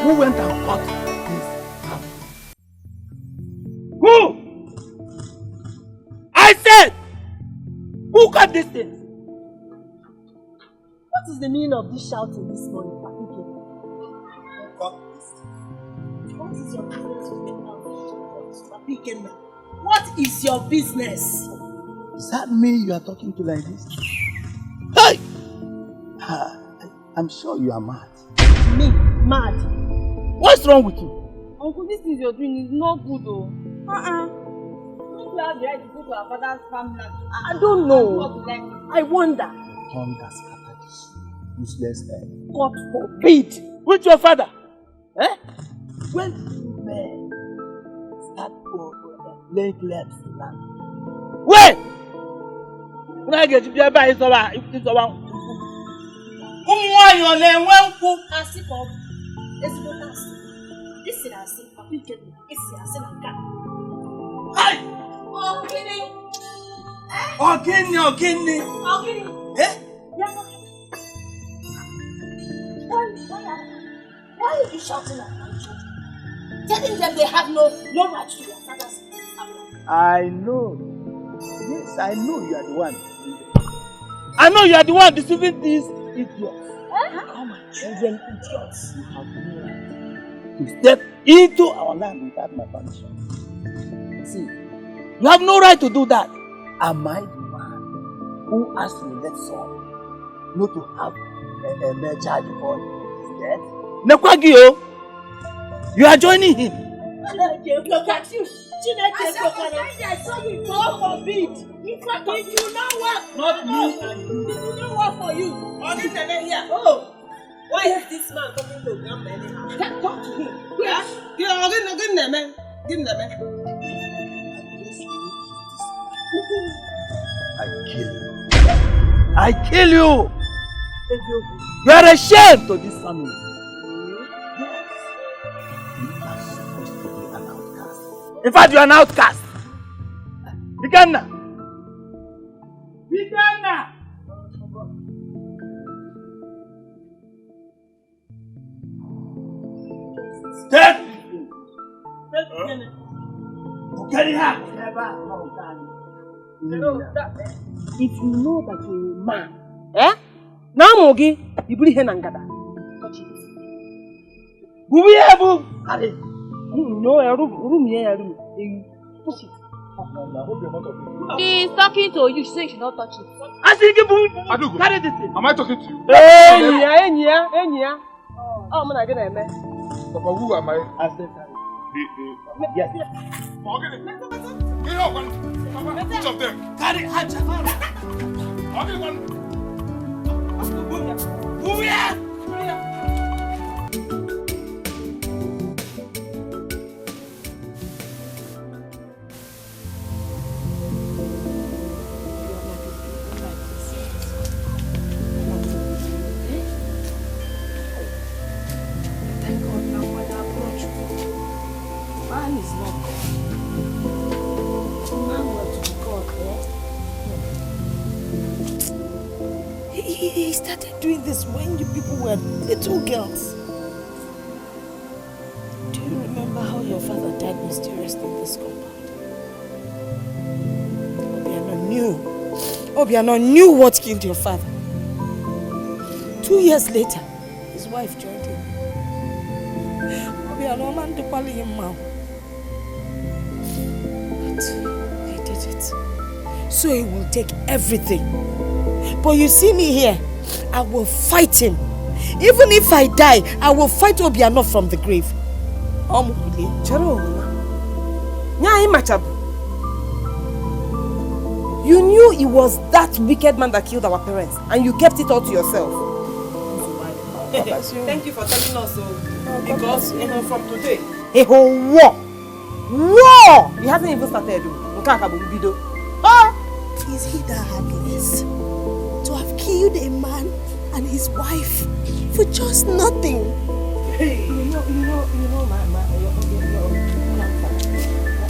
Who went and caught this house? Who? I said! Who caught this thing? What is the meaning of this shouting this morning, Papi? Who caught this thing? What is your business with the Papi? What is your business? Is that me you are talking to like this? Hey! I'm sure you are mad. Me? Mad? What's wrong with you? Uncle, this thing you're doing is not good though. Don't have the right to go to our father's farmland. I don't know. I wonder. Thunder scattered this useless head. God forbid. With your father? Eh? When two men start laying claims to land. When? When I get to be by his over, if it's one. Your name won't cook. I see, Bob. It's what I see. This is I see. Papi, it's I see. Hi! Ogini. Ogini. Eh? Why are you shouting at my children? Telling them they have no right to their father's family. I know. Yes, I know you are the one. I know you are the one deceiving these idiots. How my children idiots? You have no right to step into our land without my permission. See, you have no right to do that. Am I the man who asked you that son not to have a male child before he's dead? Nekwagio, you are joining him. Look at you. I saw you. God forbid. In fact, it will not work. Not me. It will not work for you. Oh, why is this man coming to Grandma anyhow? Talk to him. Yes. Give them, man. I kill you. You are a shame to this family. You are supposed to be an outcast. In fact, you are an outcast. Begin now. Step. If you know that you're a man, now Mogi, you bring him and gather. Touch it. No, a room here, push it. He's talking to you. She said you should not touch it. I think you carry this thing. Am I talking to you? Oh, man, I get it, man. Papa, who am I? Yes. Each of them. Carry He started doing this when you people were little girls. Do you remember how your father died mysteriously in this compound? Obiano knew what killed your father. 2 years later, his wife joined him. Obiano man to call him mom. But he did it. So he will take everything. But you see me here, I will fight him. Even if I die, I will fight Obiano from the grave. You knew it was that wicked man that killed our parents, and you kept it all to yourself. Thank you for telling us so. Because from today, a whole war! War! You haven't even started. Is he that heartless to have killed a man and his wife for just nothing? Hey, you know, my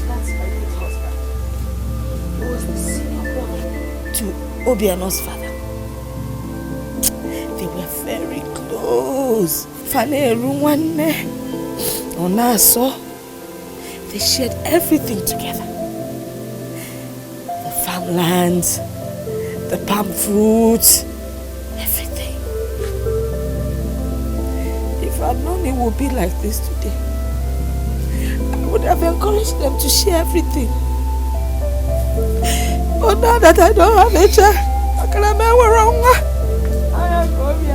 that's my good husband. He was the senior brother to Obiano's father. They were very close. Onaso, they shared everything together. The farmland, the palm fruits, everything. If I'd known it would be like this today, I would have encouraged them to share everything. But now that I don't have a child, how can I make it wrong? I am going to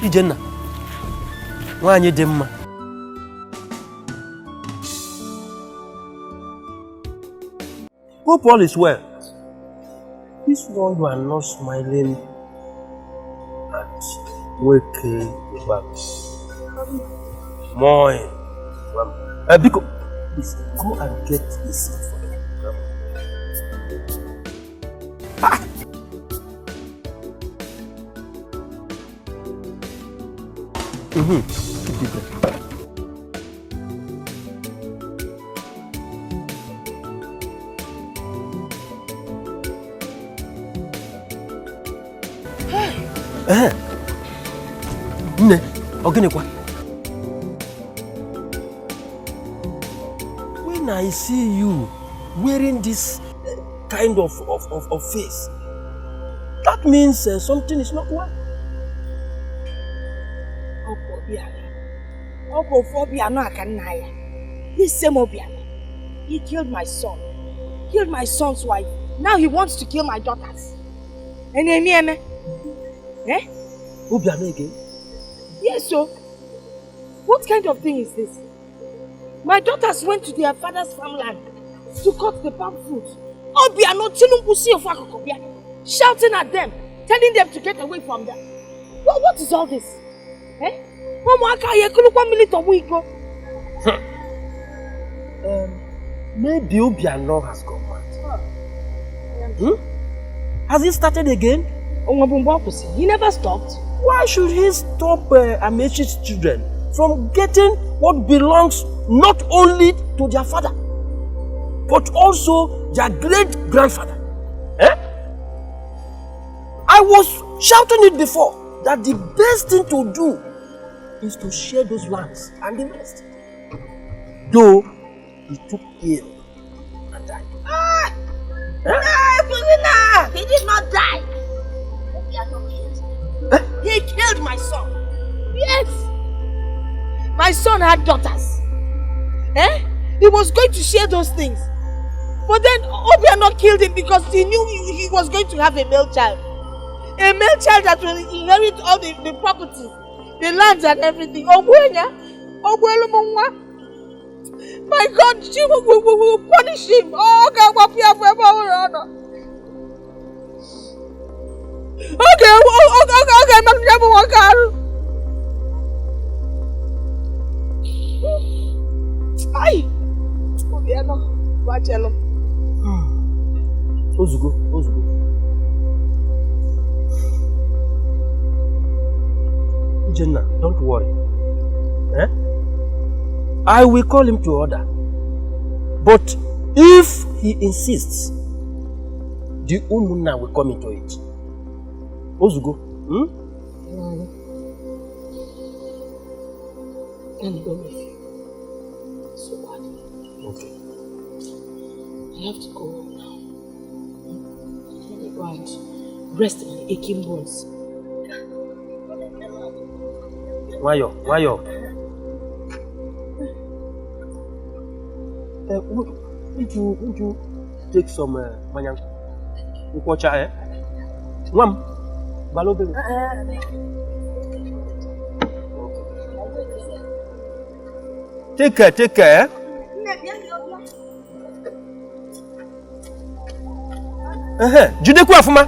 Ijenna, nwanyị dị mma. Hope all is well. This one you are not smiling at waking back. Moin. Biko, please go and get a seat for me. Keep it there. Nne, Ogenekwa. When I see you wearing this kind of face, that means something is not well. This same Obiano, he killed my son, killed my son's wife. Now he wants to kill my daughters. And eh? Obiano again? Yes, so what kind of thing is this? My daughters went to their father's farmland to cut the palm fruit. Obiano shouting at them, telling them to get away from them. What is all this? Eh? Maybe Obiano has gone mad. Has he started again? He never stopped. Why should he stop Amechi's children from getting what belongs not only to their father, but also their great-grandfather? I was shouting it before that the best thing to do is to share those lands and the rest. Though he took ill and died. He did not die. He killed my son. Yes. My son had daughters. He was going to share those things. But then Obiano killed him because he knew he was going to have a male child. A male child that will inherit all the properties, the lands and everything. My God, she will punish him. Oh, God, okay, Ay! Obiano, watch hello. Ozugo. Jenna, don't worry. I will call him to order. But if he insists, the Umunna will come into it. Ozugo, Can go with you. So bad. Okay. I have to go home now. Let me go and rest my aching bones. Wayo. Would you take some manyang? Ukwacha, Wam, Balobe. Take care. Jidekwu afuma.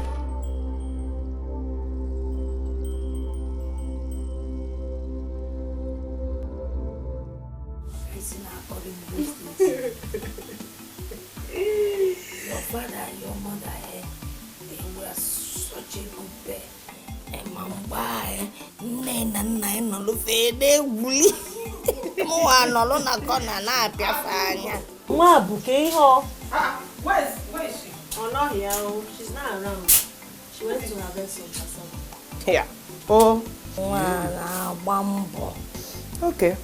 Your father and your mother, they were such a good pair. And Mamba, Nena, Nine, they woolly. More no longer gonna na Piafania. Ma bouquet ho. Where is she? Oh, not here. She's not around. She went to her vessel herself. Yeah. Oh. Bambo. Okay.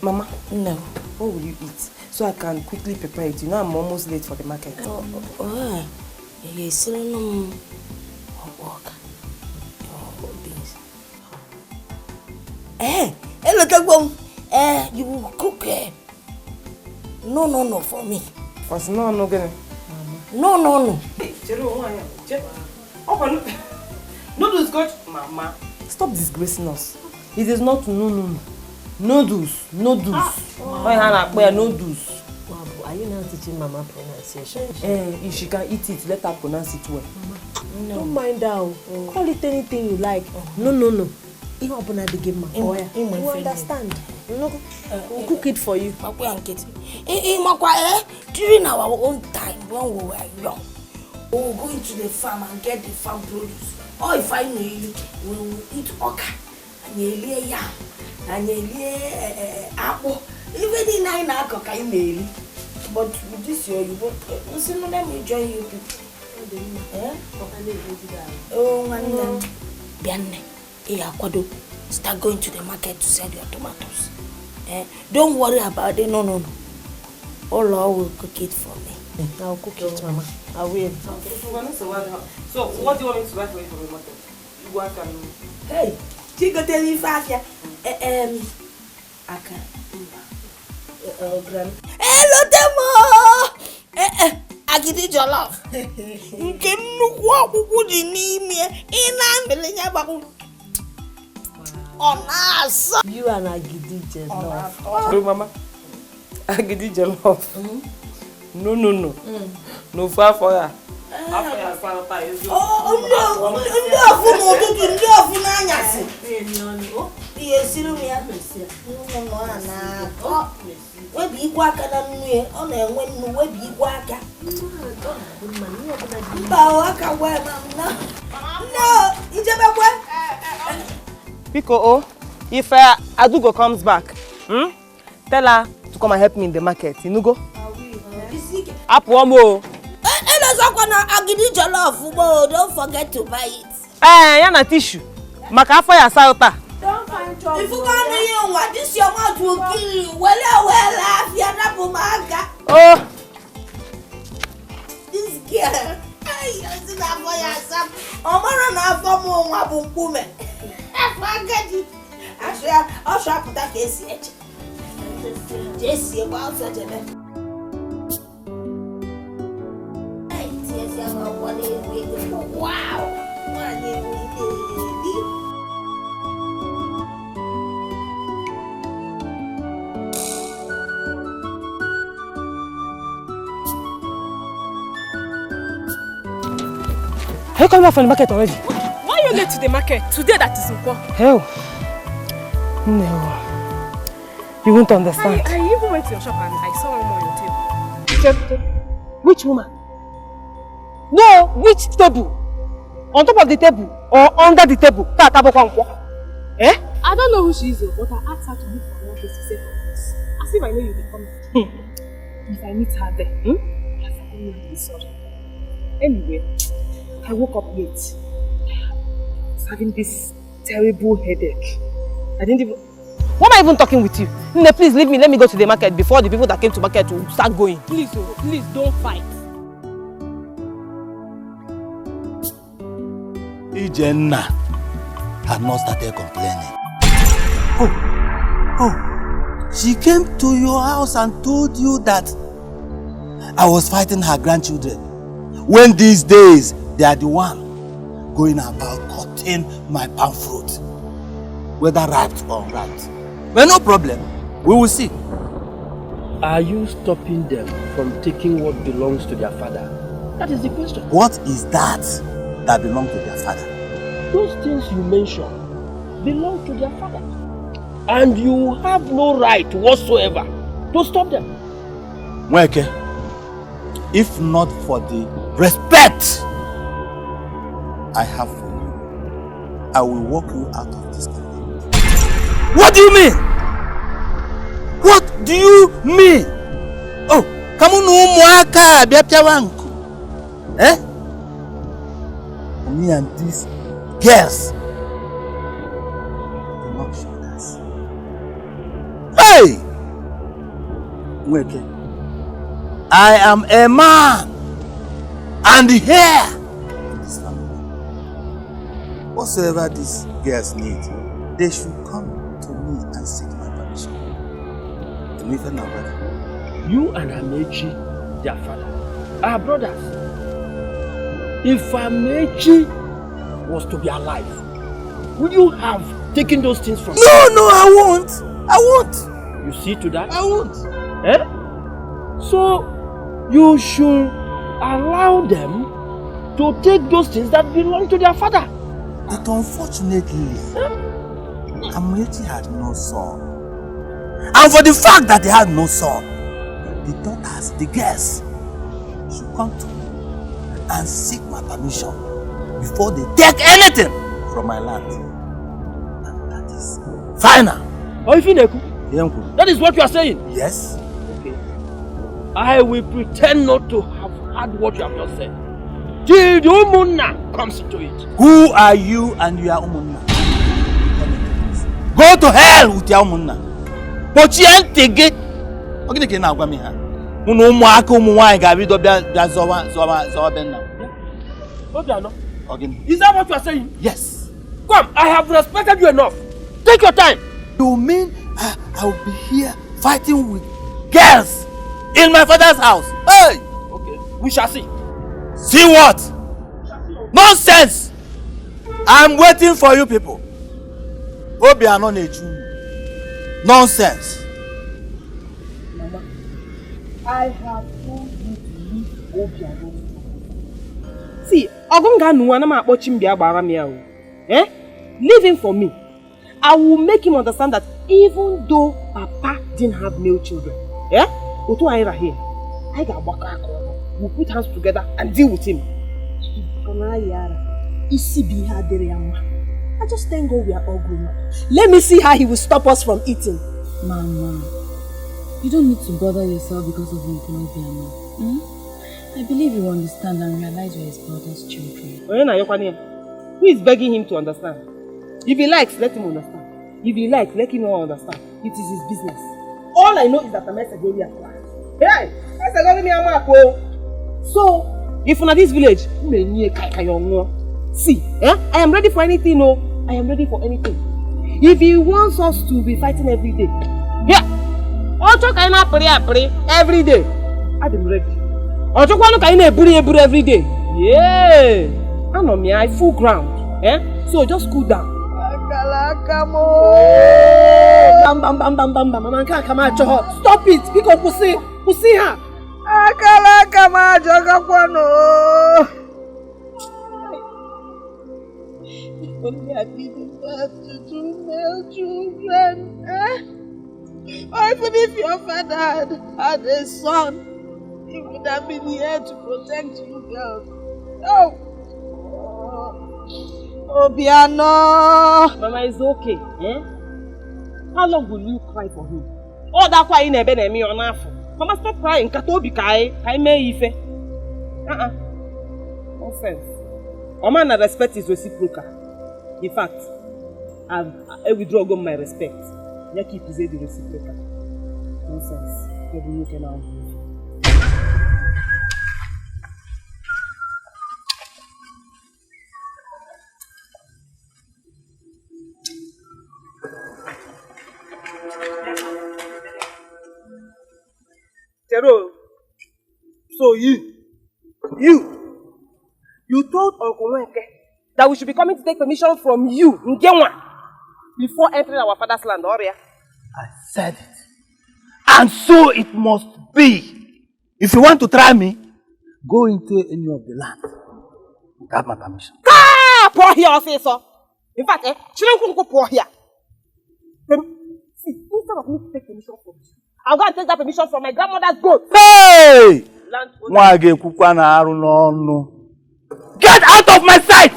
Mama. No. What will you eat? So I can quickly prepare it. You know I'm almost late for the market. Oh, you're still no work. Beans. Look at one. You will cook. No, for me. What's no gonna? No. Hey, noodles, coach. Mama, stop disgracing us. It is not no. Noodles. Why Hannah? Where noodles? Are you now teaching Mama pronunciation? If she can eat it, let her pronounce it well. No. Don't mind her. Call it anything you like. No. You open the game, you understand? We'll cook it for you. During our own time, when we were young, we will go into the farm and get the farm produce. Or if I know you, we will eat okra, and you lay yam, and you lay apple. Even in 9 o'clock, I may. But with this year, you won't. Listen, let me join you people. Start going to the market to sell your tomatoes. Don't worry about it. No. Allah will cook it for me. I'll cook it, Mama. I will. So what do you want me to buy for you from the market? You want to Hey, Chico, tell me fast. Hello, Demo. Agidi jollof. Nke nnukwu akwụkwọ dị n'ime ị na-amịlị ya gbakwu. You and Agidi jollof. Oh, Mama. Agidi jollof. No. No far for her. Pico, if Adugo comes back, tell her to come and help me in the market. You know go? Up one more. Don't forget to buy it. Yana tissue. Makafa ya salta. Don't find trouble. If you can't hear what this your mouth will kill you. Well, oh. This girl. Hey, you see that for yourself. Omara na fomo wabunkume. Forget it. I'll shop that case. Jesse about such a man. Wow. Are you coming back from the market already? Why are you late to the market? Today that is in Hell. No. You won't understand. I even went to your shop and I saw one more on your table. Which woman? No, which table? On top of the table or under the table? I don't know who she is, but I asked her to meet for one place to say for us. As if I know you'll be coming. If I meet her there, I will be sorry. Anyway, I woke up late. I was having this terrible headache. I didn't even... Why am I even talking with you? Nne, please leave me. Let me go to the market before the people that came to market will start going. Please don't fight. Ijenna had not started complaining. Oh, she came to your house and told you that I was fighting her grandchildren. When these days, they are the one going about cutting my palm fruit, whether ripe or unripe. Well, no problem. We will see. Are you stopping them from taking what belongs to their father? That is the question. What is that belongs to their father? Those things you mentioned belong to their father. And you have no right whatsoever to stop them. Mweke, if not for the respect I have for you, I will walk you out of this community. What do you mean? What do you mean? Oh, kamu no mwaka biapia wangu. Eh? Me and these girls. Hey! Mweke, I am a man and here in this family. Whatsoever these girls need, they should come to me and seek my permission. You and Amechi, their father, are brothers. If Amechi was to be alive, would you have taken those things from him? No, I won't. You see to that? I won't. Eh? So, you should allow them to take those things that belong to their father. But unfortunately, Amechi had no son. And for the fact that they had no son, the daughters, the girls, should come to me and seek my permission before they take anything from my land. And that is final. That is what you are saying? Yes. Okay. I will pretend not to have heard what you have just said. Till the Umunna comes into it. Who are you and your Umunna? Go to hell with your Umunna. But you ain't taking. Okay, okay, now, come here. Is that what you are saying? Yes. Come, I have respected you enough. Take your time. You mean I will be here fighting with girls in my father's house? Hey! Okay, we shall see. See what? Nonsense! I'm waiting for you people. Obiano Neju. Nonsense. Mama, I have told you to leave Obiano. See, leave him for me. I will make him understand that even though Papa didn't have male children, we'll put hands together and deal with him. I just thank God we are all grown up. Let me see how he will stop us from eating. Mama, you don't need to bother yourself because of Obiano. I believe you understand and realize we're his brother's children. Who is begging him to understand? If he likes, let him understand. If he likes, let him not understand. It is his business. All I know is that I'm a Hey! So, if you're in this village, see, I am ready for anything, I am ready for anything. If he wants us to be fighting every day, every day, I'm ready. Every day. Yeah! I full ground. So just cool down. Stop it! Because we'll see her. Only I didn't have to do male children. Or even if your father had a son, he would have been here to protect you girls. Oh! Obiano! Mama, it's okay. How long will you cry for him? Oh, that's why you never name me on Afro. Mama, stop crying. Katobi kai may ife. Nonsense. Mama, respect is reciprocal. In fact, I withdraw my respect. You keep to say the reciprocal. Nonsense. You can now. Tero, so you told Uncle Wenke that we should be coming to take permission from you, Ngenwa, before entering our father's land, Oria. I said it. And so it must be. If you want to try me, go into any of the land without my permission. Poor here, officer. In fact, children go poor here. See, instead of me to take permission from you, I'll go and take that permission from my grandmother's goat. Hey! Get out of my sight!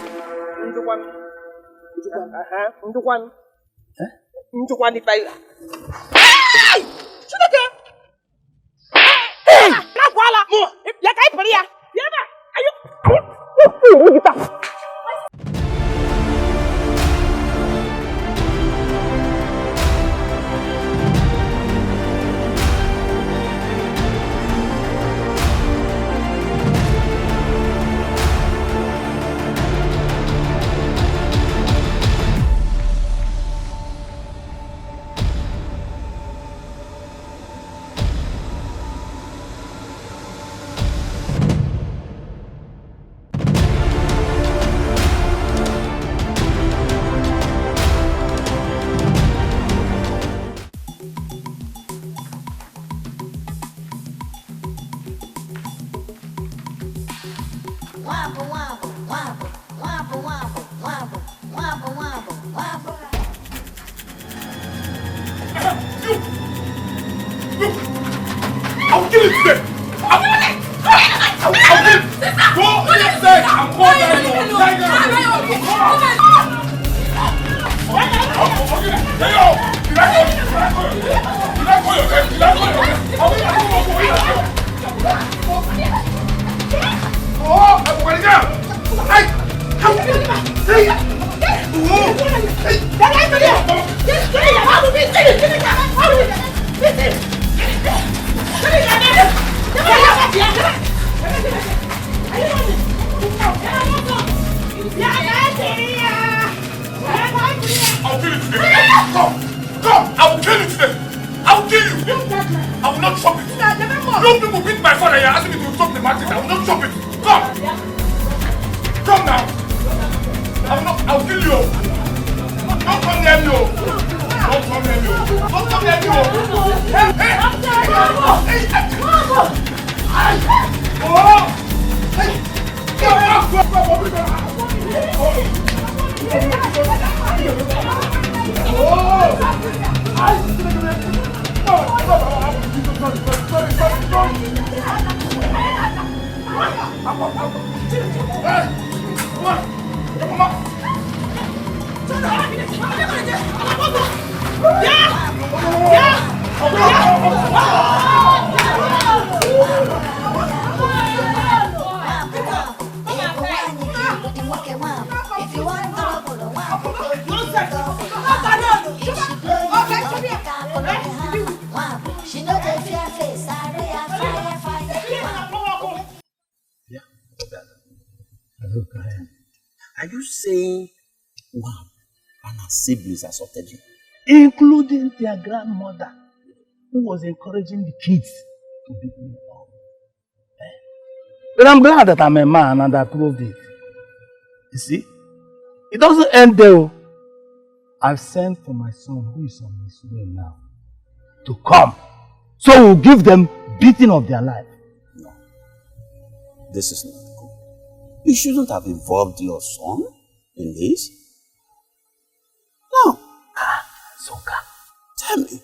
I'll kill it today! I'll kill it! Go inside and call that Come! I will kill it today! I will kill you! I will not chop it! No people beat my father here asking me to chop the market. I will not chop it! Come! Come now! I will kill you! Don't come near me! Don't come near me! Don't come near me! Hey! Hey! Are you saying Wham and her siblings assaulted you? Including their grandmother, who was encouraging the kids to beat me up. But I'm glad that I'm a man and I proved it. You see, it doesn't end there. I've sent for my son who is on his way now to come. So we'll give them beating of their life. No, this is not good. You shouldn't have involved your son in this. No. Soka, tell me,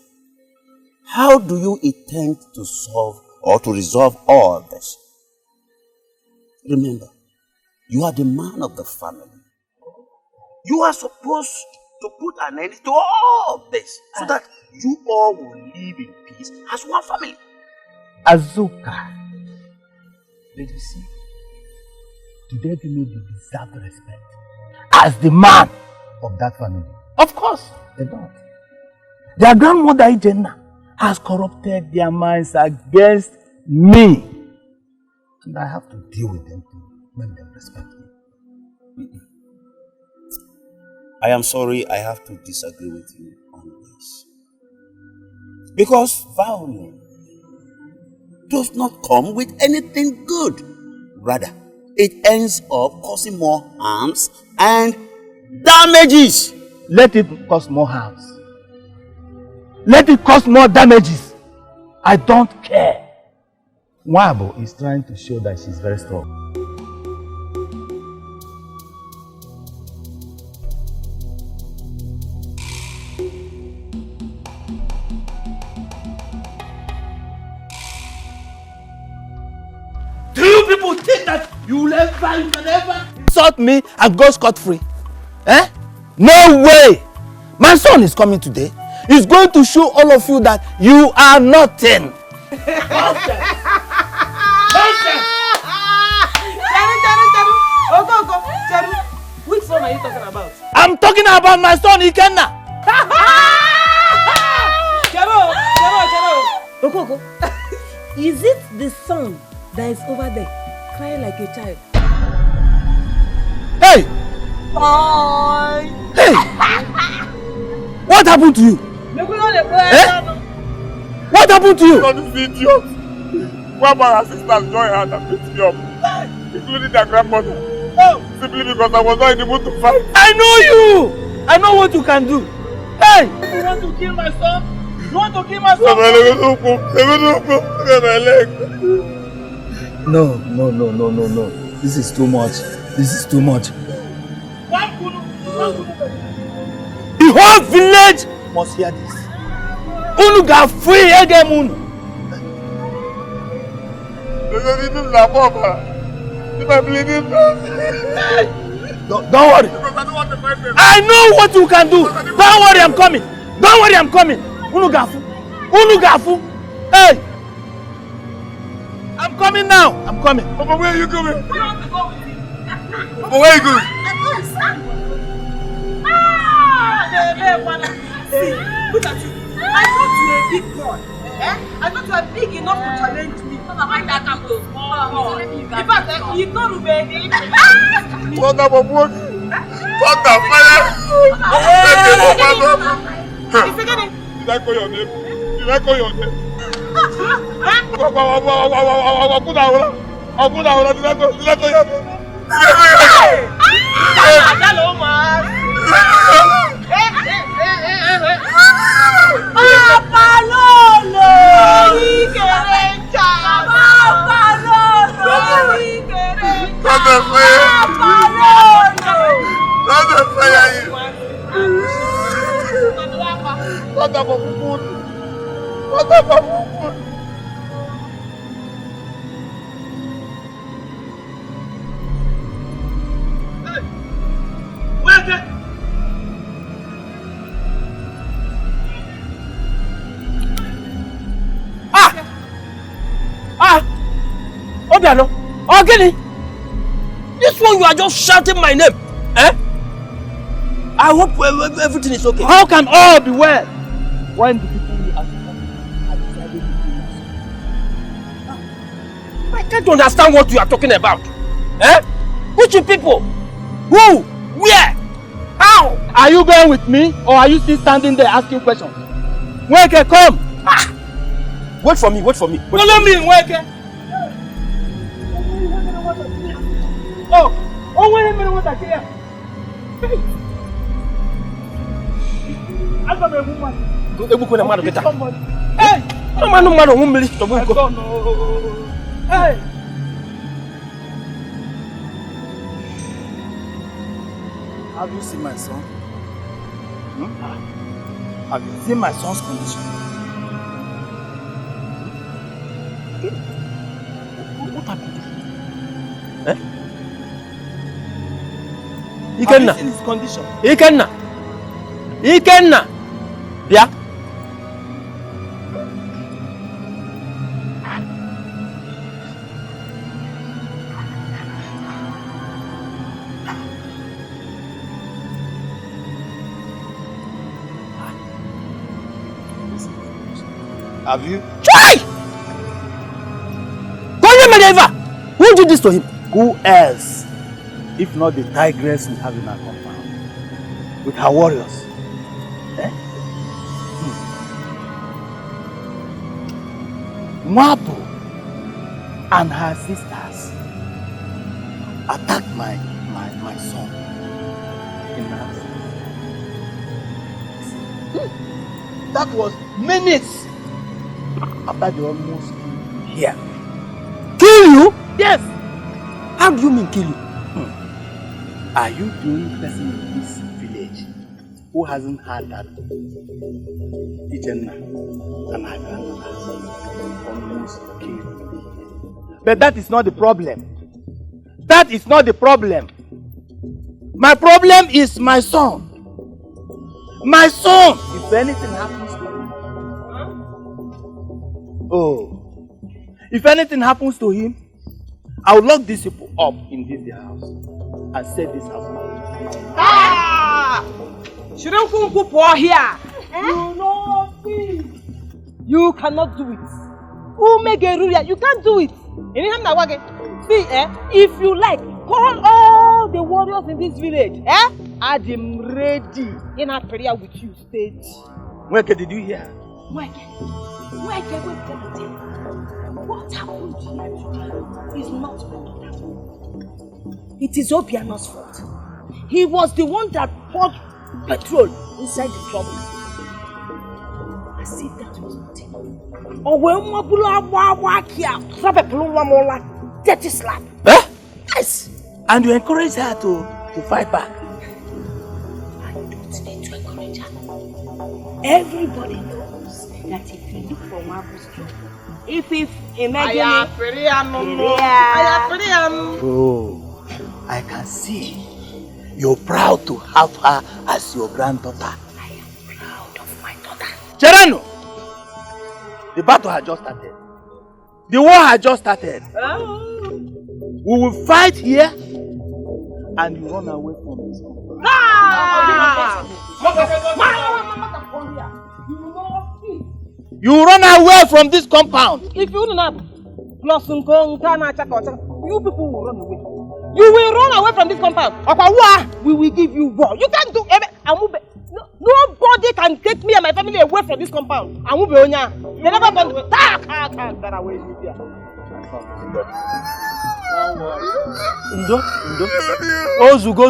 how do you intend to solve or to resolve all this? Remember, you are the man of the family. You are supposed to put an end to all this so that you all will live in peace as one family. Azuka, did you see? Today give me the deserved respect as the man of that family. Of course, they don't. Their grandmother Ijenna has corrupted their minds against me. And I have to deal with them to make them respect me. I am sorry I have to disagree with you on this. Because violence does not come with anything good. Rather, it ends up causing more harms and damages. Let it cause more harms. Let it cause more damages. I don't care. Nwabo is trying to show that she's very strong. Do you people think that you can ever insult me and go scot-free? Eh? No way! My son is coming today. He's going to show all of you that you are nothing. Which son are you talking about? I'm talking about my son Ikenna. Okoko, is it the son that is over there crying like a child? Hey! Bye. Hey! What happened to you? Eh? What happened to you? This idiot. One of our sisters joined her and picked me up, including their grandmother. Simply because I was not in the mood to fight. I know you! I know what you can do. Hey! You want to kill my son? You want to kill my son? No. This is too much. The whole village must hear this. Unu ga free again, Unu. Don't worry. I know what you can do. Don't worry, I'm coming. Unu gafu. Hey! I'm coming now. Papa, where are you going? You want to go with him? Papa, where are you going? See, look at you. I thought you were a big boy. I thought you were big enough to challenge me. Why that come to small? In fact, you know Ruben. What up, Papa? What the fire? Did I call your name? Obiano, Ogini, this one you are just shouting my name. Eh? I hope everything is okay. How can all be well when the people you ask for are decided to kill us? I can't understand what you are talking about. Eh? Which people? Who? Where? How? Are you going with me or are you still standing there asking questions? Weke, come! Wait for me. Follow me, Weke! Oh, wait a minute, what I hear? I got a woman. Hey! Hey! Have you seen my son? Have you seen my son's condition? What happened to him? Eh? Have you seen his condition? Ikenna! Yeah? Have you? Try! Who did this to him? Who else, if not the tigress we have in our compound, with her warriors? Eh? Mwabu and her sisters attacked my son in my absence. That was minutes after they almost came here. Kill you? Yes. How do you mean kill you? Are you the only person in this village who hasn't had that Ijenna and her grandmother almost killed me? But that is not the problem. That is not the problem. My problem is my son. My son! If anything happens to him, if anything happens to him, I will lock these people up in this house and set this house up. Ah! Shouldn't come pour here. You know, you cannot do it. Who make a rule? You can't do it. See, if you like, call all the warriors in this village. I am ready in a prayer with you, stage. Weke, did you hear? Weke, what happened here today is not my daughter's fault. It is Obiano's fault. He was the one that poured petrol inside the trouble. As if that was nothing. Or when dirty slap. Yes. And you encourage her to fight back. I don't need to encourage her. Everybody knows that if you look for Wabu's job, if imagine Oh, I can see you're proud to have her as your granddaughter. I am proud of my daughter. Cherano! The battle had just started. The war had just started. We will fight here and you run away from this country. You run away from this compound. If you don't have you people will run away. You will run away from this compound. We will give you war. You can't do it. Nobody can take me and my family away from this compound. They never going to Ndo. Oh, Zugo.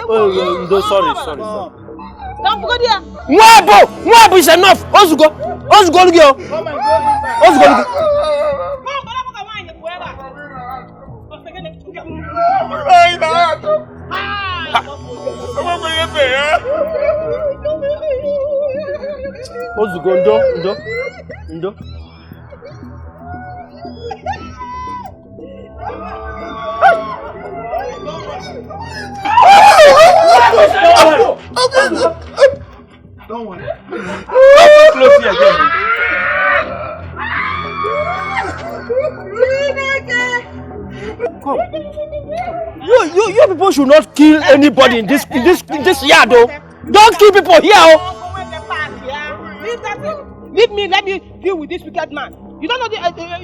Oh, Ndo, sorry. Don't go there. Mwabo is enough. Oh, Zugo, look here. Oh, Zugo, look. Oh, Zugo, Ndo. Don't worry. Come close here again. Come. You people should not kill anybody in this yard, though. Don't kill people here. Leave me, let me deal with this wicked man. You don't know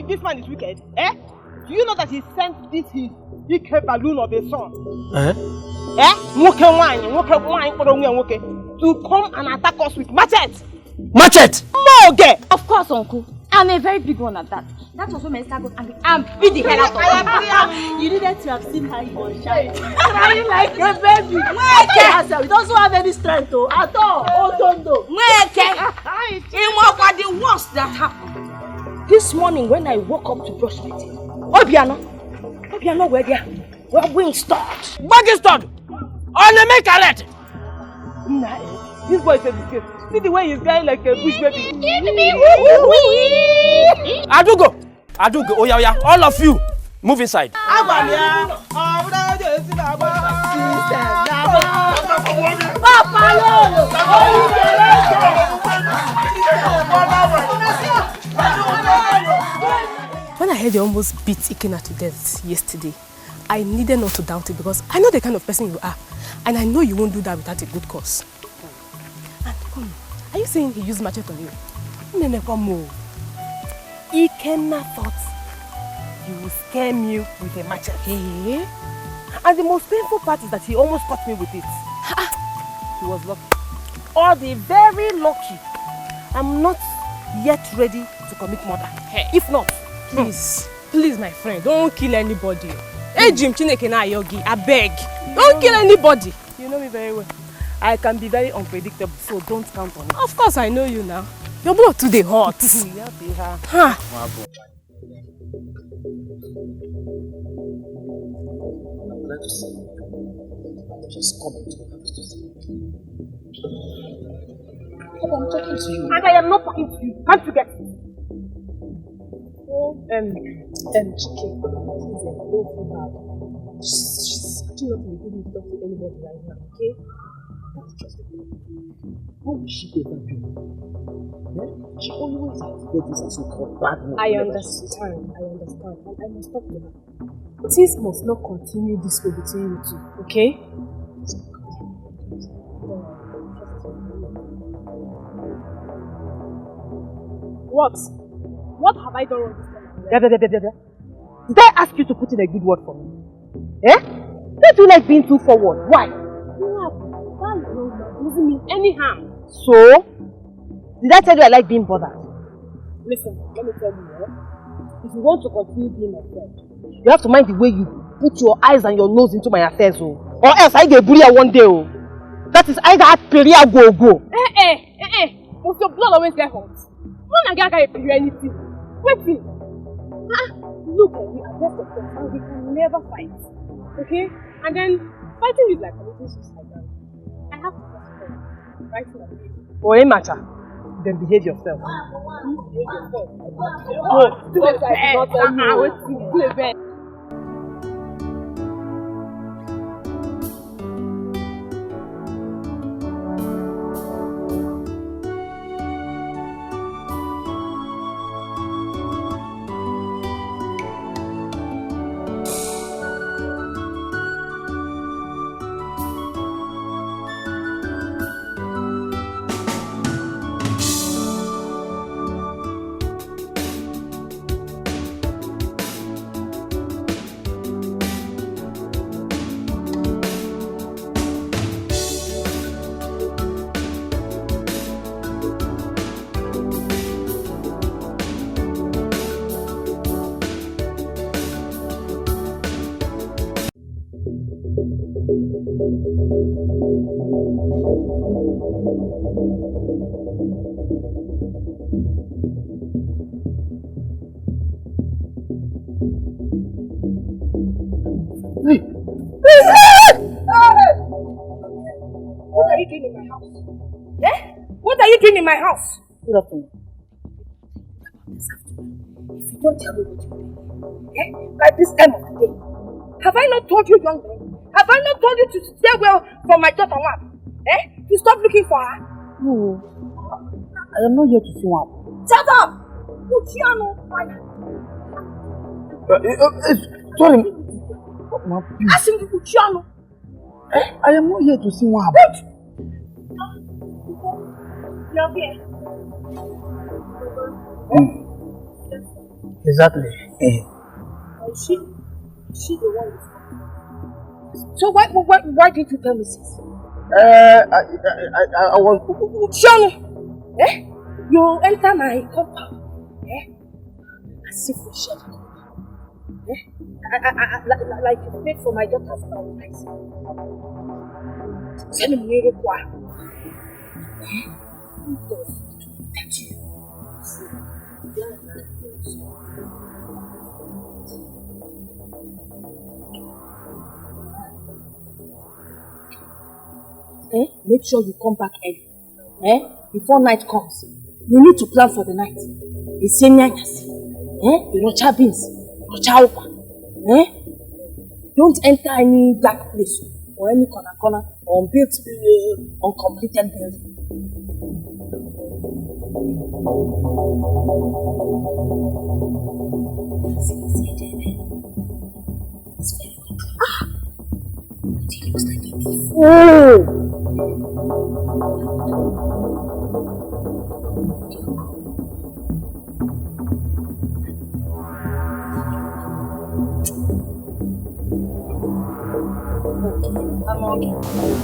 this man is wicked, eh? Do you know that he sent this his balloon of a son? To come and attack us with machete. Machete? Okay. Of course, uncle. I'm a very big one at that. That was when my sister got angry and beat the hell out of him. You needed to have seen how he was shouting. Crying like a baby. He doesn't have any strength at all. Oh, don't know. It was the worst that happened. This morning when I woke up to brush my teeth. Obiano, where they are? We're being stopped. Baggy stopped. On the make alert. This boy is a disgrace. See the way he's going like a bush baby. Adugo. Oh yeah. All of you, move inside. When I heard you almost beat Ikena to death yesterday, I needed not to doubt it because I know the kind of person you are. And I know you won't do that without a good cause. And are you saying he used machete on you? Neneko, Ikena thought he would scare me with a machete. Hey. And the most painful part is that he almost caught me with it. He was lucky. Or the very lucky. I'm not yet ready to commit murder. Hey. If not, please, my friend, don't kill anybody. Hey, Jim Chineke na Yogi, I beg. Don't kill anybody. You know me very well. I can be very unpredictable, so don't count on it. Of course, I know you now. Your blood today hot. to say. Just come into what I have to say. I'm talking to you. And I am not talking to you. Can't you get it? Oh, Chike, please, don't feel bad. She's actually not in a good mood to talk to anybody right now, okay? That's just it. How will she ever do? Yeah? She always has to get this as so-called bad mood. I understand. And I must talk to her. Things must not continue this way between you two, okay? What? What have I done wrong this time? Did I ask you to put in a good word for me? Eh? Don't you like being too forward? Why? That doesn't mean any harm. So? Did I tell you I like being bothered? Listen, let me tell you, if you want to continue being my friend, you have to mind the way you put your eyes and your nose into my affairs, oh. Or else I get bullied one day, oh. That is either at Peria go. Must your blood always get hot? When I get anything, waiting. Look, we are best of friends and we can never fight. Okay? And then fighting is like committing suicide. I have to trust you. Right now. Oh, ain't matter. Then behave yourself. Behave yourself. Oh, do it like What are you doing in my house? What are you doing in my house? Good afternoon. If you don't tell me what you're doing, by this time of the day, have I not told you, young man? Have I not told you to stay well from my daughter one? To stop looking for her? No, I am not here to see one. Shut up! Luciano, Sorry. Ask him to Luciano. I am not here to see one. Wait! You're here. Exactly. Is she the one? So why didn't you tell me, sis? I was... Luciano! You enter my compound. As if we shared it. Like you paid for my daughter's baptism. Send me a require. Who does to protect you? Make sure you come back early. Before night comes. You need to plan for the night. It's nyanyas. Rocha beans. Rocha opa. Don't enter any dark place or any corner or unbuilt uncompleted building. It's very good. But he looks like a thief.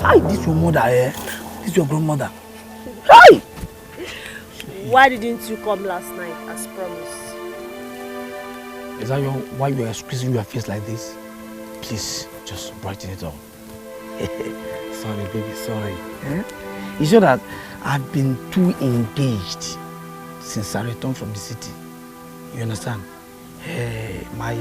Hi, this your mother, This your grandmother. Hi! Why didn't you come last night as promised? Is that why you are squeezing your face like this? Please, just brighten it up. Sorry, baby, sorry. It's just that I've been too engaged since I returned from the city. You understand? My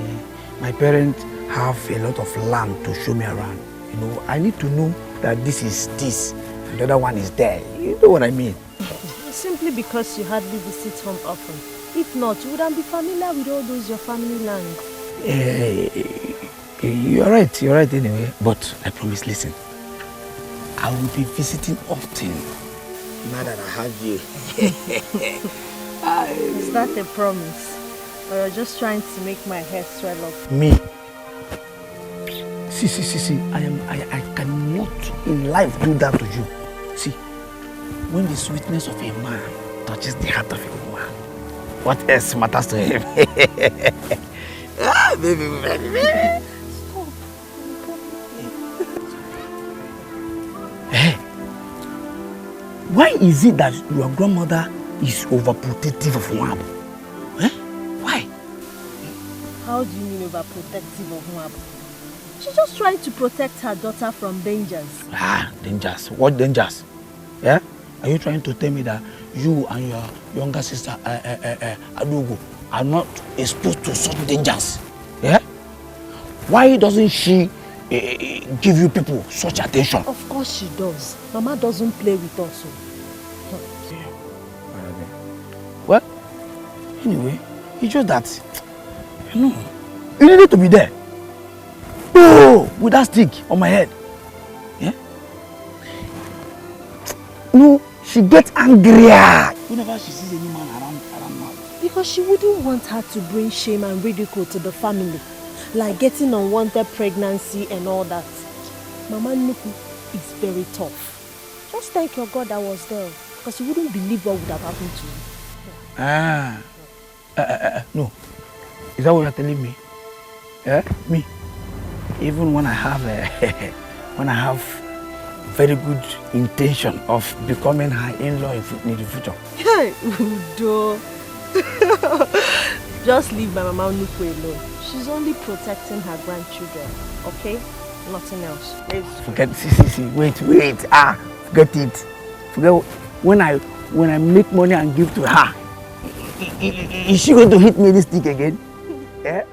my parents have a lot of land to show me around. You know, I need to know that this is this and the other one is there. You know what I mean? Simply because you hardly visit home often. If not, you wouldn't be familiar with all those your family lands. You're right anyway. But I promise, listen, I will be visiting often now that I have you. Is that a promise? Or you're just trying to make my hair swell up? Me? See, I cannot in life do that to you. See, when the sweetness of a man touches the heart of a woman, what else matters to him? Baby. Stop. Hey, why is it that your grandmother is overprotective of Moab? Eh? Why? How do you mean overprotective of Moab? She's just trying to protect her daughter from dangers. Dangers? What dangers? Yeah? Are you trying to tell me that you and your younger sister, Adugo, are not exposed to such dangers? Yeah? Why doesn't she give you people such attention? Of course she does. Mama doesn't play with us. Well, anyway, it's just that, you needed to be there. Oh, with that stick on my head. Yeah? No, she gets angrier whenever she sees any man around now. Because she wouldn't want her to bring shame and ridicule to the family. Like getting unwanted pregnancy and all that. Mama Nuku is very tough. Just thank your God I was there. Because you wouldn't believe what would have happened to you. No. Is that what you're telling me? Yeah? Me? Even when I have very good intention of becoming her in-law in the future. Hey, Udo. Just leave my Mama Nuku alone. She's only protecting her grandchildren, okay? Nothing else. Forget, see, wait. Forget it. Forget when I make money and give to her. Is she going to hit me with this stick again? Yeah?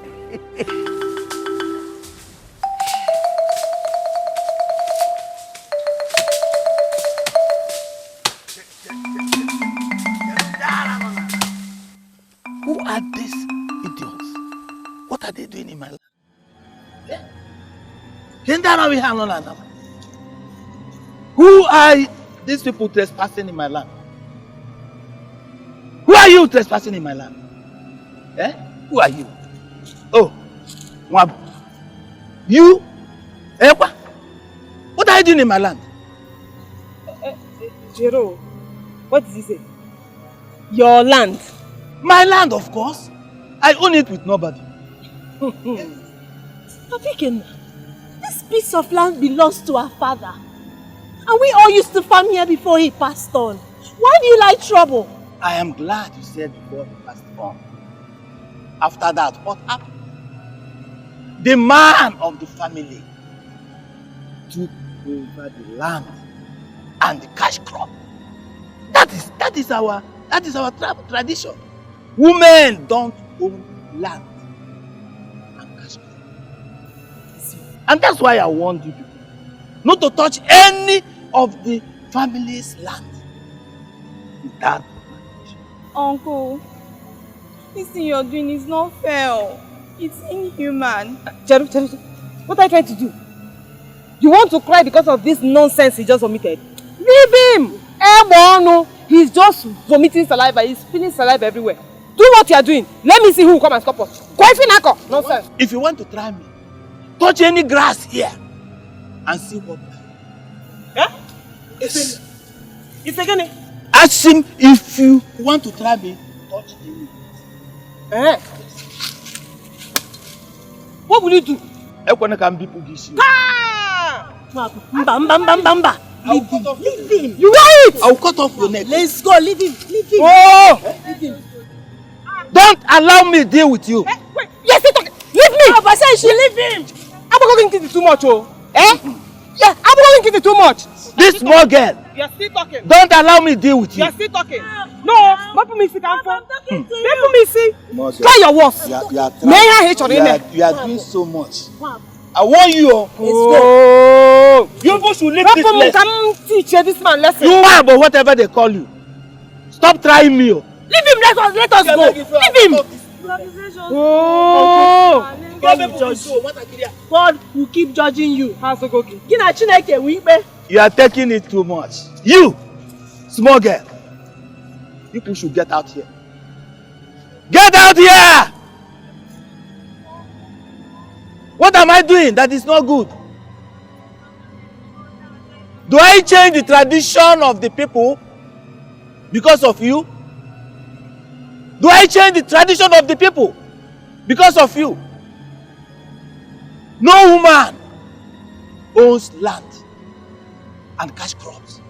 Who are these idiots? What are they doing in my life? Who are these people trespassing in my land? Who are you trespassing in my land? Eh? Who are you? Oh, Mwabu. You? What are you doing in my land? Jero, what did he say? Your land. My land, of course. I own it with nobody. Abiken, this piece of land belongs to our father. And we all used to farm here before he passed on. Why do you like trouble? I am glad you said before he passed on. After that, what happened? The man of the family took over the land and the cash crop. That is our tradition. Women don't own land and cash crop. And that's why I warned you people not to touch any of the family's land without permission. Uncle, this thing you're doing is not fair. It's inhuman. Cheru, what are you trying to do? You want to cry because of this nonsense he just vomited? Leave him! He's just vomiting saliva. He's spilling saliva everywhere. Do what you are doing. Let me see who will come and stop us. Nonsense. If you want to try me, touch any grass here and see what happens. It's again. Ask him if you want to try me, touch any grass. What will you do? Ekwana can people this you. Mba. Leave him. You want it? I'll cut off your neck. Let's go. Leave him. Oh! Leave him. Don't allow me to deal with you. Wait. Yes, leave me. I said she leave him. I'm not going to do too much. Yeah, I'm going to get it too much. This small girl. You're still talking. Don't allow me to deal with you. You're still talking. No, let me see. Let me see. Try your worst. May I hate your name? You are doing so much. I want you. Oh, you both should leave this place. Come teach this man lesson. You are, but whatever they call you. Stop trying me. Leave him. Let us go. Leave him. Oh. God will keep judging you. You are taking it too much. You, small girl. People should get out here. Get out here! What am I doing that is not good? Do I change the tradition of the people because of you? Do I change the tradition of the people because of you? No woman owns land and cash crops.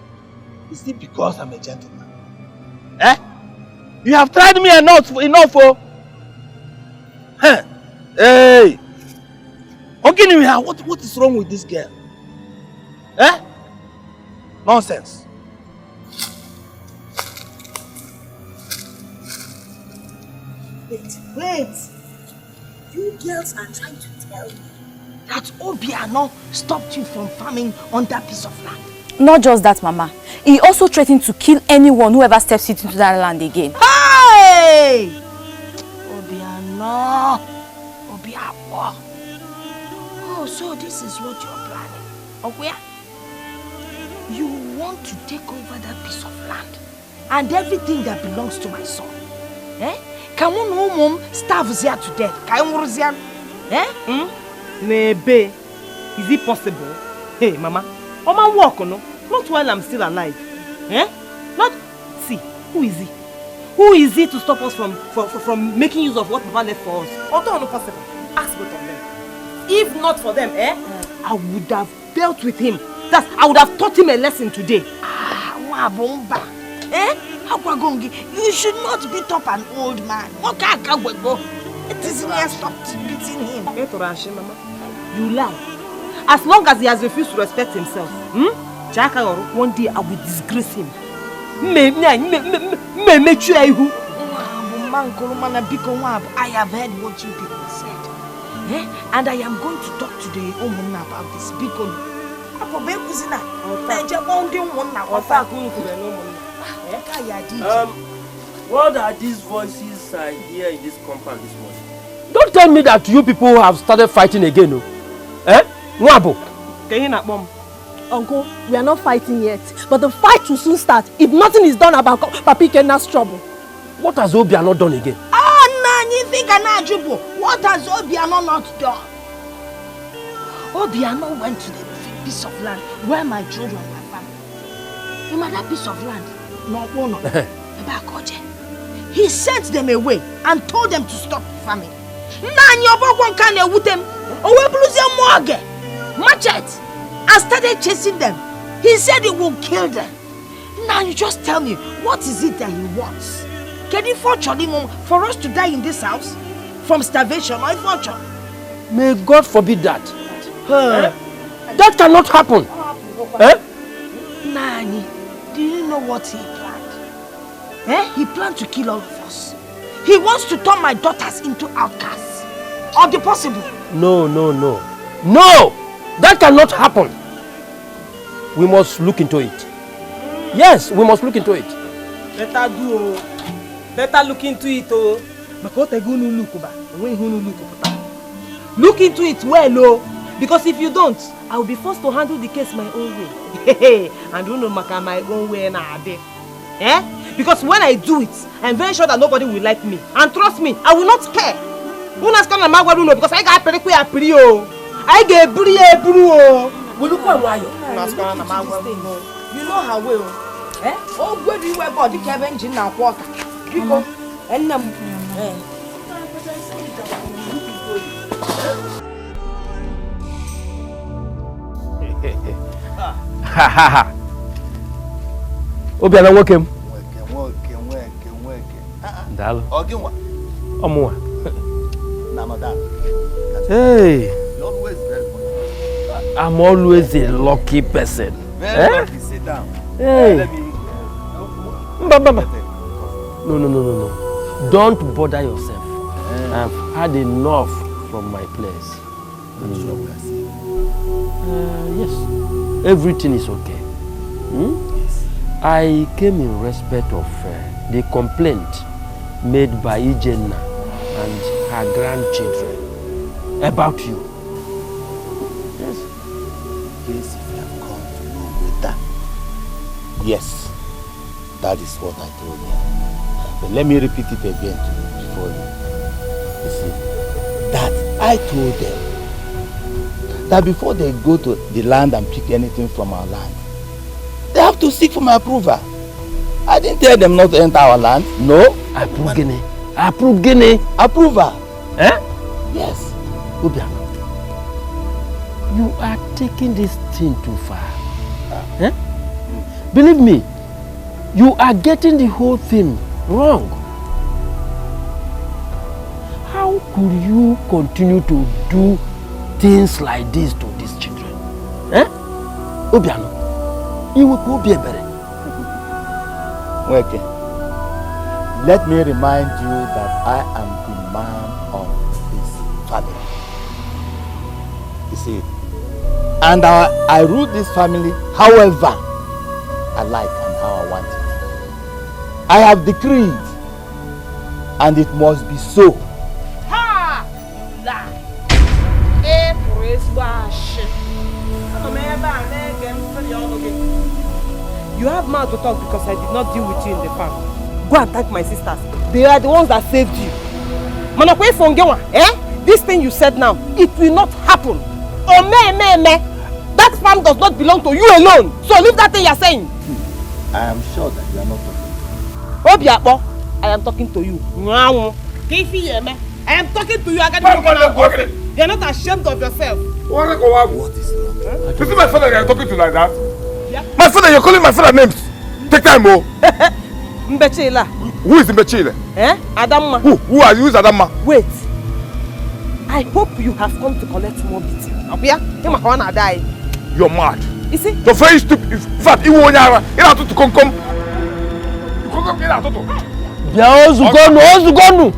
Is it because I'm a gentleman? Eh? You have tried me enough oh. Huh? Hey! Okay, what is wrong with this girl? Eh? Nonsense. Wait. You girls are trying to tell me that Obiano stopped you from farming on that piece of land. Not just that, Mama. He also threatened to kill anyone who ever steps into that land again. Hey! Obiano! Obiano! Oh, so this is what you're planning. Okwia? You want to take over that piece of land and everything that belongs to my son. Eh? Can one mom starve here to death? Can you understand? Eh? Maybe. Is it possible? Hey, Mama. Oma walk, no? Not while I'm still alive. Eh? Not. See, who is he? Who is he to stop us from making use of what Papa left for us? Although not possible. Ask both of them. If not for them, I would have dealt with him. That I would have taught him a lesson today. Wabomba. Eh? You should not beat up an old man. It is in here, stop beating him. You lie. As long as he has refused to respect himself, one day I will disgrace him. I have heard what you people said. And I am going to talk to the woman about this. What are these voices I hear in this compound this morning? Don't tell me that you people have started fighting again, no? Eh? Nwabo? Uncle, we are not fighting yet, but the fight will soon start if nothing is done about Papi Kena's trouble. What has Obiano done again? What has Obiano not done? Obiano went to the piece of land where my children were farming. You know that piece of land? No. He sent them away and told them to stop farming. Machete and started chasing them. He said he will kill them. Now you just tell me, what is it that he wants? Can he for us to die in this house? From starvation or fortune? May God forbid that. That cannot happen. Nani, do you know what he planned? He planned to kill all of us. He wants to turn my daughters into outcasts. Or the possible? No. No! That cannot happen. We must look into it. Yes, we must look into it. Better look into it, oh. Look into it well, because if you don't, I will be forced to handle the case my own way. And you know my own way now. Because when I do it, I'm very sure that nobody will like me. And trust me, I will not care. Because I got pretty. I get brie. You know how well. Oh, where do you wear body care engine now? Walk. And Obiano, welcome. Dalo. Omwa. Hey. Always very funny. I'm always a lucky person. Very lucky. Sit down. Hey. No. Don't bother yourself. I've had enough from my place. Yes. Everything is okay. Yes. I came in respect of the complaint made by Ijenna and her grandchildren about you. Yes. Yes, if you have come to know with that. Yes, that is what I told them. But let me repeat it again to you before you see, that I told them that before they go to the land and pick anything from our land, they have to seek for my approval. I didn't tell them not to enter our land. No. Approval. Eh? Yes. Obiano, you are taking this thing too far. Eh? Believe me, you are getting the whole thing wrong. How could you continue to do things like this to these children? Eh? Obiano, you will be a better. Okay. Let me remind you that I am the man of this family. You see, and I rule this family however I like and how I want it. I have decreed, and it must be so. Ha! Lie. You have mouth to talk because I did not deal with you in the farm. Go and thank my sisters. They are the ones that saved you. Manakwe Fongewa, this thing you said now, it will not happen. Oh, me. That farm does not belong to you alone. So leave that thing you are saying. I am sure that you are not talking. Obiakpo, I am talking to you. I am talking to you. You are not ashamed of yourself. What is wrong? Huh? Is it my father you are talking to like that? Yeah. My father, you're calling my father names. Take time, oh. Mbechila. Who is Mbechila? Adamma. Who are you? Who is Adamma? Wait. I hope you have come to collect more beating. Die. You're mad. You see? You're very stupid. In fact, you won't have to come. You come get out. Bia Ozugonu.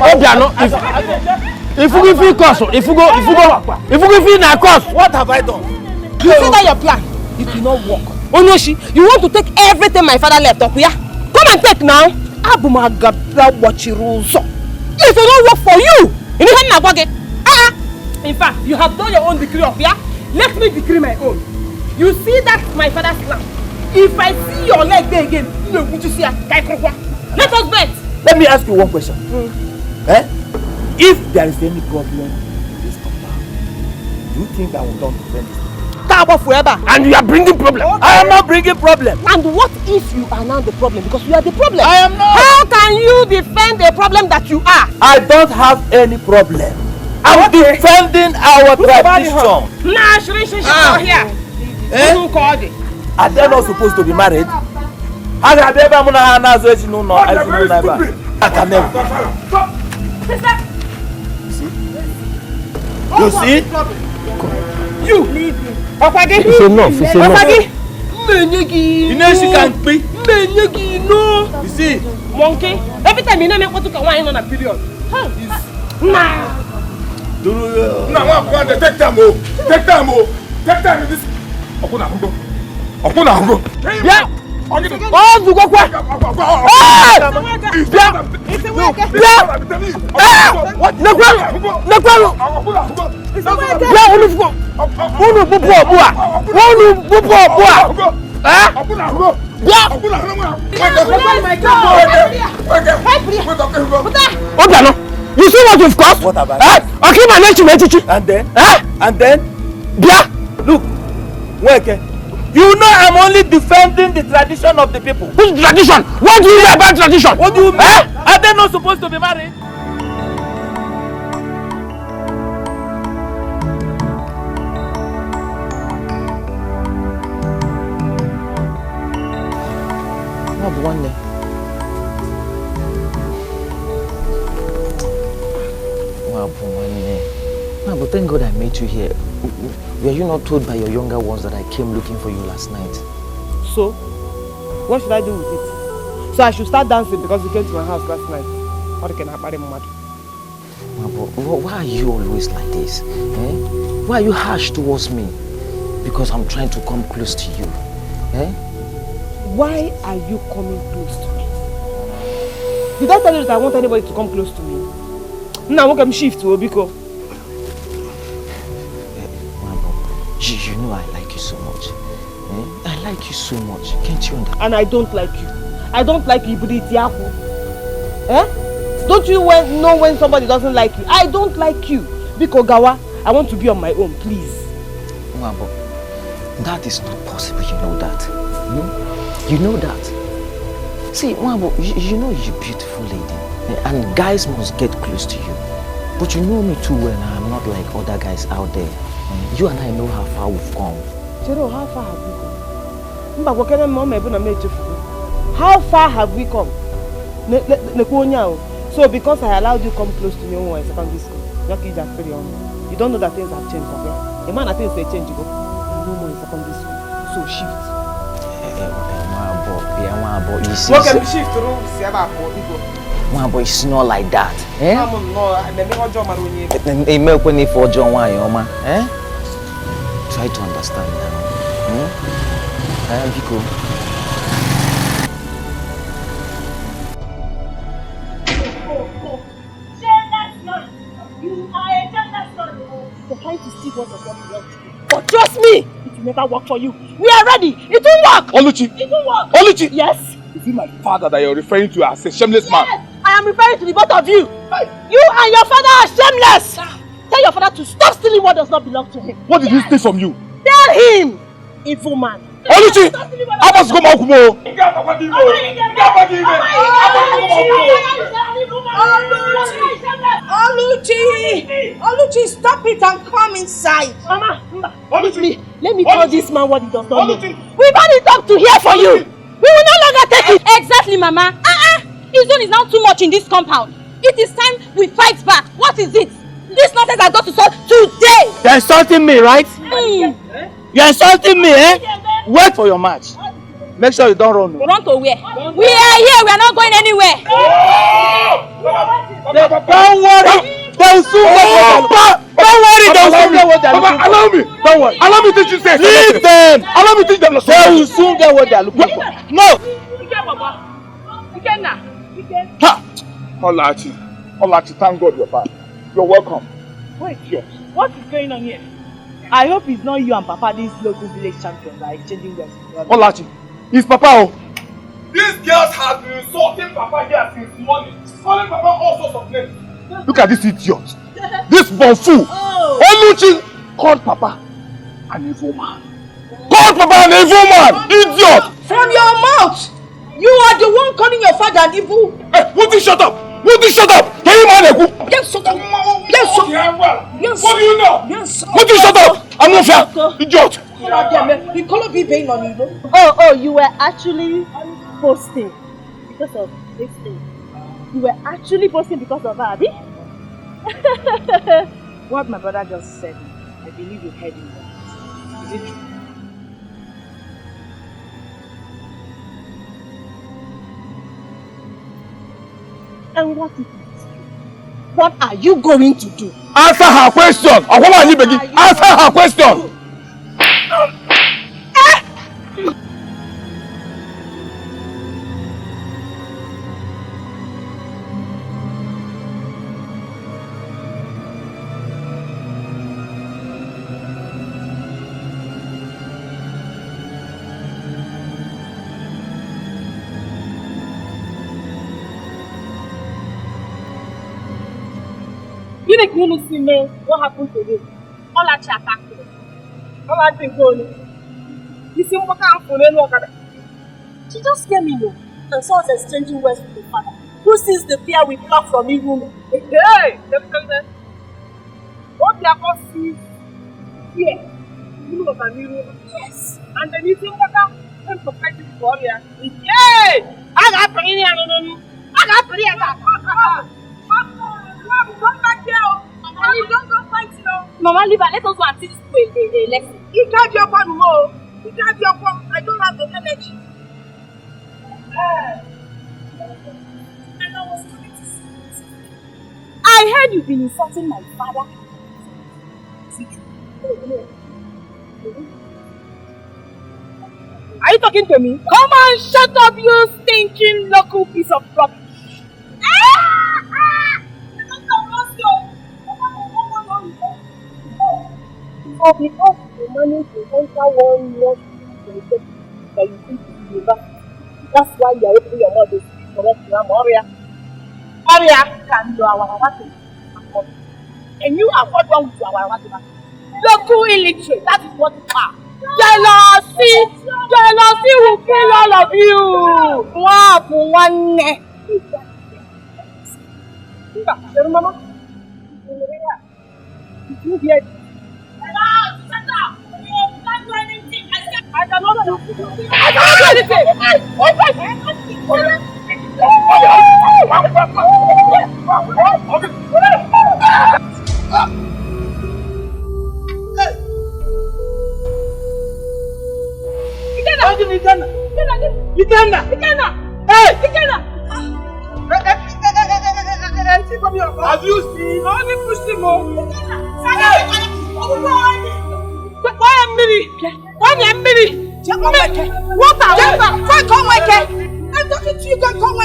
Obiano, if you give course, if you go na course, What have I done? You see that your plan? It will not work. Onoshi, you want to take everything my father left up here? Come and take now. Abumagabra wachiruzo. It will not work for you. In fact, you have done your own decree of here. Let me decree my own. You see that my father's land. If I see your leg there again, let us bet. Let me ask you one question. If there is any problem in this compound, do you think I will not defend this? Forever. and you are bringing problem. Okay. I am not bringing problem. And what if you are now the problem? Because you are the problem. I am not. How can you defend a problem that you are? I don't have any problem. I'm defending our tradition. Nah, here. Are they not supposed to be married? I can never. You see? You leave me. It's enough. You know she can speak. No. You see? Monkey. Every time you know me, what to come on a period. Nah. Now, take time, Take time in this. Okuna. Yeah. Oh, you go quick. You see what you've caused? What have I done? Okay, my name is And then? Yeah. Look, Weke. You know I'm only defending the tradition of the people. Which tradition? What do you know about tradition? What do you mean? Are they not supposed to be married? But thank God I met you here. Were you not told by your younger ones that I came looking for you last night? So, what should I do with it? So I should start dancing because you came to my house last night. How can I marry mad? Why are you always like this? Why are you harsh towards me? Because I'm trying to come close to you. Why are you coming close to me? Did I tell you that I want anybody to come close to me? Now I can shift to Obiko. You know I like you so much. I like you so much. Can't you understand? And I don't like you. I don't like you, Buditiaku. Don't you know when somebody doesn't like you? I don't like you. Because Gawa, I want to be on my own, please. Mabo, that is not possible, you know that. You know that. See, Mabo, you know you're a beautiful lady. And guys must get close to you. But you know me too well, I'm not like other guys out there. You and I know how far we've come. Chero, how far have we come? How far have we come? So because I allowed you to come close to me when we were in secondary school, you don't know that things have changed. A man that things they change, you go. No more in secondary school. So shift. You see, but it's not like that. Try to understand now. Biko. You are a gentleman. You're trying to steal what of what belongs to you. But trust me, it will never work for you. We are ready. It will work. Oluchi. It will work. Oluchi. Yes. Is it my father that you're referring to as a shameless man? Yes. I am referring to the both of you. You and your father are shameless. Tell your father to stop stealing what does not belong to him. What did he steal from you? Tell him, evil man. Oluchi! I must go back home. Oluchi, stop it and come inside. Mama, let me tell this man what he does not know. We've had it up to here for you. We will no longer take it. Exactly, Mama. His zone is now too much in this compound. It is time we fight back. What is it? This nonsense has got to solve today. You're insulting me, right? You're insulting me, Wait for your match. Make sure you don't run. Run to where? We are here. We are not going anywhere. Don't worry. They'll soon get what Don't worry. They'll soon get what they're looking for. Allow me. Don't worry. Allow me to teach you say. Leave them. Allow me to teach them. They will soon get what they're looking for. No. Ha! Olachi, thank God you're back. You're welcome. Wait, what is going on here? I hope it's not you and Papa, these local village champions that are exchanging words. Olachi, it's Papa. These girls have been insulting Papa here since morning. Calling Papa all sorts of names. Look at this idiot. This bonfu. Oluchi called Papa an evil man. Called Papa an evil man. Idiot. From your mouth. You are the one calling your father an evil. Hey, won't you shut up? Won't you shut up? Can you man? Yes, shut up. Yes, shut up. Yes. What do you know? Yes. Won't you shut up? I'm not fair. Idiot. Oh, you were actually posting because of this thing. You were actually posting because of Abby? What my brother just said, I believe you heard him. Is it true? And what if it's true? What are you going to do? Answer her question. Answer her question. You make me see me. What happened to you? All that chat attacked me. All that thing going. You see what kind of phone She just scared me, no. And saw us exchanging words with the father. Who sees the fear we pluck from his room? Hey! What they are called sees fear. You know what I mean? Yes. And then you see what kind of protective warrior. Hey! I got pretty. Mama, leave her. Let us go and see this a lesson. You can't jump on more. You can't jump on. I don't have the energy. And I was coming to see you. I heard you've been insulting my father. Are you talking to me? Come on, shut up, you stinking local piece of rubbish. Or because you managed to enter one more that you think is university. That's why you are opening your mouth to speak correct grammar. Maria can do our work. And you are what wrong with our work. Local illiterate, that is what you are. Jealousy will kill all of you. Wow, one neck. Mama, did you hear? Shut up! You can't do anything. I cannot do anything. I cannot do Have you seen? Only push him on. Why am I? What are come I'm talking to you, come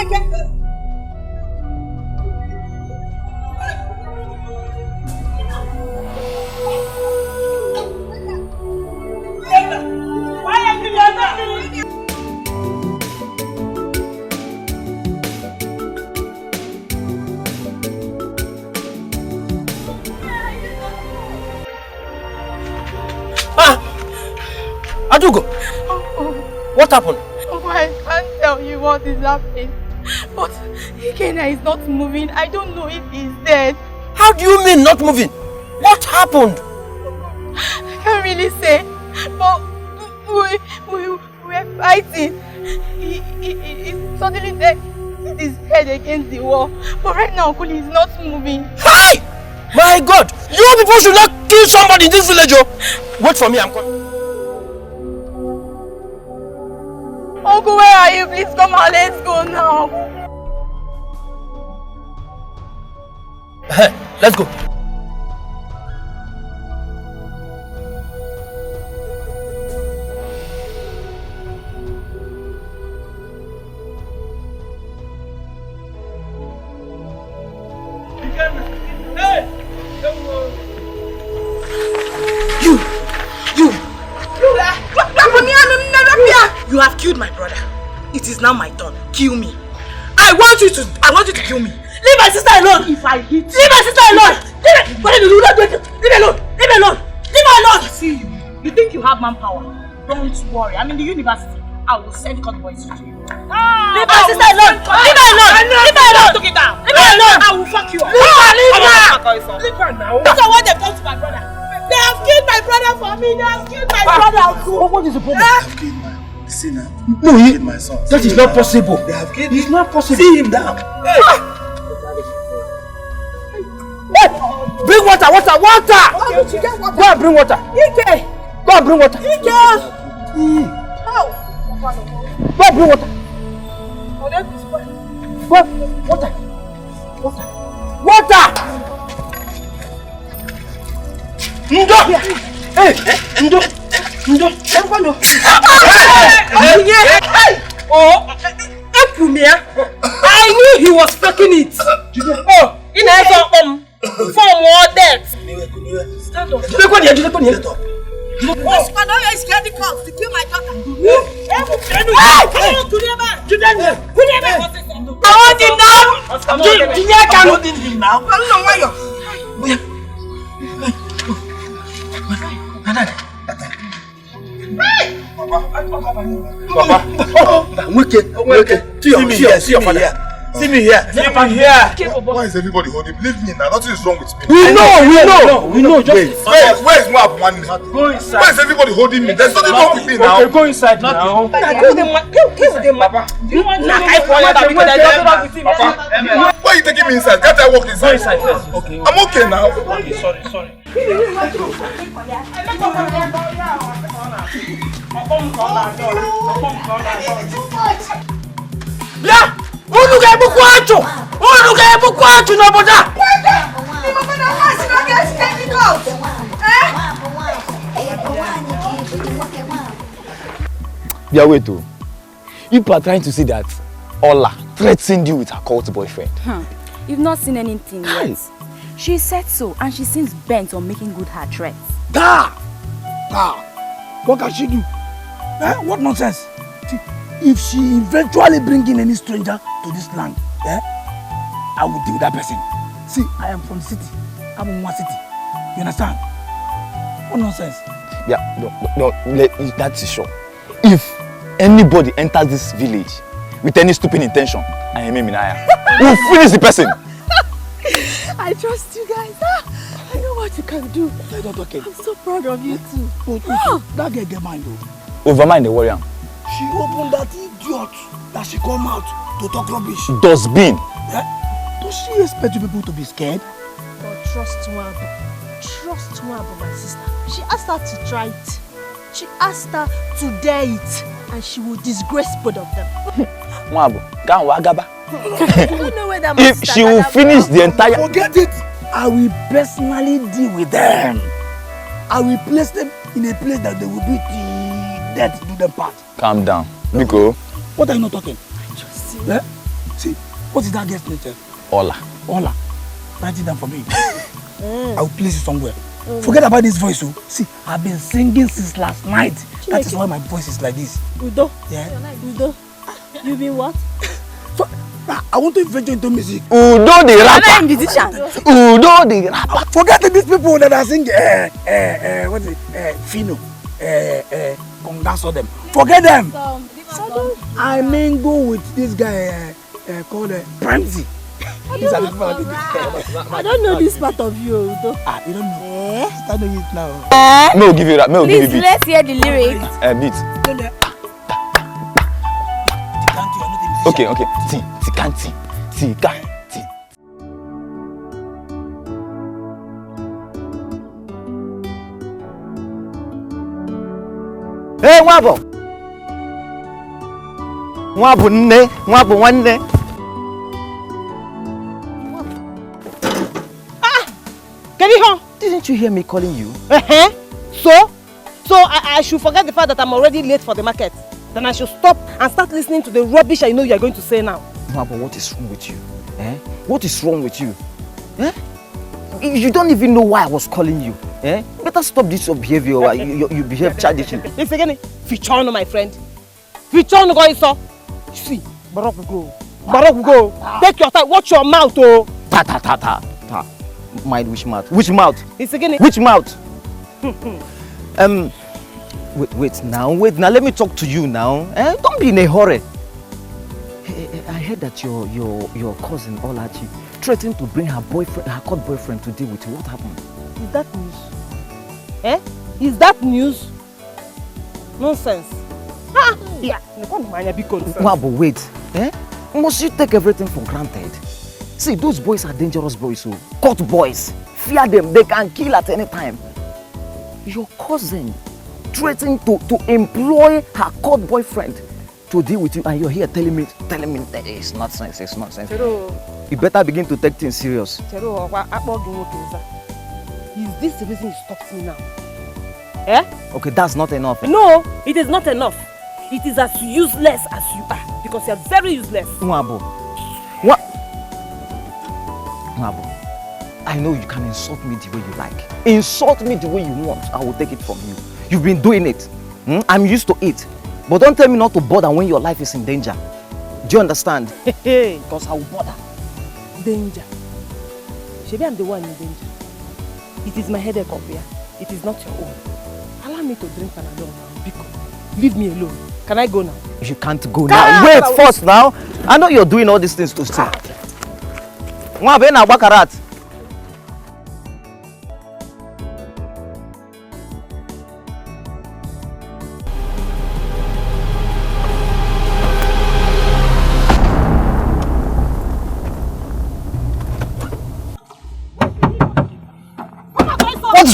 Adugo, what happened? Oh, I can't tell you what is happening. But Ikenna is not moving. I don't know if he's dead. How do you mean not moving? What happened? I can't really say. But we were fighting. He suddenly hit his head against the wall. But right now, Uncle is not moving. Hey! My God! You people should not kill somebody in this village, oh! Wait for me, I'm coming. Uncle, where are you? Please come on, let's go now. Let's go. You have killed my brother. It is now my turn. Kill me. I want you to kill me. Leave my sister alone. If I hit you. Leave my sister alone. Leave her alone. See you. You think you have manpower? Don't worry. I'm in the university. I will send convoys to you. Leave my sister alone. Leave her alone. Leave her alone. Took it down. Leave her alone. I will fuck you up. Leave her. Leave her now. Look at what they've done to my brother. They have killed my brother for me. They have killed my brother. What is the problem? See now. No, my son. That is not possible. They have killed It's not possible. See him down. Hey! Bring water! Go and bring water. Go and bring water. How? Go and bring water. Water! Ndo! Hey! Ndo! I knew he was faking it. Oh, in a for more death. Stand up. Spanola is getting cops to kill my daughter. I want him now. Holding him now. I don't know why you're. Papa, see me here. Why is everybody holding me? Leave me now. Nothing is wrong with me. We know. Just where is Moab one? go inside. Why is everybody holding me? There's nothing wrong with me now. Okay, go inside now. Why you taking me inside? Can't I walk inside? Go inside first. Okay. I'm okay now. Okay, sorry. Bia! Unu ga-egbukwa ọchụ! Unu ga-egbukwa ọchụ n'obodo a! Bia, wait though. People are trying to say that Ola threatened you with her cult boyfriend. You've not seen anything yet. She said so, and she seems bent on making good her threats. What can she do? What nonsense? See, if she eventually brings in any stranger to this land, I will deal with that person. See, I am from the city. I'm in one city. You understand? What nonsense? Yeah, no, that's sure. If anybody enters this village with any stupid intention, I am Minaya. We'll finish the person. I trust you guys. I know what you can do. I'm so proud of you too. That girl get mind though. Overmind the warrior. She opened that idiot that she come out to talk rubbish. Dustbin. Does she expect you people to be scared? But trust Wabo. Trust Wabo, my sister. She asked her to try it. She asked her to dare it. And she will disgrace both of them. Wabo, go Wagaba. I don't know where that If she will finish the entire... Forget it! I will personally deal with them. I will place them in a place that they will be till death do them part. Calm down. Miko. What are you not talking? I just see. See, what is that girl's name? Ola. Write it down for me. I will place it somewhere. Forget about this voice. See, I've been singing since last night. That is why my voice is like this. Udo. Yeah. Udo. You mean what? So, I want to venture into music. Udo the rapper. Musician. Udo the rapper. Forget these people that are singing. What is it? Fino. Congasso them. Forget them. I mingle with this guy called Pramsy. I don't know this part of you, Udo. You don't know? Start doing it now. No, give you that. No, give you Please, let's hear the lyrics. Beat. Okay. Tikanti. Hey, Wabo nne. Didn't you hear me calling you? So I should forget the fact that I'm already late for the market. Then I should stop and start listening to the rubbish I know you are going to say now. But what is wrong with you? What is wrong with you? You don't even know why I was calling you. Better stop this your behavior. You behave childishly. Listen again. Fichono, my friend. Fichono go iso. See, Barak will go. Take your time. Watch your mouth, oh. Ta. Mind which mouth? Which mouth? It's again. Which mouth? Wait now. Let me talk to you now. Don't be in a hurry. I heard that your cousin Olachi threatened to bring her court boyfriend to deal with you. What happened? Is that news? Is that news? Nonsense. Yeah. But wait. Must you take everything for granted? See, those boys are dangerous boys, so court boys. Fear them, they can kill at any time. Your cousin threatened to employ her court boyfriend to deal with you, and you're here telling me that it's nonsense. You better begin to take things serious. Is this the reason you stopped me now? Okay, that's not enough. No, it is not enough. It is as useless as you are, because you are very useless. Nwabo, I know you can insult me the way you like. Insult me the way you want. I will take it from you. You've been doing it. I'm used to it. But don't tell me not to bother when your life is in danger. Do you understand? Because I will bother. Danger. Maybe I'm the one in danger. It is my headache up here. It is not your own. Allow me to drink Panadol now. Because leave me alone. Can I go now? You can't go now. Wait first now. I know you're doing all these things to stay. Mwabe na bakarat.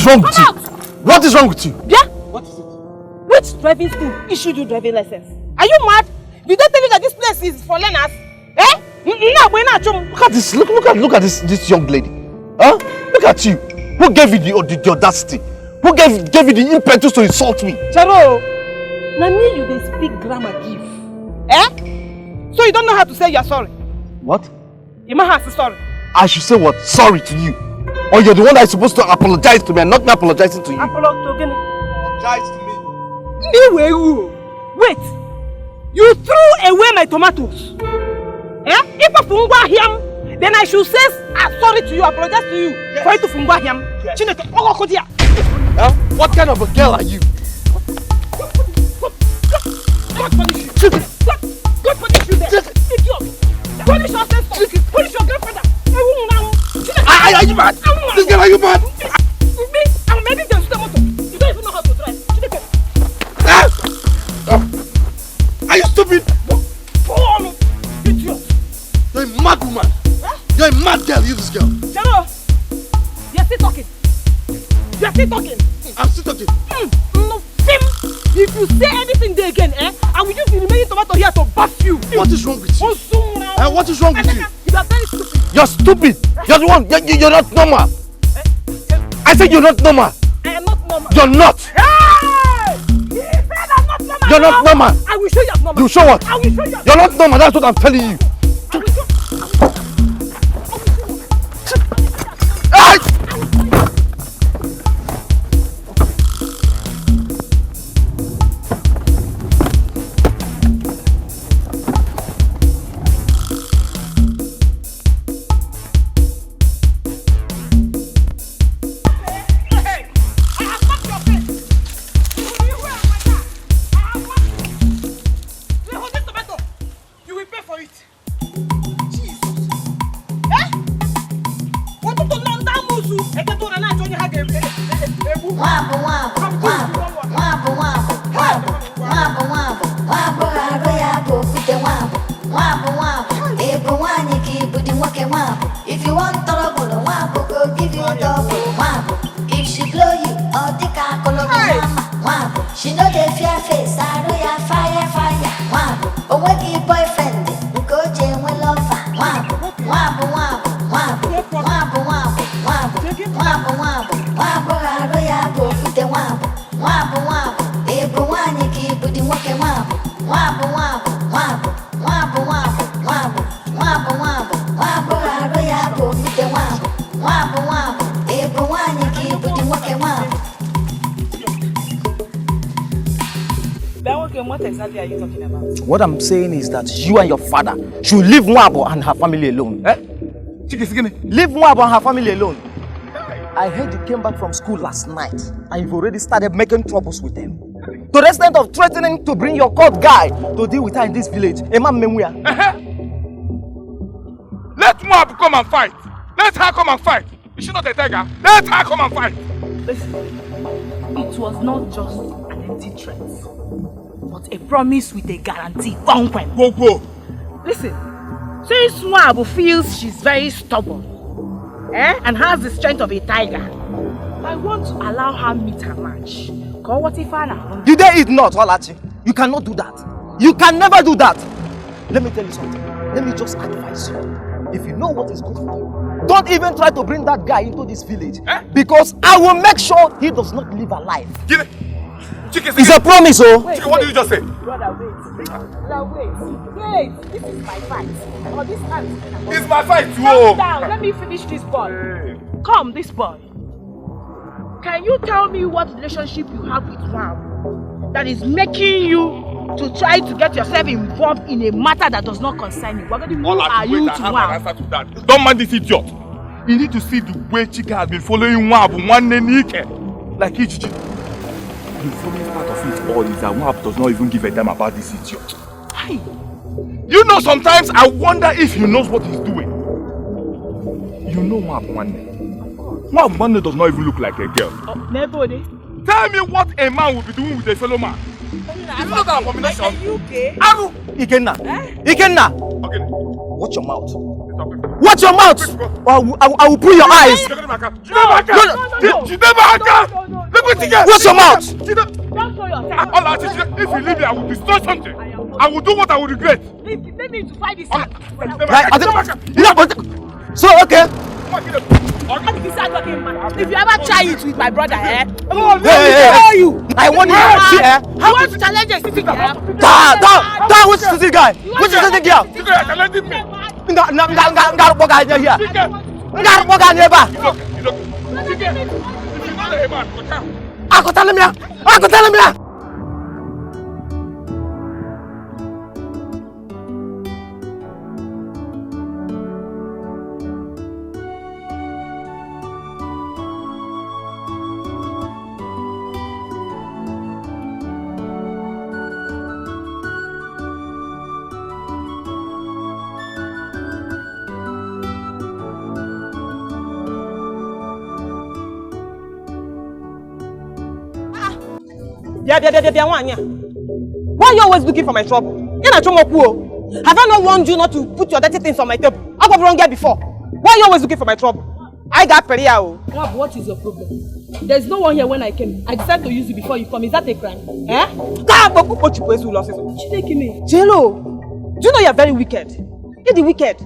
wrong with you? What is wrong with you? Yeah? What is it? Which driving school issued you driving license? Are you mad? Did they tell you that this place is for learners? Eh? Look at this. Look at this young lady. Huh? Look at you. Who gave you the audacity? Who gave you the impetus to insult me? Charo, now me you dey speak grammar give. Eh? So you don't know how to say you're sorry? What? You might have to sorry. I should say what? Sorry to you. Or you're the one that is supposed to apologize to me and not me apologizing to you. Apologize to me. Wait. You threw away my tomatoes. Eh? If I fungwa him, then I should say sorry to you, apologize to you for you to fungwa him. Yes. What kind of a girl are you? God punish you. God punish you there. Idiot. Punish yourself. Punish your grandfather. Are you mad? This girl, are you mad? Me? I'm maybe the motor. You don't even know how to drive. Are you stupid? Idiot. You're a mad woman. Huh? You're a mad girl, you this girl. Charo, you're still talking. You're still talking. I'm still talking. No, Tim. If you say anything there again, I will use the remaining tomato here to buff you. What is wrong with you? What is wrong with you? You are very stupid. You're stupid. You're the one. You're not normal. I said you're not normal. I am not normal. You're not. Hey! He said I'm not normal. You're not normal. I will show you I'm normal. You show what? I will show you. You're not normal. That's what I'm telling you. What exactly are you talking about? What I'm saying is that you and your father should leave Mwabo and her family alone. Leave Mwabo and her family alone. I heard you came back from school last night and you've already started making troubles with them. To the extent of threatening to bring your court guy to deal with her in this village. Let Mwabo come and fight. Let her come and fight. Is she not a tiger? Let her come and fight. Listen, it was not just an empty threat, but a promise with a guarantee. Go. Listen, since Mwabo feels she's very stubborn, and has the strength of a tiger, I want to allow her meet her match. You dare it not, Olachi. You cannot do that. You can never do that. Let me tell you something. Let me just advise you. If you know what is good for you, don't even try to bring that guy into this village. Because I will make sure he does not live alive. It's a promise, oh. Wait, what did you just say? Brother, wait. This is my fight. Or this hand. It's my fight too. Calm down. Let me finish this boy. Come, this boy. Can you tell me what relationship you have with Mwabo that is making you to try to get yourself involved in a matter that does not concern you? Who are you to Mwabo? Don't mind this idiot. You need to see the way Chika has been following Mwabo one Nike. Like Ichiji. The funny part of it all is that Mwabo does not even give a damn about this idiot. Hi. You know, sometimes I wonder if he knows what he's doing. You know Mwabo one Mwabo does not even look like a girl. Nobody. Tell me what a man will be doing with a fellow man. It's not an abomination. Are you okay? Aru! Ikenna! Ikenna! Okay. Watch your mouth. Watch your mouth! I will pull your eyes. No. What's your mouth? Don't show yourself. If you leave me, I will destroy something. I will do what I will regret. Leave me to fight this man. So, okay. If you ever try it with my brother, Hey. you. I want you to see, You want to challenge a city girl? That which city guy? Which is the girl? You are challenging me. Why are you always looking for my trouble? Have I not warned you not to put your dirty things on my table? I've got wrong here before. Why are you always looking for my trouble? I got Peria. What is your problem? There's no one here when I came. I decided to use you before you come. Is that a crime? Jello, do you know you're very wicked? You're the wicked.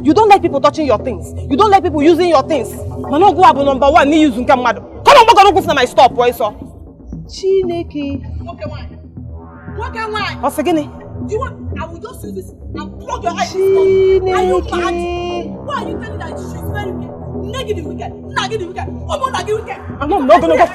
You don't like people touching your things. You don't like people using your things. Mano go abo number 1 me use nka mado. Come on, go go my stop boy so. Chineke. What can why? What's again? Do you want? I will just use this and plug your eyes. Are you mad? Why are you telling that she's very wicked? Negative wicked. Negative wicked. Oh, negative wicked. I'm not gonna go.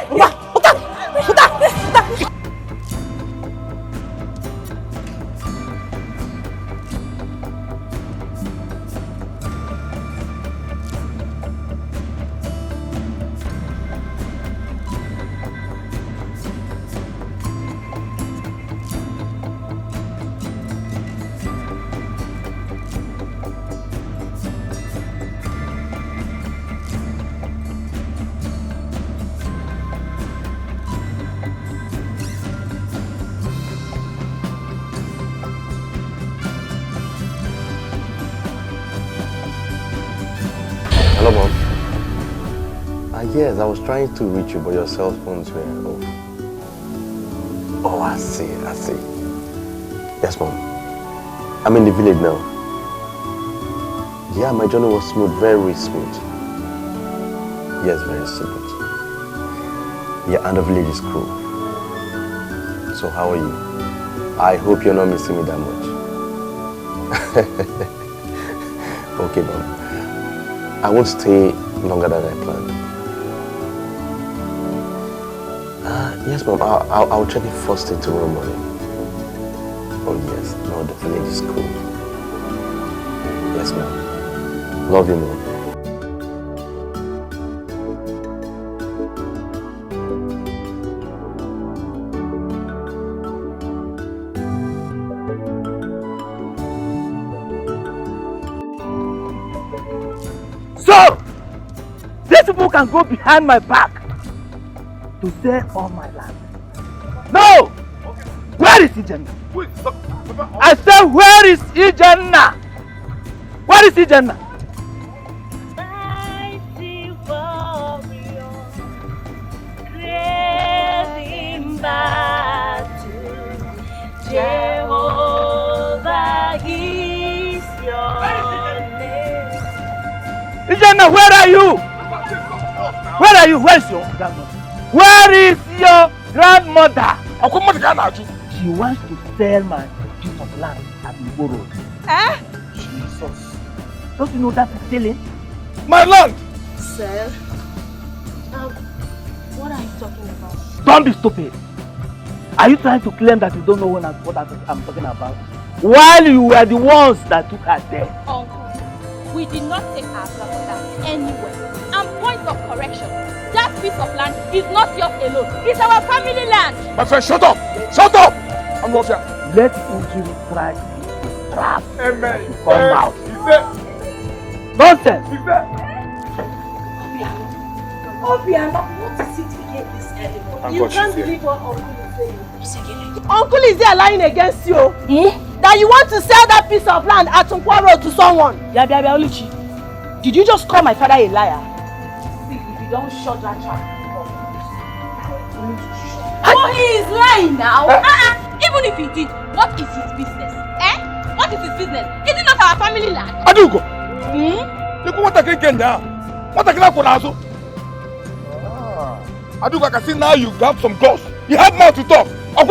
Hello, Mom. Yes, I was trying to reach you, but your cell phones were off. Oh, I see. Yes, Mom. I'm in the village now. Yeah, my journey was smooth, very smooth. Yes, very smooth. Yeah, and the village is cool. So how are you? I hope you're not missing me that much. Okay, Mom. I won't stay longer than I planned. Yes, Mom. I'll check it first thing tomorrow morning. Oh yes, no, the village is cool. Yes, Mom. Love you, Mom. So, these people can go behind my back to sell all my land. No! Where is Ijenna? I said, where is Ijenna? Where is Ijenna? Mighty warrior, great in battle, Jehovah is your name. Ijenna, where are you? Where are you? Where is your grandmother? Where is your grandmother? She wants to sell my piece of land at Igbo Road. Jesus. Don't you know that is stealing? My land! Sir, what are you talking about? Don't be stupid. Are you trying to claim that you don't know what I'm talking about? While you were the ones that took her there. Uncle, we did not take our grandmother anywhere. And point of correction, that piece of land is not yours alone. It's our family land. My friend, shut up! Shut up! I'm not here. Let Ujiri try to trap Amen. to come out. Nonsense! Obiano, what is it again this early morning? You can't believe what Uncle is saying. Uncle is there lying against you. That you want to sell that piece of land at Tunkwa Road to someone. Did you just call my father a liar? don't shut that trap. Oh, he is lying now. Even if he did, what is his business? What is his business? Is it not our family land? Adugo! Look what I can now. What I can for Azu. Adugo, I can see now you have some guts. You have mouth to talk. One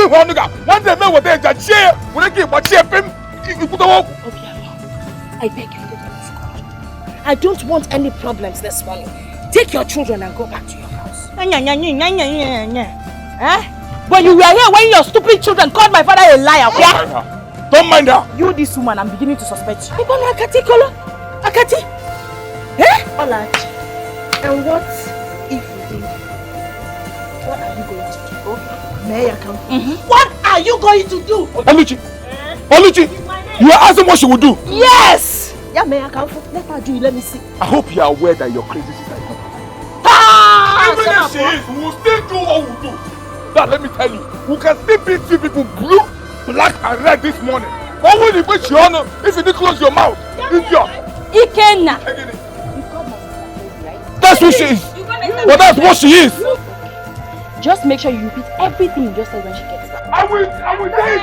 day, man, what they just share. When I give what share him, you put a walk. I beg you, I don't want any problems this morning. Take your children and go back to your house. When you were here, when your stupid children called my father a liar. Don't mind her. You, this woman, I'm beginning to suspect you. Akati, Olachi, and what if you did? What are you going to do? Okay. May I come? What are you going to do? Oluchi, you are asking what she will do? Yes! Yeah, may I come? Let her do it, let me see. I hope you are aware that your crazy sister is not. Even if she is, we will still do what we do. Now let me tell you, we can still beat you people blue, black and red this morning. But when you put your honor, if you didn't close your mouth, idiot. Ikenna. That's who she is. Well, that's what she is. Just make sure you repeat everything you just said when she gets back. I will tell you.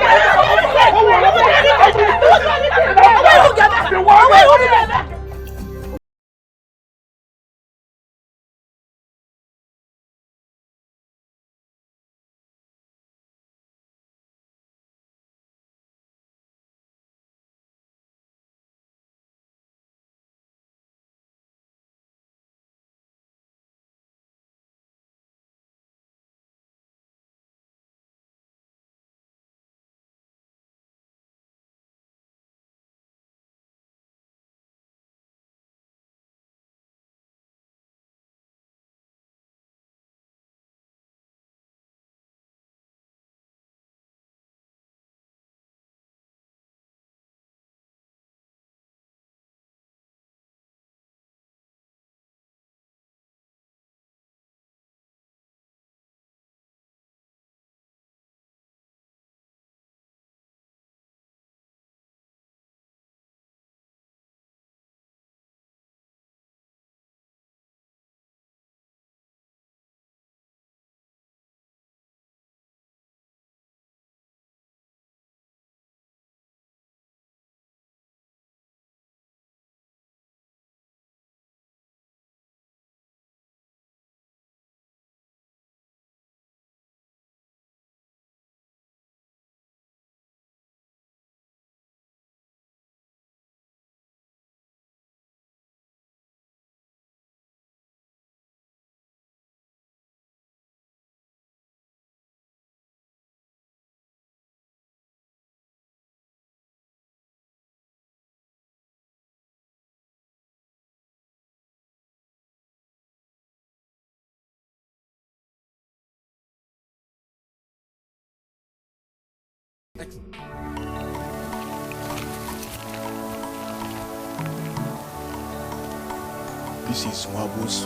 This is Wabu's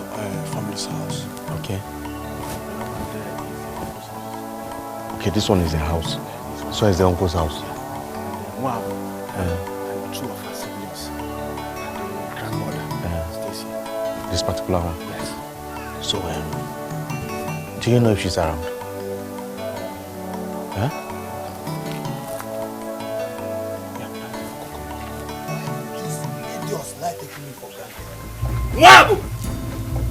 family's house. Okay. Okay, this one is a house. So is the uncle's house. Wabu and two of her siblings and the grandmother, Stacy. This particular one? Yes. So, do you know if she's around? Huh? Wabu!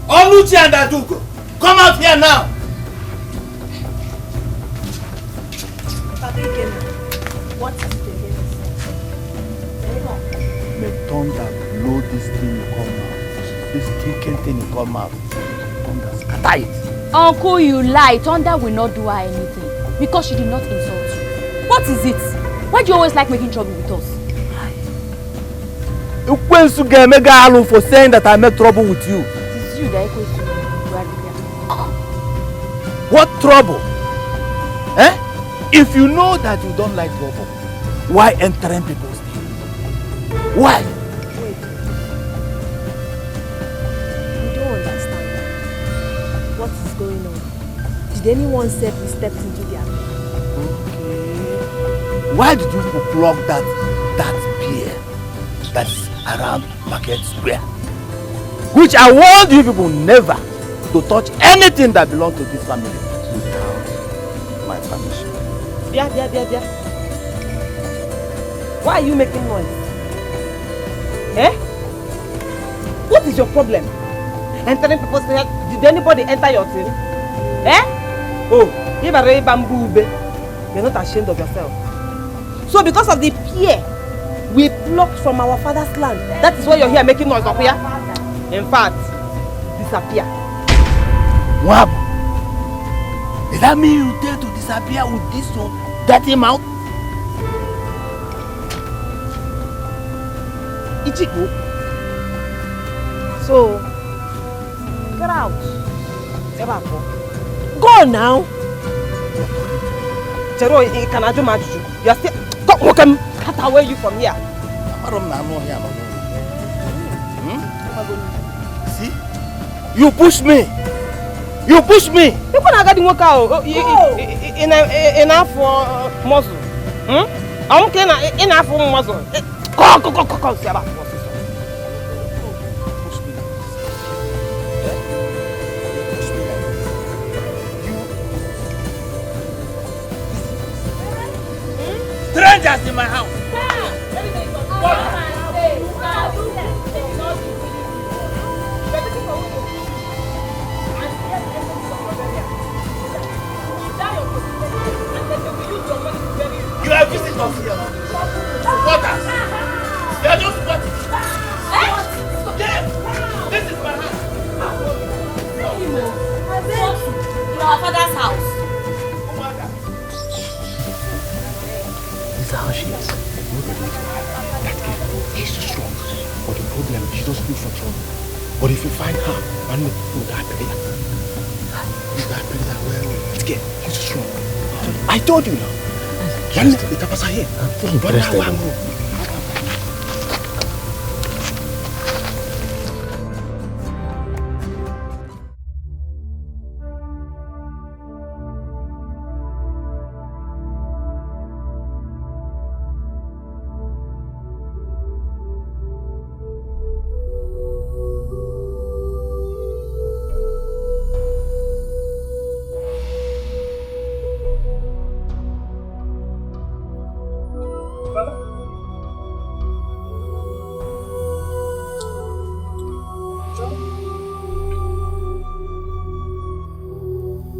Oluchi and Adugo, come out here now! What is the May thunder blow this thing you come out. This kicking thing you come out. Thunder scatter it. Uncle, you lie. Thunder will not do her anything because she did not insult you. What is it? Why do you always like making trouble with us? Ukwensu get mega alu for saying that I make trouble with you. It is you that equates to What trouble? If you know that you don't like trouble, why entering people's name? Why? Wait. You don't understand. What is going on? Did anyone say we stepped into their bed? Okay. Why did you plug that beer that is around Market Square? Which I warned you people never to touch anything that belongs to this family without my permission. Bia. Why are you making noise? Eh? What is your problem? Entering people's house? Did anybody enter your thing? Eh? Oh, you're not ashamed of yourself. So because of the fear we plucked from our father's land, that is why you're here making noise up here? In fact, disappear. Wab, does that mean you dare to disappear with this your dirty mouth? Ichiku. So, get out. Go now. Chero, can I do my juju? You are still... Come, cut away you from here. See? You push me. You push me. You can't get the work out enough for muscle. I'm okay enough for muscle. Go. Strangers in my house. You are visitors here. Supporters. You are just supporters. Yes. This is my house. In our father's house. This is how she is. That girl, she's too strong. But the problem, she doesn't look for trouble. But if you find her, man, you die prayer. You die prayer well. That girl, she's too strong. I told you now. I'm feeling interested.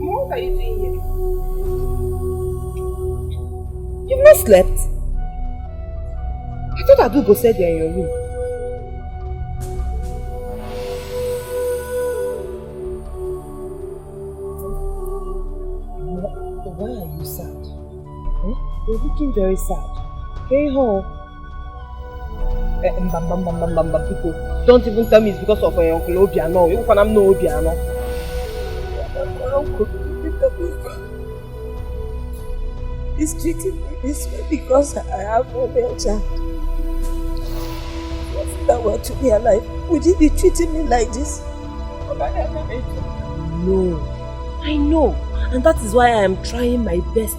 What are you doing here? You've not slept? I thought Adugo said you're in your room. Why are you sad? You're looking very sad. Hey ho. People, don't even tell me it's because of Uncle Obiano. You can know Obiano. He's treating me this way because I have no male child. If that were to be alive, would he be treating me like this? No, I know, and that is why I am trying my best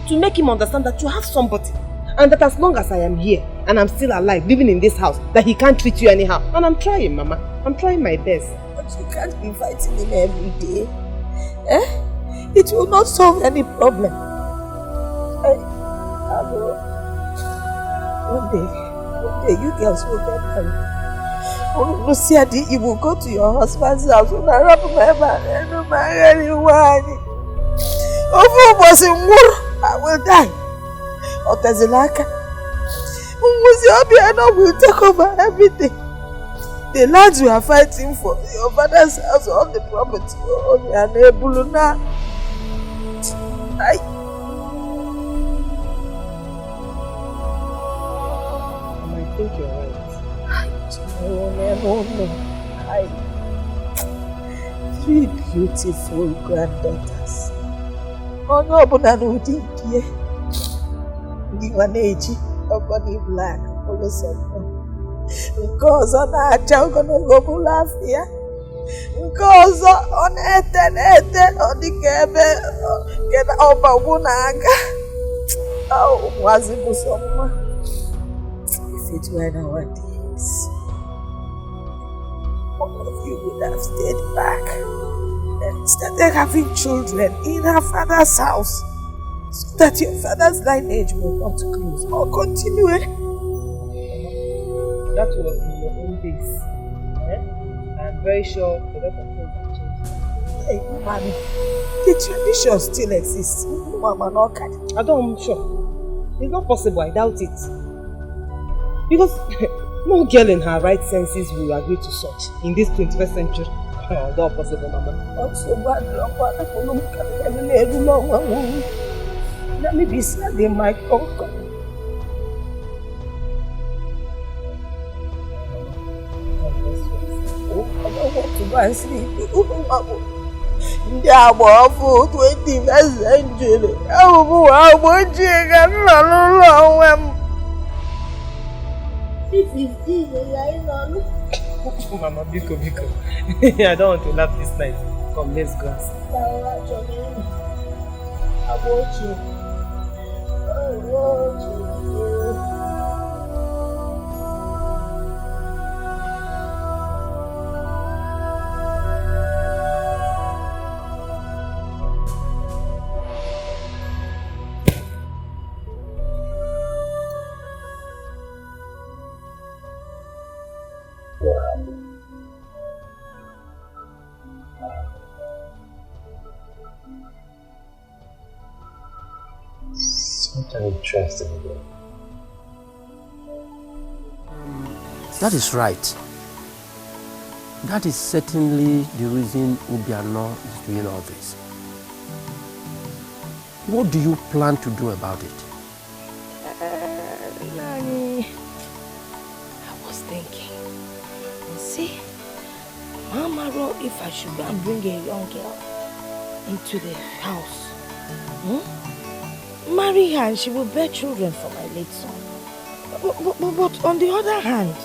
to make him understand that you have somebody, and that as long as I am here and I'm still alive, living in this house, that he can't treat you anyhow. And I'm trying, Mama. I'm trying my best. But you can't be fighting him every day. It will not solve any problem. One day you girls will get married. Oh, Lucia, you will go to your husband's house. I will die. Or Tazilaka. Obiano will take over everything. The lands we are fighting for, your father's house, all the property, Obiano Buluna. I think you're right. No. Three beautiful granddaughters. Oh no, but I don't think here. The one age of body black, because on our child gonna go laugh here. Because on it on the cabin, get up a wunaga. Oh, was it for someone? If it were nowadays, all of you would have stayed back. started having children in her father's house so that your father's lineage will not close or continue. That was in your own days. I'm very sure a lot of things have changed. Hey, mommy, the tradition still exists. Mama, not kind. I'm sure. It's not possible, I doubt it. Because no girl in her right senses will agree to such in this 21st century. It's not possible, Mama. Not so bad, let me be sad in my uncle. I don't want to go and sleep. Yeah, but for 21st century. Oh, Mama, Biko. I don't want to laugh this night. Come, let's go. I want you. Something interesting again. That is right. That is certainly the reason Obiano is doing all this. What do you plan to do about it? Nani, I was thinking, see, Mama wrote if I should go and bring a young girl into the house. Marry her and she will bear children for my late son. But on the other hand,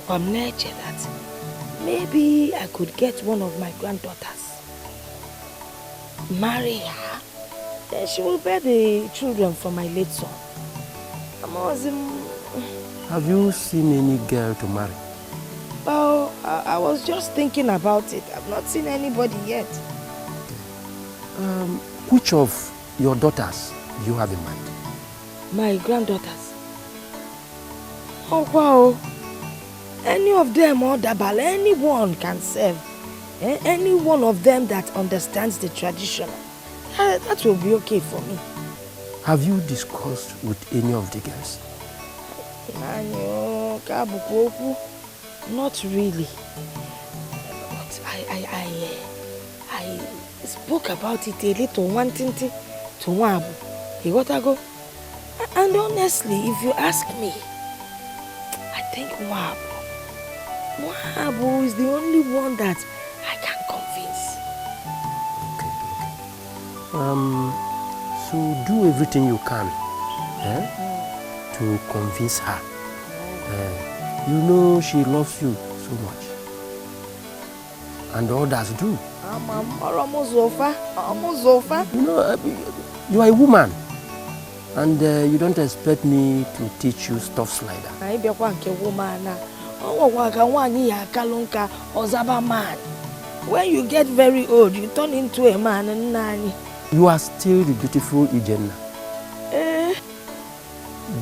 I'm nature that maybe I could get one of my granddaughters, marry her, then she will bear the children for my late son. Have you seen any girl to marry? Well, I was just thinking about it. I've not seen anybody yet. Which of your daughters do you have in mind? My granddaughters. Oh wow. Any of them or Dabal, anyone can serve. Any one of them that understands the tradition. That will be okay for me. Have you discussed with any of the girls? Not really. But I spoke about it a little, wanting to Wabu. You got to go. And honestly, if you ask me, I think Wabu is the only one that I can convince. Okay. So do everything you can to convince her. You know she loves you so much. And others do. You know, you are a woman. And you don't expect me to teach you stuff like that. When you get very old, you turn into a man and nanny. You are still the beautiful Ijenna.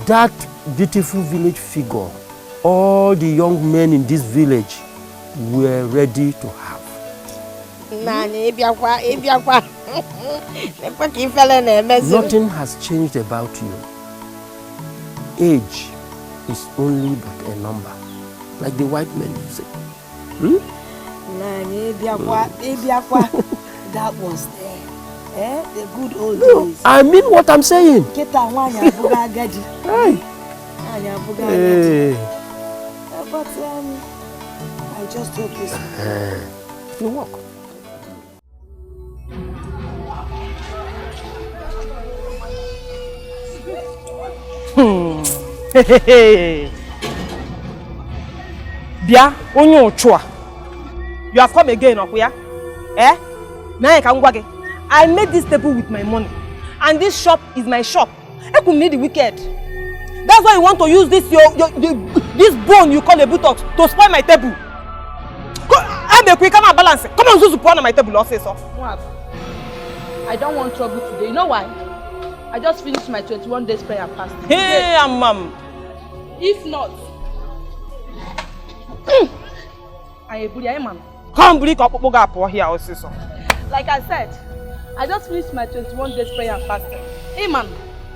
That beautiful village figure, all the young men in this village were ready to have. Nothing has changed about you. Age is only but a number, like the white men say. That was there. The good old days. I mean what I'm saying. Hey. But I just hope this will work. Bia, onye ochua. You have come again, Okuya? Now I can go again. I made this table with my money, and this shop is my shop. I could meet the wicked. That's why you want to use this this bone you call a buttocks to spoil my table. I the quick come balance. Come on, Zuzu, put on my table officer. I don't want trouble today. You know why? I just finished my 21 days prayer fast. Hey, mom. If not, come bring up here also. like I said, I just finished my 21 days prayer and fasting. Hey man,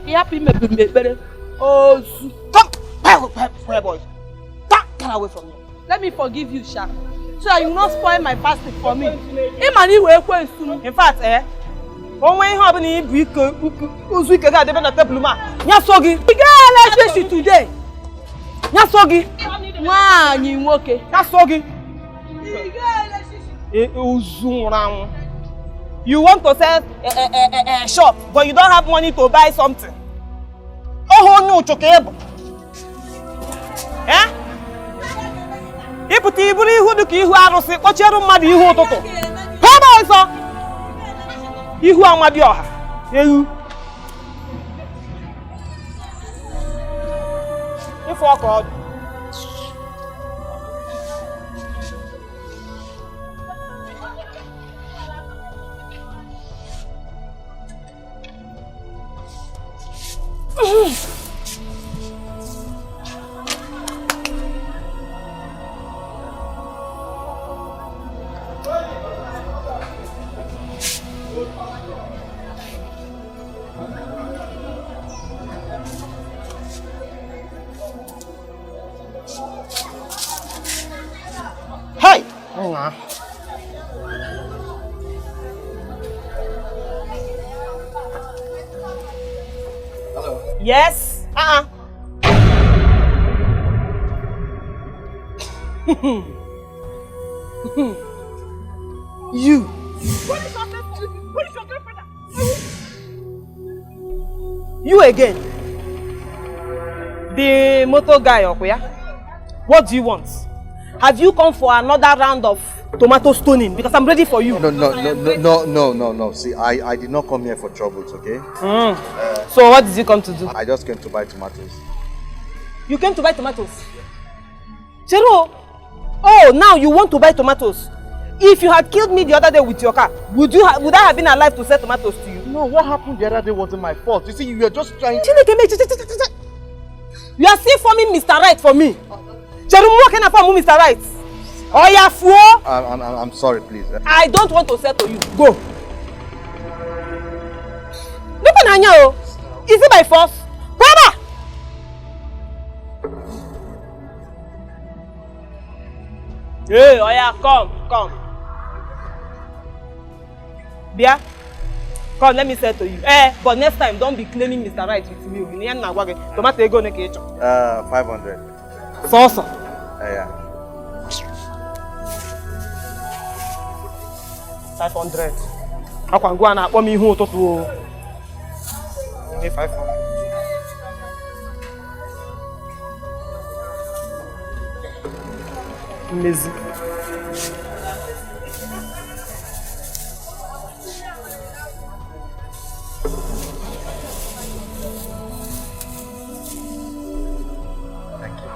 he happy me better. Oh, come, boys. Get away from me. Let me forgive you, Sha. So that you will not spoil my fasting for me. Hey man, he will soon. In fact, one way how many week got the table ma. Nyasogi. We get electricity today. Nyasogi. Man, you okay? Nyasogi. You want to sell a shop, but you don't have money to buy something. Oh no, chokebo. Eh? Iputi ibuli ihu duki ihu arusi, kocheru mmadu ihu ụtụtụ. Haba ọzọ. Ihu amadi ọha. Ehu. Ifu ọka ọdụ. Hey! Hello. Yes. You. What is your girlfriend? You again. The motor guy, Okuya. What do you want? Have you come for another round of tomato stoning? Because I'm ready for you. No. See, I did not come here for troubles, okay? So what did you come to do? I just came to buy tomatoes. You came to buy tomatoes? Chero! Oh, now you want to buy tomatoes? If you had killed me the other day with your car, would I have been alive to sell tomatoes to you? No, what happened the other day wasn't my fault. You see, you were just trying to... You are still forming Mr. Right for me. Chero, can I form Mr. Right? Oh, yeah, fool! I'm sorry, please. I don't want to sell to you. Go. Look at Anya. Is it by force? Brother! Hey, oh yeah, come. Bia, come, let me say to you. But next time, don't be claiming Mr. Right with me. Tomato ego ne kecho. 500. Sauce. Yeah. 500. I can go and ask me who to do. 500. Amazing. Thank you.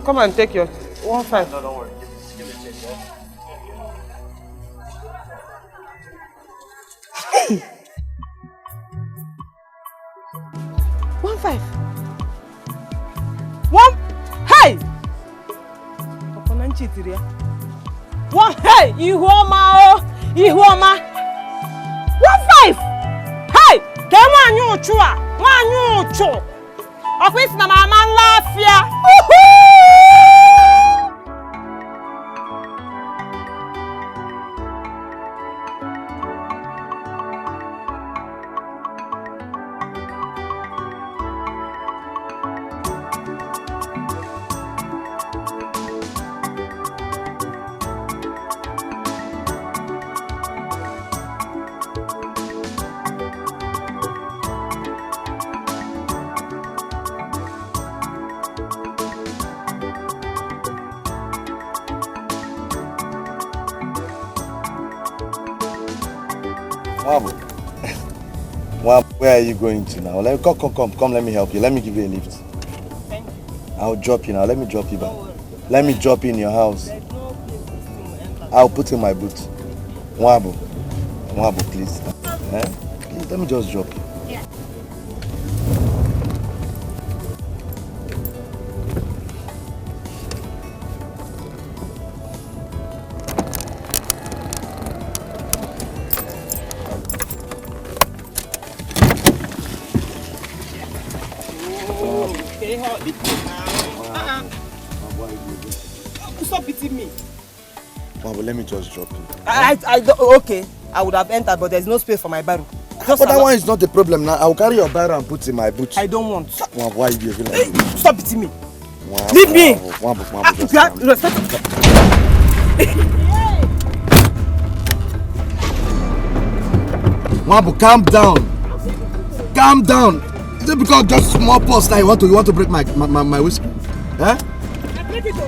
Come and take your 1.5. No, don't worry. Give me change, yeah? Hey! 1.5. Hey! One. Hey! Ihuoma! 1.5. Hey! Come on, you chua! Office na mama lafia. Where are you going to now? Come, let me help you. Let me give you a lift. Thank you. I'll drop you now. Let me drop you back. Let me drop you in your house. I'll put in my boot. Mwabo, please. Please, let me just drop you. Yeah. Stop beating me. Mwabo, let me just drop you. Okay. I would have entered, but there's no space for my barrel. But that one is not the problem now. I'll carry your barrel and put in my boot. I don't want. Mwabo, why are you behaving like this? Stop beating me. Mwabo, Leave me. Mwabo, just respect. Mwabo, calm down. Calm down. Is it because just small pause now you want to break my whiskey? Huh?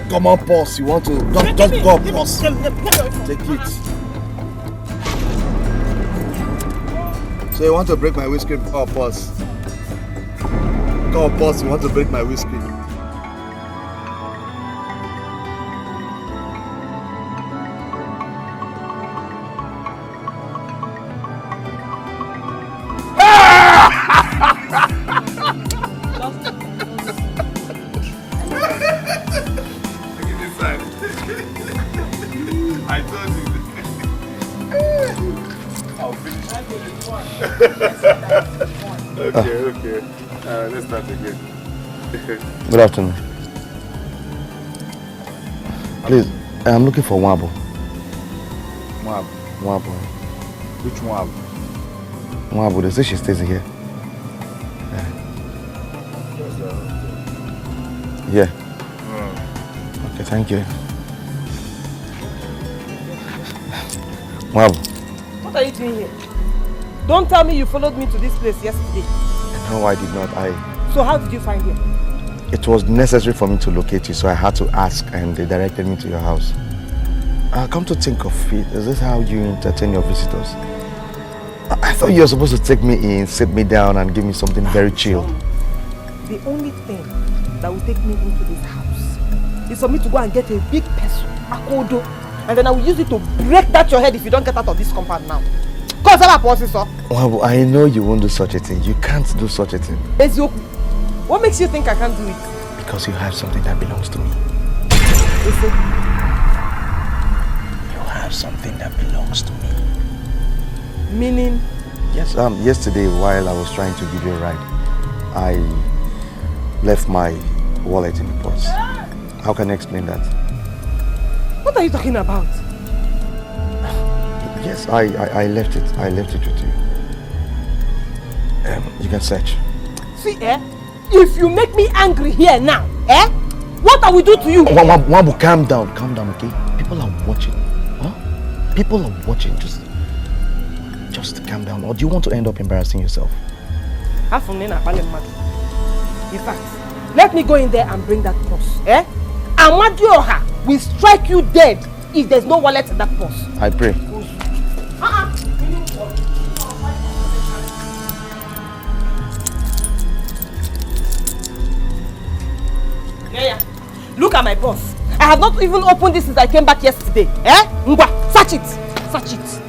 Come on, pause. You want to just go pause. Take it. So you want to break my whiskey? Go pause. Go pause. You want to break my whiskey? I told you. I'll finish. Okay. Let's start again. Good afternoon. Please, I'm looking for Mwabo. Mwabo. Which Mwabo? Mwabo, they say she stays here. Yeah. Okay, thank you. Mwabo. What are you doing here? Don't tell me you followed me to this place yesterday. No, I did not. So how did you find here? It was necessary for me to locate you, so I had to ask, and they directed me to your house. Come to think of it, is this how you entertain your visitors? I thought you were supposed to take me in, sit me down, and give me something very chilled. The only thing that will take me into this house is for me to go and get a big peso, a kodo, and then I will use it to break that your head if you don't get out of this compound now. Well, I know you won't do such a thing. You can't do such a thing. What makes you think I can't do it? Because you have something that belongs to me. Listen. You have something that belongs to me. Meaning? Yes, yesterday while I was trying to give you a ride, I left my wallet in the purse. How can I explain that? What are you talking about? Yes, I left it. I left it with you. You can search. See, if you make me angry here now, what I will do to you? Wambu, calm down, okay? People are watching. Huh? People are watching. Just calm down. Or do you want to end up embarrassing yourself? In fact, let me go in there and bring that purse. Amadioha will strike you dead if there's no wallet in that purse. I pray. Yeah. Look at my purse. I have not even opened this since I came back yesterday. Ngwa, search it. Search it.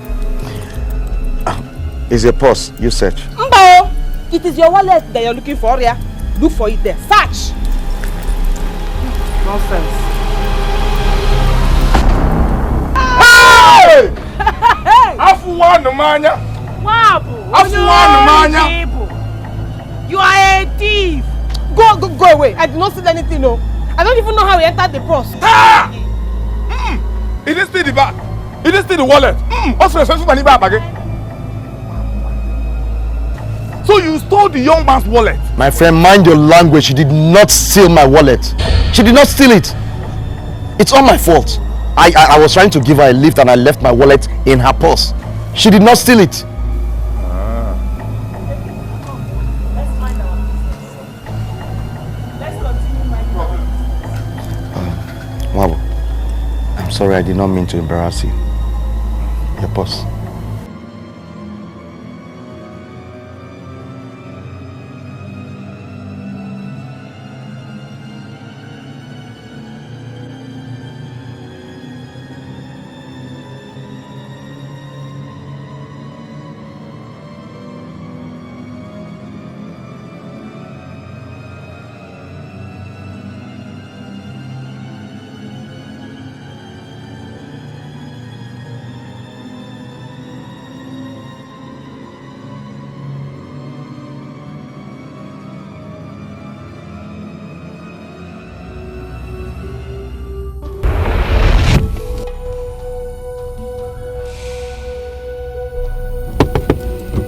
It's your purse. You search. Mbo, it is your wallet that you're looking for. Yeah? Look for it there. Search. Nonsense. Hey! Afuwa manya. Wabu. Afuwa manya. You are a thief. Go away. I did not see anything. No. I don't even know how he entered the purse. He didn't steal the bag. He didn't steal the wallet. So you stole the young man's wallet? My friend, mind your language. She did not steal my wallet. She did not steal it. It's all my fault. I was trying to give her a lift and I left my wallet in her purse. She did not steal it. Wow. I'm sorry, I did not mean to embarrass you. Your purse.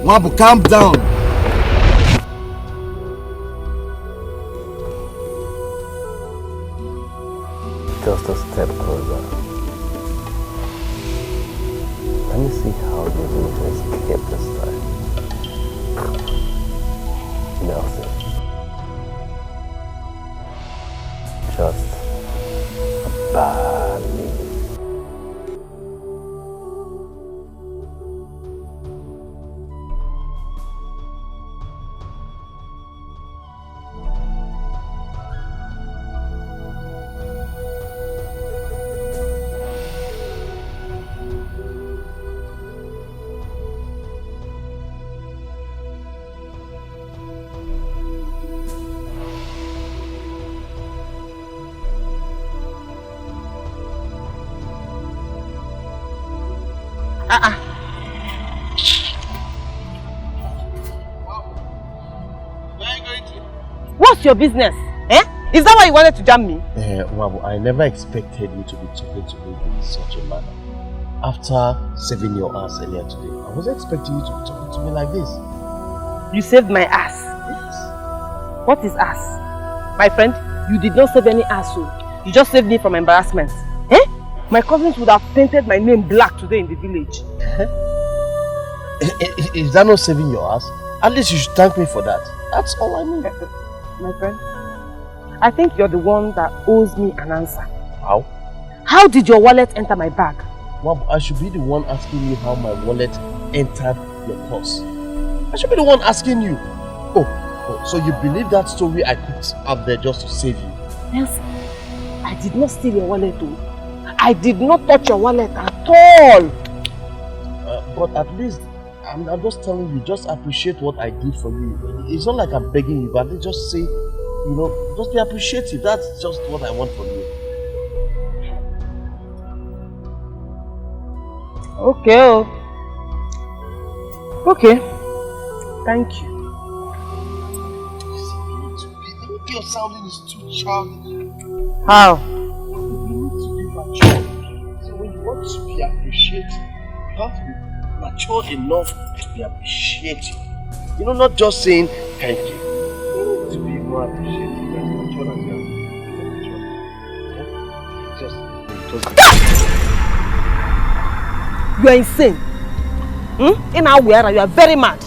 Wabu, calm down. Just a step closer. Let me see how you're going to escape this time. Nelson. Just a bad news. What's your business? Eh? Is that why you wanted to jam me? Wabu, I never expected you to be talking to me in such a manner. After saving your ass earlier today, I wasn't expecting you to be talking to me like this. You saved my ass. Yes. What is ass? My friend, you did not save any ass. You just saved me from embarrassment. Eh? My cousins would have painted my name black today in the village. Is that not saving your ass? At least you should thank me for that. That's all I mean. My friend, I think you're the one that owes me an answer. How? How did your wallet enter my bag? Well, I should be the one asking you how my wallet entered your purse. I should be the one asking you. Oh, so you believe that story I put up there just to save you? Yes. I did not steal your wallet though. I did not touch your wallet at all. But at least, I'm just telling you, just appreciate what I did for you. It's not like I'm begging you, but just say, you know, just be appreciative. That's just what I want from you. Okay. Okay. Thank you. Your sounding is too childish. How? You need to be mature. So when you want to be appreciated, you have to be mature enough to be appreciated. You know, not just saying thank you. You need to be more appreciative and mature as well. You are insane. In our way, you are very mad.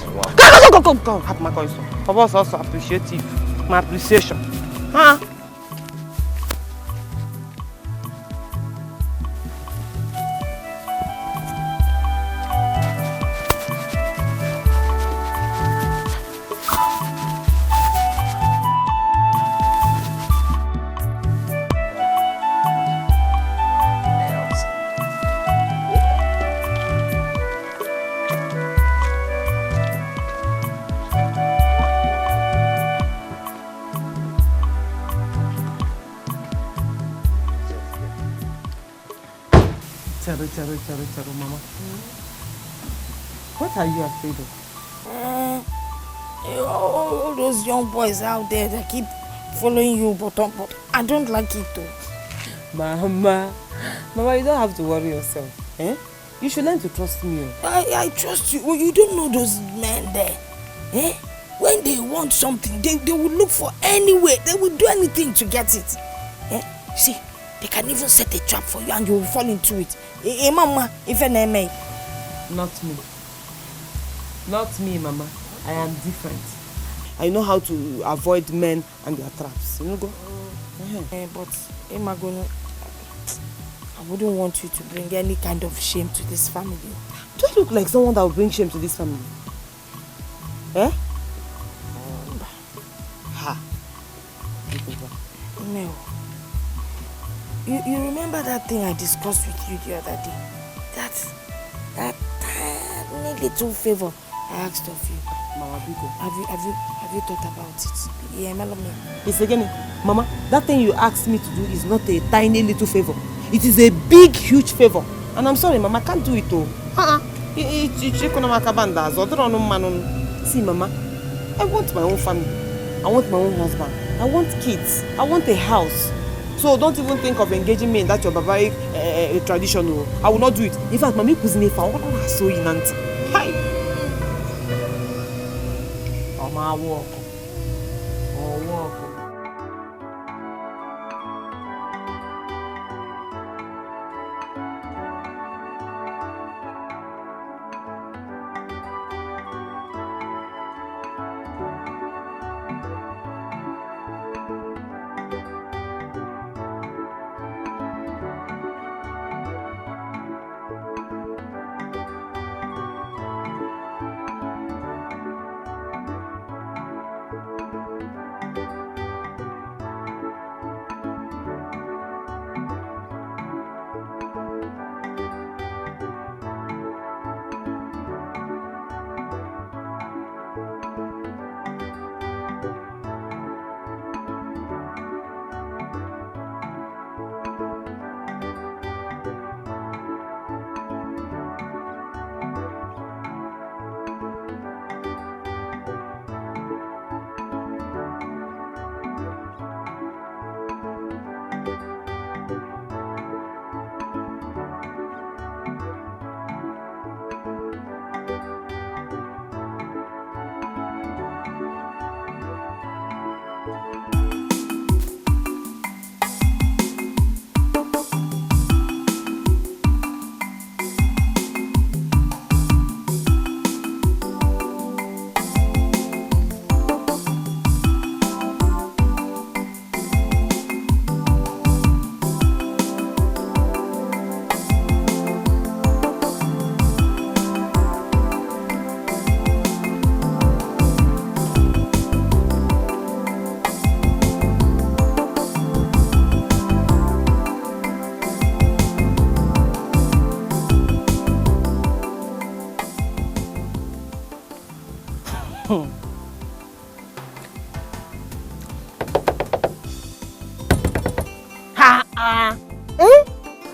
Go. Have my voice. For us also appreciative. My appreciation. Huh? Taro, Mama. What are you afraid of? All those young boys out there that keep following you, but I don't like it though. Mama, you don't have to worry yourself. Eh? You should learn to trust me. I trust you. Well, you don't know those men there. Eh? When they want something, they will look for any way. They will do anything to get it. Eh? See, they can even set a trap for you and you will fall into it. Mama, if an MA. Not me. Not me, Mama. I am different. I know how to avoid men and their traps. You know, go. But Emma, I wouldn't want you to bring any kind of shame to this family. Do I look like someone that will bring shame to this family? Eh? Ha. No. You remember that thing I discussed with you the other day? That tiny little favor I asked of you. Mama Bigo. Have you thought about it? Yeah, Melanie. It's again, Mama, that thing you asked me to do is not a tiny little favor. It is a big, huge favor. And I'm sorry, Mama, I can't do it all. See, Mama, I want my own family. I want my own husband. I want kids. I want a house. So don't even think of engaging me in that your barbaric tradition. I will not do it. In fact, Mami Kuzine, I want to so in Hi. Mama walk. Oh, walk.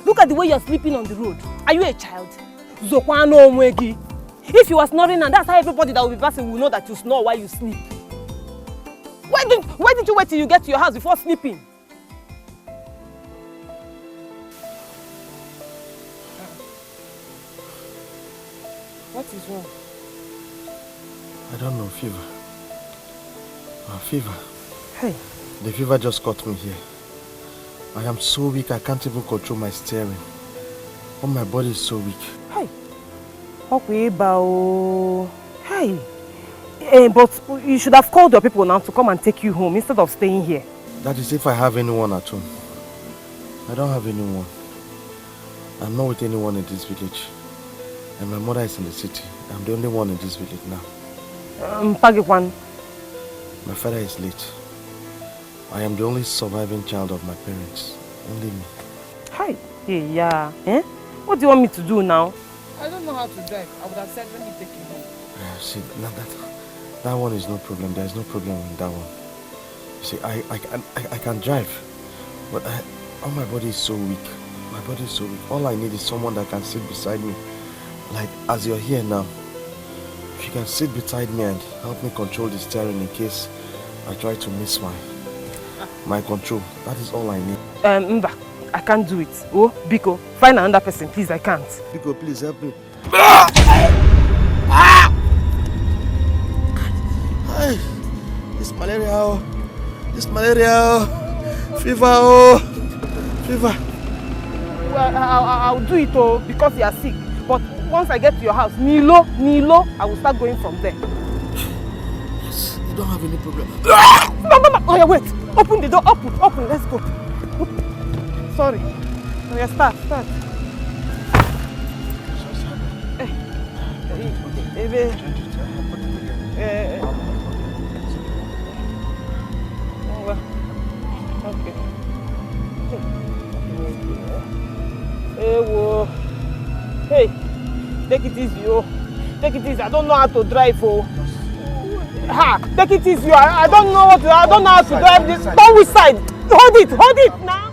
Look at the way you're sleeping on the road. Are you a child? Zokwano Omwegi. If you are snoring, and that's how everybody that will be passing will know that you snore while you sleep. Why did you wait till you get to your house before sleeping? What is wrong? I don't know, fever. Fever. Hey. The fever just caught me here. I am so weak, I can't even control my steering. Oh, my body is so weak. Hey. Hey. But you should have called your people now to come and take you home instead of staying here. That is if I have anyone at home. I don't have anyone. I'm not with anyone in this village. And my mother is in the city. I'm the only one in this village now. Pagikwan. My father is late. I am the only surviving child of my parents. Only me. Hi. Hey, yeah. Eh? What do you want me to do now? I don't know how to drive. I would have said, let me take you home. See, that one is no problem. There is no problem with that one. See, I can drive. But my body is so weak. My body is so weak. All I need is someone that can sit beside me. Like, as you're here now. If you can sit beside me and help me control the steering in case I try to miss my control. That is all I need. Mba, I can't do it. Oh, Biko, find another person, please. I can't. Biko, please help me. Hey, this malaria, fever, fever. Well, I'll do it because you are sick. But once I get to your house, Nilo, I will start going from there. Yes, you don't have any problem. No. Oh, yeah, wait. Open the door. Open. Let's go. Sorry. Oh, yeah, start. Okay. Hey, take it easy, Take it easy. I don't know how to drive, Take it easy. I don't know how to drive this. Don't which side. Hold it now.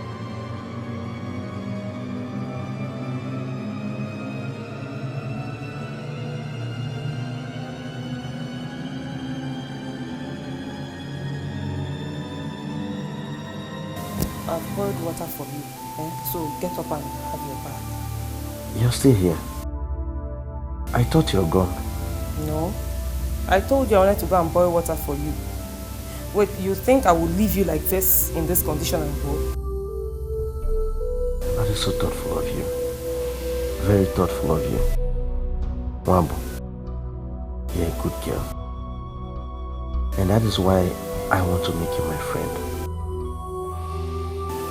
I've poured water for you, so get up and have your bath. You're still here? I thought you're gone. No, I told you I wanted to go and boil water for you. Wait, you think I will leave you like this, in this condition and go? That is so thoughtful of you. Very thoughtful of you. Wambo, you're a good girl. And that is why I want to make you my friend.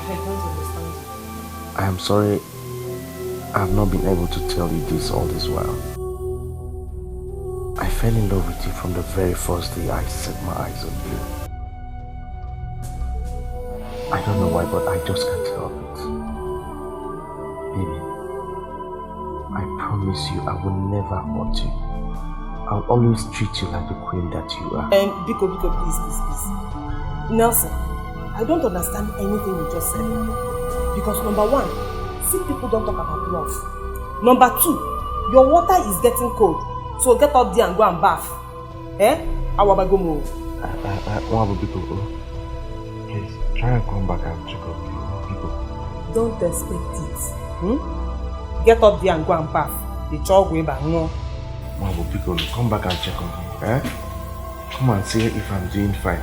I don't understand you. I am sorry I have not been able to tell you this all this while. I fell in love with you from the very first day I set my eyes on you. I don't know why, but I just can't help it. Baby, I promise you I will never hurt you. I'll always treat you like the queen that you are. Biko, please. Nelson, I don't understand anything you just said. Because number one, sick people don't talk about love. Number two, your water is getting cold. So get up there and go and bath. Awabagomo. Biko, please, try and come back and check up people. Don't expect it. Get up there and go and bath. The child way back no. Biko, come back and check on me. Come and see if I'm doing fine.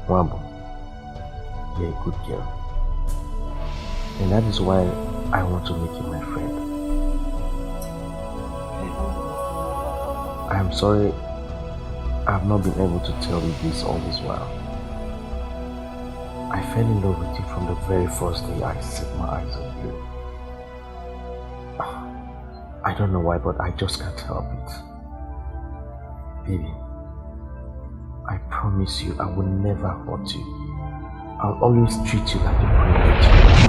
Wambo, you're a good girl. And that is why I want to make you my friend. I am sorry I have not been able to tell you this all this while. I fell in love with you from the very first day I set my eyes on you. I don't know why, but I just can't help it. Baby, I promise you I will never hurt you. I'll always treat you like the queen that you are.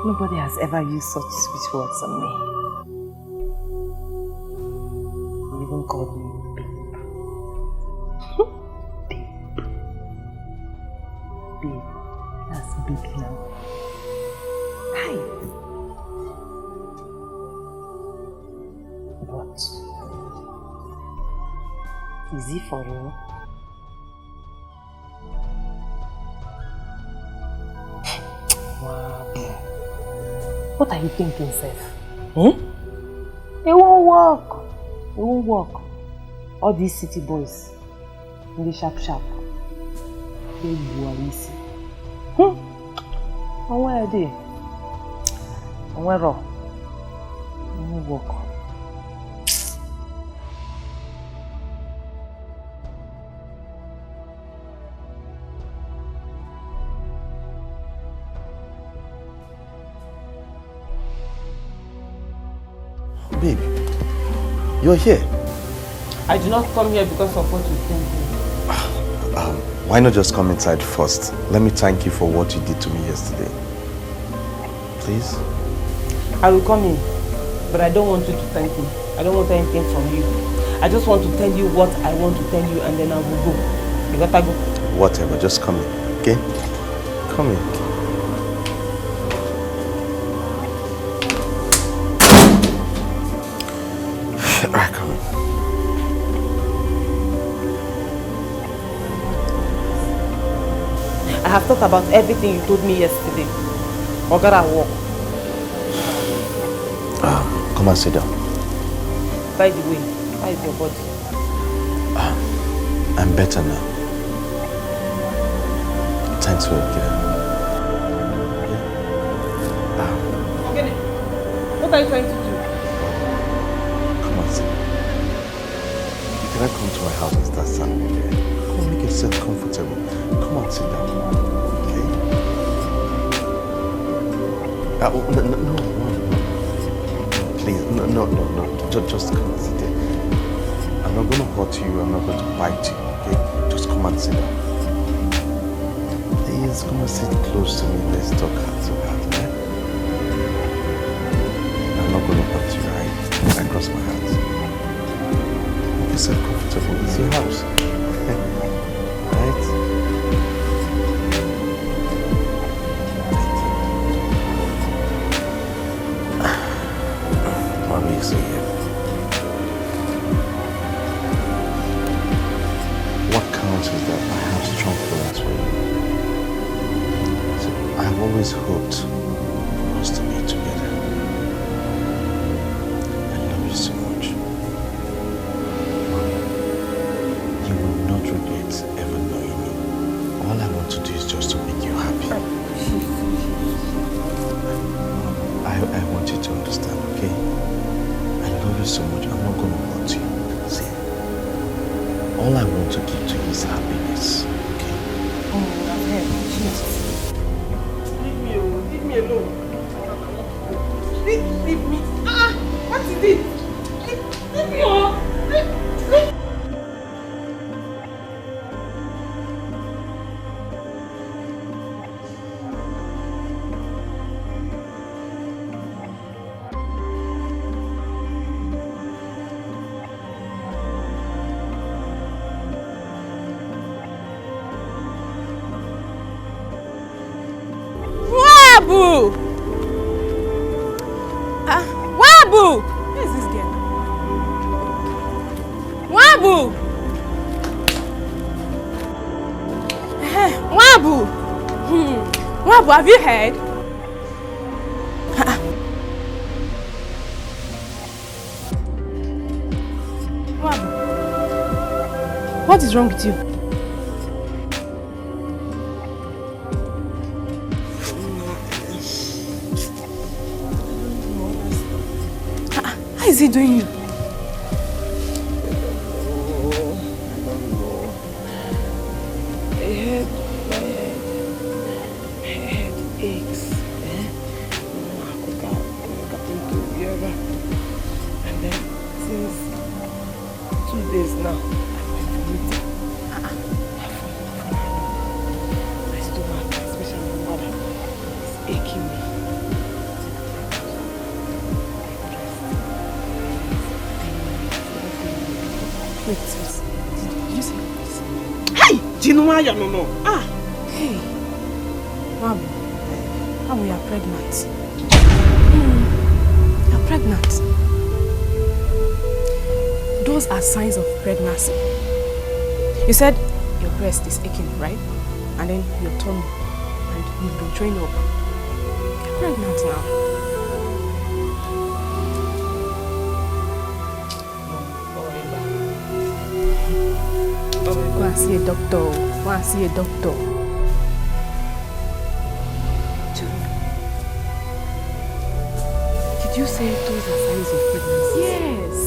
Nobody has ever used such sweet words on me. You even called me babe. Babe. That's big now. Hi. But is it for real? Wow. What are you thinking, Seth? It won't work. It won't work. All these city boys, they sharp. They easy. And where are they? And where are? It won't work. Babe, you're here. I do not come here because of what you think. Why not just come inside first? Let me thank you for what you did to me yesterday. Please? I will come in, but I don't want you to thank me. I don't want anything from you. I just want to tell you what I want to tell you and then I will go. You gotta go. Whatever, just come in, okay? Come in. Alright, come on. I have thought about everything you told me yesterday. Or gotta walk. Come and sit down. By the way, how is your body? I'm better now. Thanks for it, Okay. What are you trying to do? Come on, sit. You cannot come to my house and start standing there. Come on, make yourself comfortable. Come on, sit down. Okay? No. Please, no. Just come and sit there. I'm not going to hurt you. I'm not going to bite you, okay? Just come and sit down. Please, come and sit close to me. Let's talk heart to heart, okay? I'm not going to hurt you, right? I cross my hands. You're so comfortable. It's your house. Right? Mommy is here. What counts is that I have strong feelings for you. So I've always hoped for us to be together. I love you so much. You will not regret ever knowing me. All I want to do is just to make you happy. I want you to understand, okay? I love you so much. I'm not going to hurt you. See, all I want to give to you is happiness, okay? Oh, I've heard. Jesus. Leave me alone. Leave me. What is it? Leave me alone. Leave. Wabu! Wabu! Who is this girl? Wabu! Wabu! Wabu, have you heard? Wabu, what is wrong with you? How is he doing you? My head aches. And then since 2 days now, I've been vomiting. My stomach, especially my mother, is aching me. Wait, did you say this? Hey! Jinwaya, no. Hey! Wabu, Wabu, you are pregnant. You are pregnant. Those are signs of pregnancy. You said your breast is aching, right? And then your tummy, and you've been throwing up. You're pregnant now. Go and see a doctor. Go and see a doctor. Did you say those are signs of pregnancy? Yes.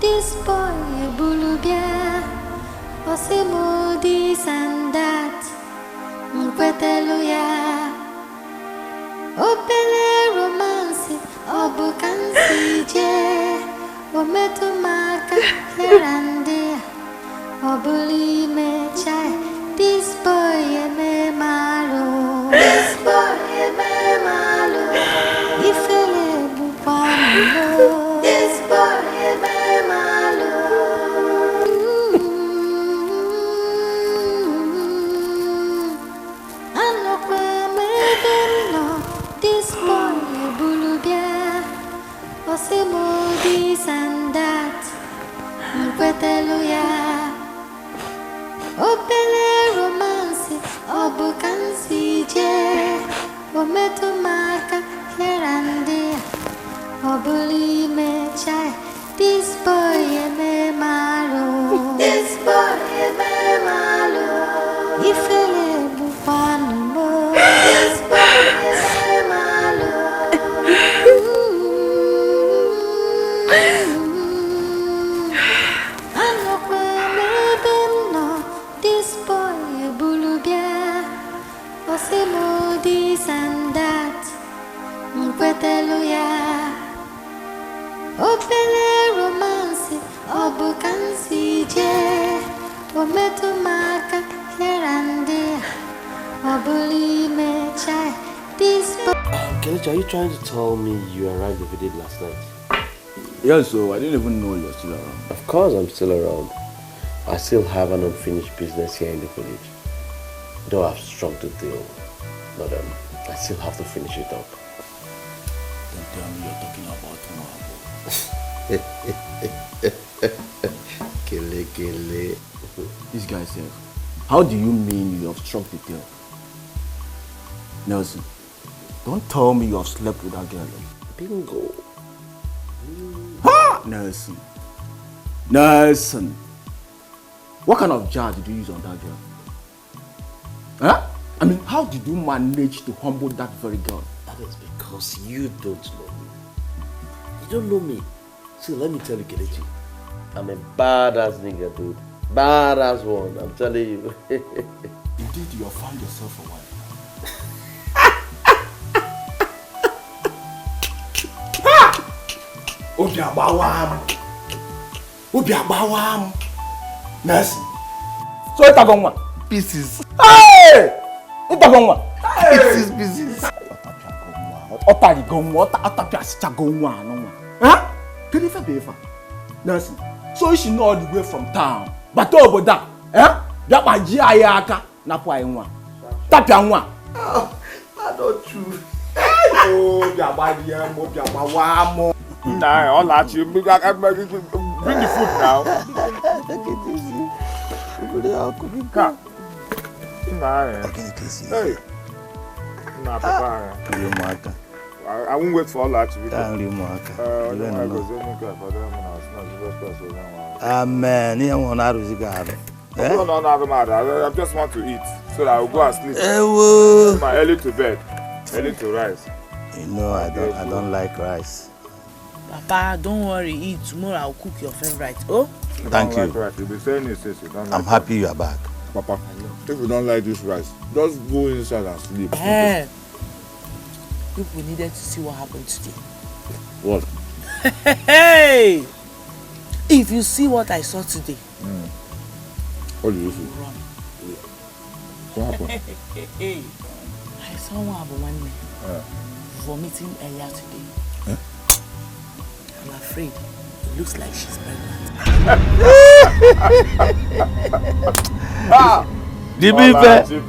This boy bulubia, osemo this and that, mkweteluya. Opele romance, obukansi je, ometumaka herande, obuli mechai. This boy me malo, this boy me malo. Ifele bupamilo, this boy me malo. Anokwe me beno. This boy bulubia, osemo this and that, mkweteluya. Osimo this and that. Nkweteluya. Opele romance. Obukansi je. Ometumaka here and there. Obuli mecha. This. Kelechi, are you trying to tell me you arrived the village last night? Yeah, so I didn't even know you were still around. Of course I'm still around. I still have an unfinished business here in the village. Though I've strung the deal, but I still have to finish it up. Don't tell me you're talking about tomorrow. Kele. This guy says, how do you mean you have struck the deal? Nelson, don't tell me you have slept with that girl. Bingo. Ha! Nelson. What kind of jar did you use on that girl? Huh? I mean, how did you manage to humble that very girl? That is because you don't know me. You don't know me. See, let me tell you, Kelechi. I'm a badass nigga, dude. Badass one, I'm telling you. Indeed, you have found yourself a wife. Obiabawam. Mercy. So it's a gone one. Pieces. Hey! It's a gone one. Pieces. Otari gone what? Atapias Chagone. Huh? Can you feel Mercy. So she know all the way from town. But over that, eh? That my Giaka, Napua in one. Tapian one. That's not true. Oh, Yabawam. Nah, all that you bring the food now. Come. Hey. Nah, Papa. I won't wait for all that to be done. Amen. No, I just want to eat so that I'll go and sleep. Early to bed, early to rise. You know, I don't like rice. Papa, don't worry, eat. Tomorrow I'll cook your favorite. Oh? Thank you. Like you'll be saying it, you don't like I'm happy you are back. Papa, if you don't like this rice, just go inside and sleep. People needed to see what happened today. What? Hey! If you see what I saw today. What did you see? Run. What happened? I saw one man vomiting earlier today. I'm afraid it looks like she's pregnant.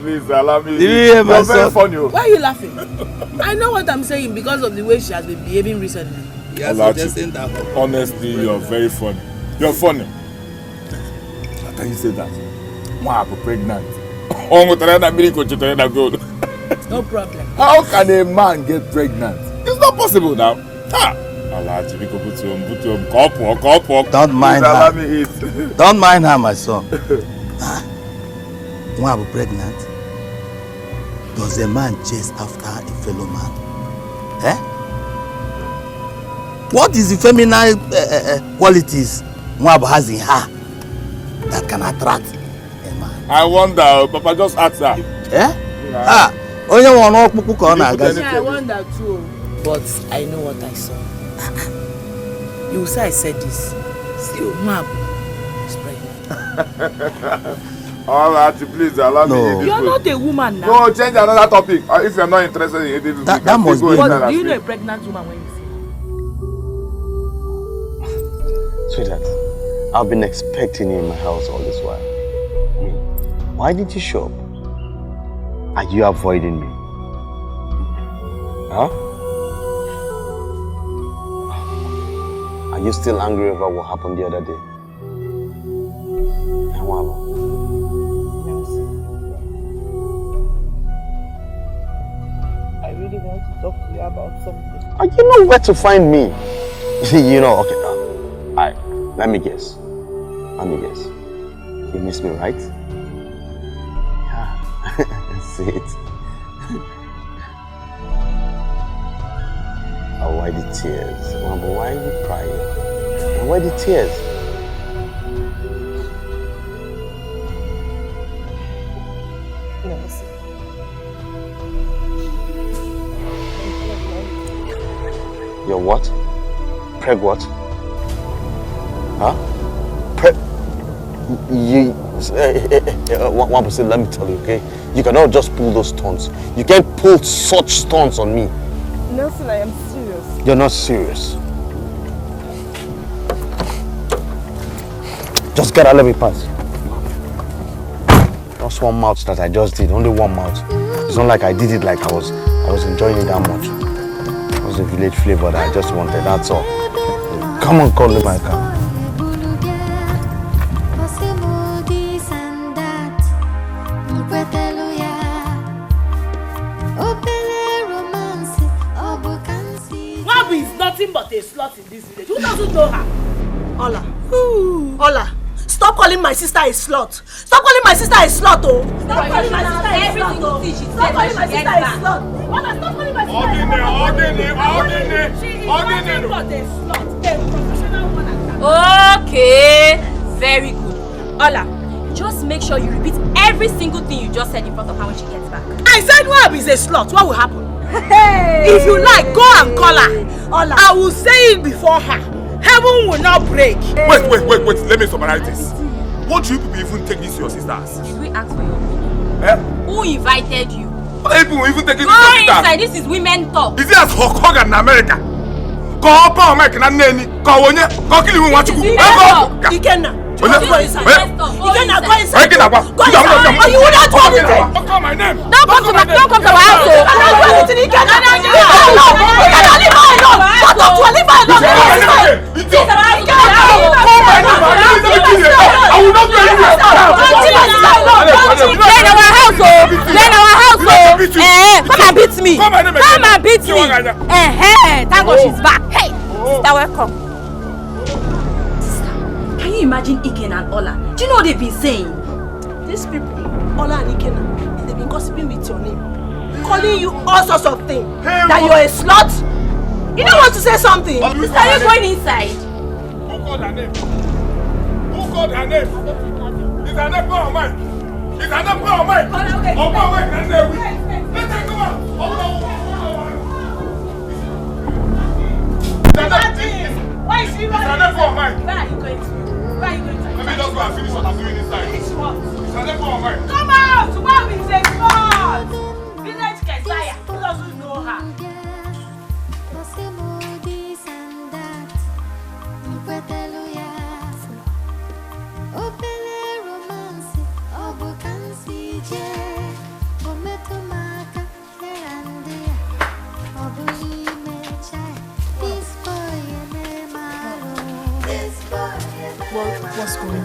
Please allow me. You're very funny. Why are you laughing? I know what I'm saying because of the way she has been behaving recently. Honestly, you're very funny. You're funny. How can you say that? I'm pregnant. No problem. How can a man get pregnant? It's not possible now. Don't mind her. Don't mind her, my son. When I'm pregnant, does a man chase after a fellow man? Eh? What is the feminine qualities Mwab has in her that can attract a man? I wonder, Papa, just ask her. Eh? Yeah, I wonder too. But I know what I saw. You will say I said this. See, Mwab is pregnant. Alright, please allow me. You're not a woman now. No, change another topic. If you're not interested in it, that must be. But do you know a pregnant woman when you see her? Sweetheart, I've been expecting you in my house all this while. I mean, why did you show up? Are you avoiding me? Huh? Are you still angry over what happened the other day? I really want to talk to you about something. You know where to find me. You know, okay. Alright, let me guess. You miss me, right? Yeah, see it. Oh, why the tears? Mama, why are you crying? And why the tears? Your what? Preg what? Huh? Preg... One person, let me tell you, okay? You cannot just pull those stunts. You can't pull such stunts on me. Nelson, I am serious. You're not serious. Just get out, let me pass. Just one mouth that I just did, only one mouth. It's not like I did it like I was enjoying it that much. It was a village flavor that I just wanted, that's all. Come on, call me my car. Wabi is nothing but a slut in this village. Who doesn't know her? Ola. Ola. Stop calling my sister a slut. Stop calling my sister a slut, oh. Stop calling my sister a slut, oh. Stop calling my sister a slut. Ola, stop calling my sister a slut. She is nothing but a slut. A professional one at that. Okay, very good. Ola, just make sure you repeat every single thing you just said in front of her when she gets back. I said Wab is a slut. What will happen? Hey. If you like, go and call her. Ola. I will say it before her. Heaven will not break. Wait. Let me summarize this. What do you people even take this to your sisters? Did we ask for your opinion? Who invited you? What are people even taking this to Go your sisters? inside. This is women talk. Is it as Hulk Hogan in America? Go up on Mike and Nanny. Go on, go kill him. What you go? Ikenna. Go inside. Ikenna, go inside. Go inside. Oh, you would not tell me. Don't call my name. Don't come to our house. Leave her alone. Leave her alone. Leave her alone. I will not do anything. Learn our house, come and beat me. Come and beat me. Thank God she's back. Hey, sister, welcome. Sister, can you imagine Ikenna and Ola? Do you know what they've been saying? These people, Ola and Ikenna, they've been gossiping with your name, calling you all sorts of things. That you're a slut. You don't want to say something. Sister, are you going inside? Who called her name? Who called her name? Is her name power mine? Is her name power mine? Oh, power mine, that's there. Let her come out. Why is she running? Is her name power mine? Where are you going to? Let me just go and finish what I'm doing inside. Finish what? Is her name power mine? Come out! Wab is a slut! Village Keziah. Who doesn't know her? What's going on?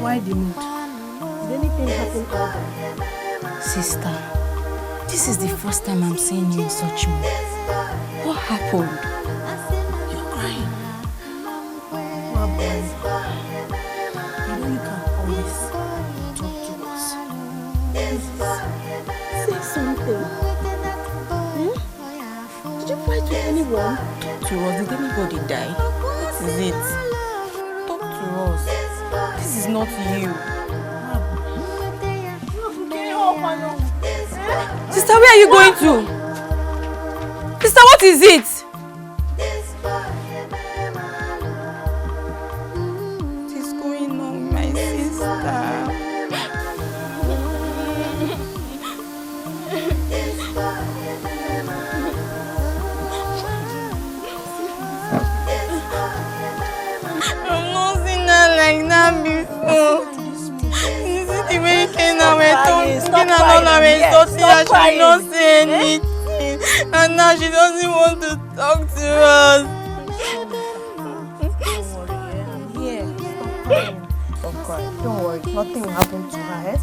Why the mood? Did anything happen out there? Sister, this is the first time I'm seeing you in such mood. What happened? You're crying. Well, boy, you know you can always talk to us. Say something. Did you fight with anyone? Talk to us. Did anybody die? What is it? Talk to us. This is not you. Sister, where are you going to? Sister, what is it? What is going on, my sister? I've not seen her like that before. You see the way Ikenna went on, Ikenna and Ola were insulting her, she did not say anything. And now she doesn't want to talk to us. Don't cry. Don't worry. Nothing will happen to her. Eh?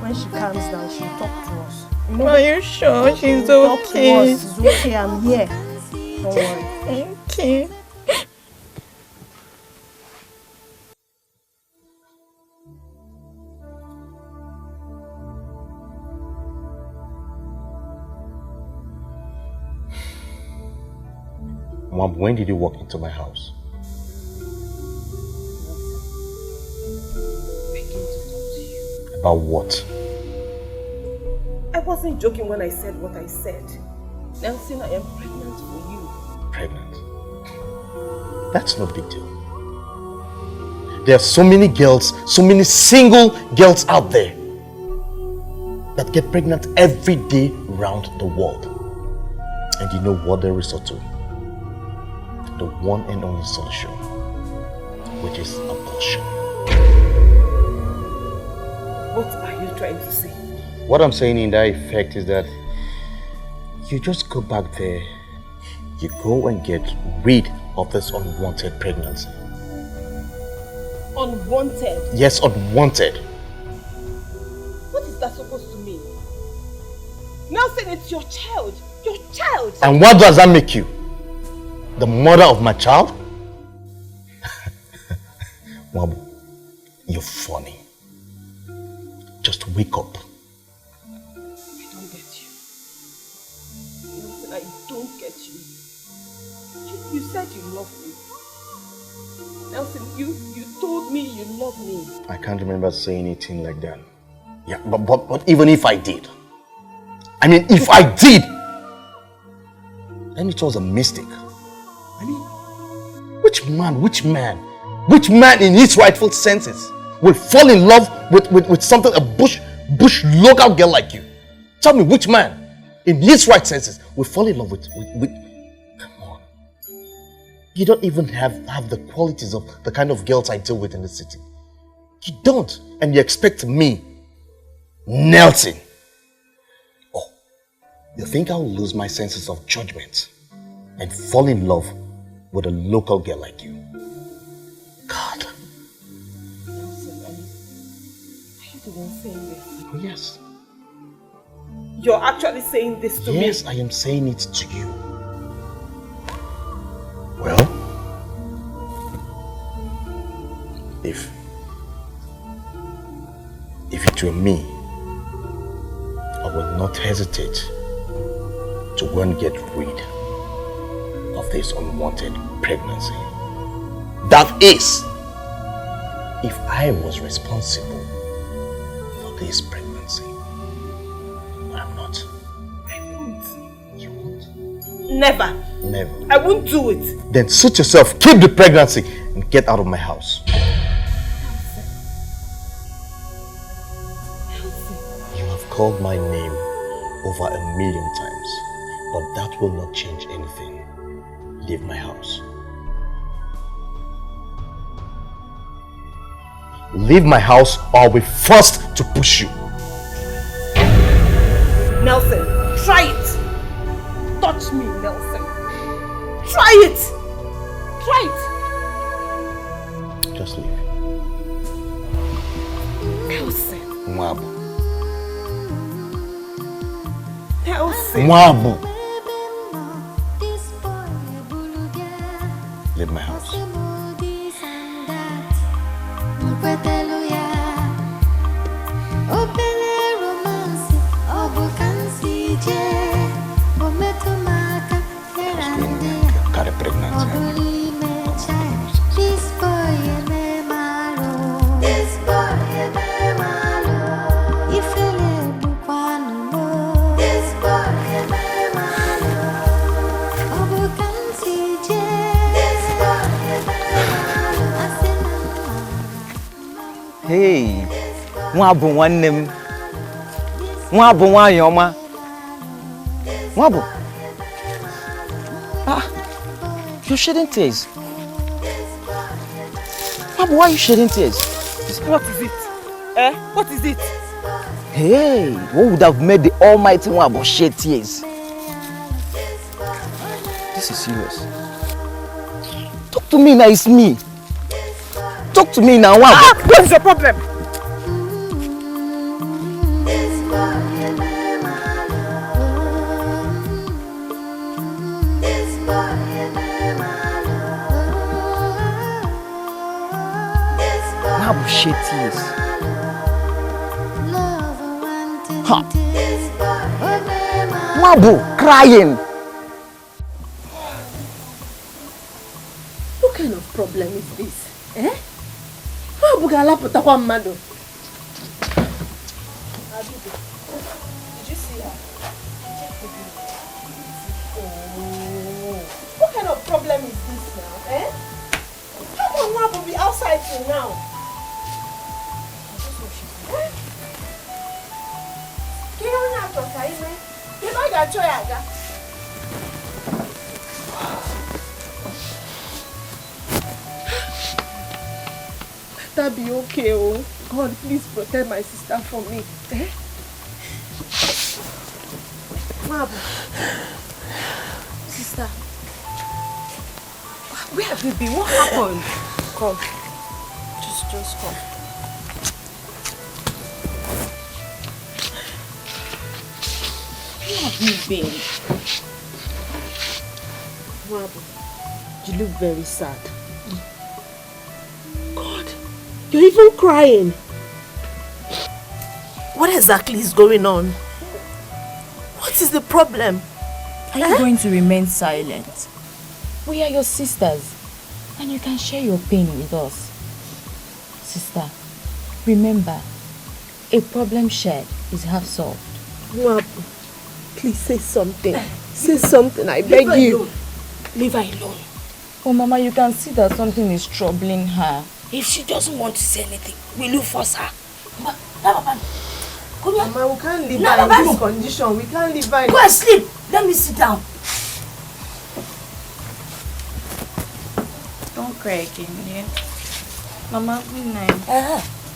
When she calms down, she'll talk to us. You know, are you sure she's talk okay? To us. It's okay. I'm here. Don't worry. Okay. Mom, when did you walk into my house? About what? I wasn't joking when I said what I said. Nelson, I am pregnant for you. pregnant. That's no big deal. There are so many girls, so many single girls out there that get pregnant every day around the world. And you know what they resort to? The one and only solution, which is abortion. What are you trying to say? What I'm saying in that effect is that you just go back there, you go and get rid of this unwanted pregnancy. Unwanted? Yes, unwanted. What is that supposed to mean? Nelson, it's your child. Your child! And what does that make you? The mother of my child? Wabu, you're funny. Just wake up. I don't get you. Nelson, I don't get you. You said you love me. Nelson, you told me you love me. I can't remember saying anything like that. Yeah, but even if I did, I mean, if I did, then it was a mistake. I mean, which man in his rightful senses will fall in love with something, a bush local girl like you? Tell me, which man in his right senses will fall in love with come on. You don't even have the qualities of the kind of girls I deal with in the city. You don't. And you expect me, Nelson. Oh, you think I'll lose my senses of judgment and fall in love with a local girl like you? God. Nelson, are you the one saying this? Oh, yes. You're actually saying this to me? Yes, I am saying it to you. Well, if it were me, I would not hesitate to go and get rid of this unwanted pregnancy. That is, if I was responsible for this pregnancy. But I'm not. I won't. You won't? Never. Never. I won't do it. Then suit yourself, keep the pregnancy, and get out of my house. You have called my name over 1,000,000 times, but that will not change anything. Leave my house. Leave my house or I'll be forced to push you. Nelson, try it. Touch me, Nelson. Try it. Try it. Just leave. Nelson. Mwabu. Nelson. Mwabu. Leave my house. Got a pregnancy. Hey, Mwabu nwannem. Mwabu nwanyoma. Mwabu. Ah, you're shedding tears. Mwabu, why are you shedding tears? What is it? Eh? What is it? Hey, what would have made the almighty Mwabu shed tears? This is serious. Talk to me now, it's me. Talk to me now, Mwabu. Ah, what's your problem? Mwabu shed tears. Ha. Mwabu crying. What kind of problem is this? Eh? Mwabu galaputakwa mmadu. Did you see her? What kind of problem is this now, eh? How come Nwa will be outside till now? That be okay, oh. God, please protect my sister from me. Eh? Mabu. Sister. Where have you been? What happened? Come. Just come. Where have you been? Mabu, you look very sad. God, you're even crying. What exactly is going on? What is the problem? Are you going to remain silent? We are your sisters, and you can share your pain with us. Sister, remember, a problem shared is half solved. Wabu, please say something. Say something, I beg you. Leave her alone. Oh, Mama, you can see that something is troubling her. If she doesn't want to say anything, will you force her? Mama, we can't leave her in this condition. We can't leave her in... Go and sleep. Let me sit down. Don't cry again, yeah? Mama, good night.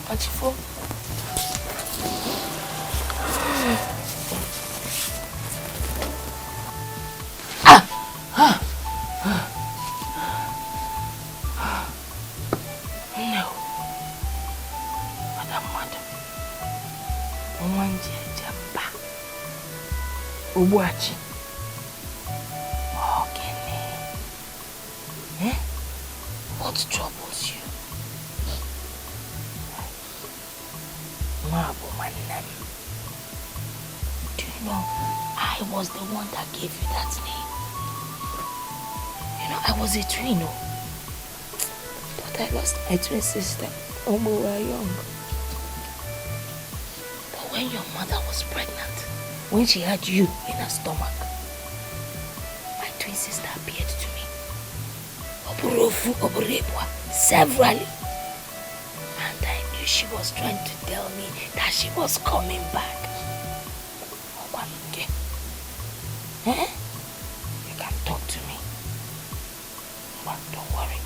What's your phone? No. Madam. Jamba. Ubuachi. Okay. Eh? What troubles you? Mabu Manam. Do you know, I was the one that gave you that name. You know, I was a twin, but I lost my twin sister when we were young. But when your mother was pregnant, when she had you in her stomach, my twin sister appeared to me. Severally. And I knew she was trying to tell me that she was coming back. Eh? You can talk to me. But don't worry.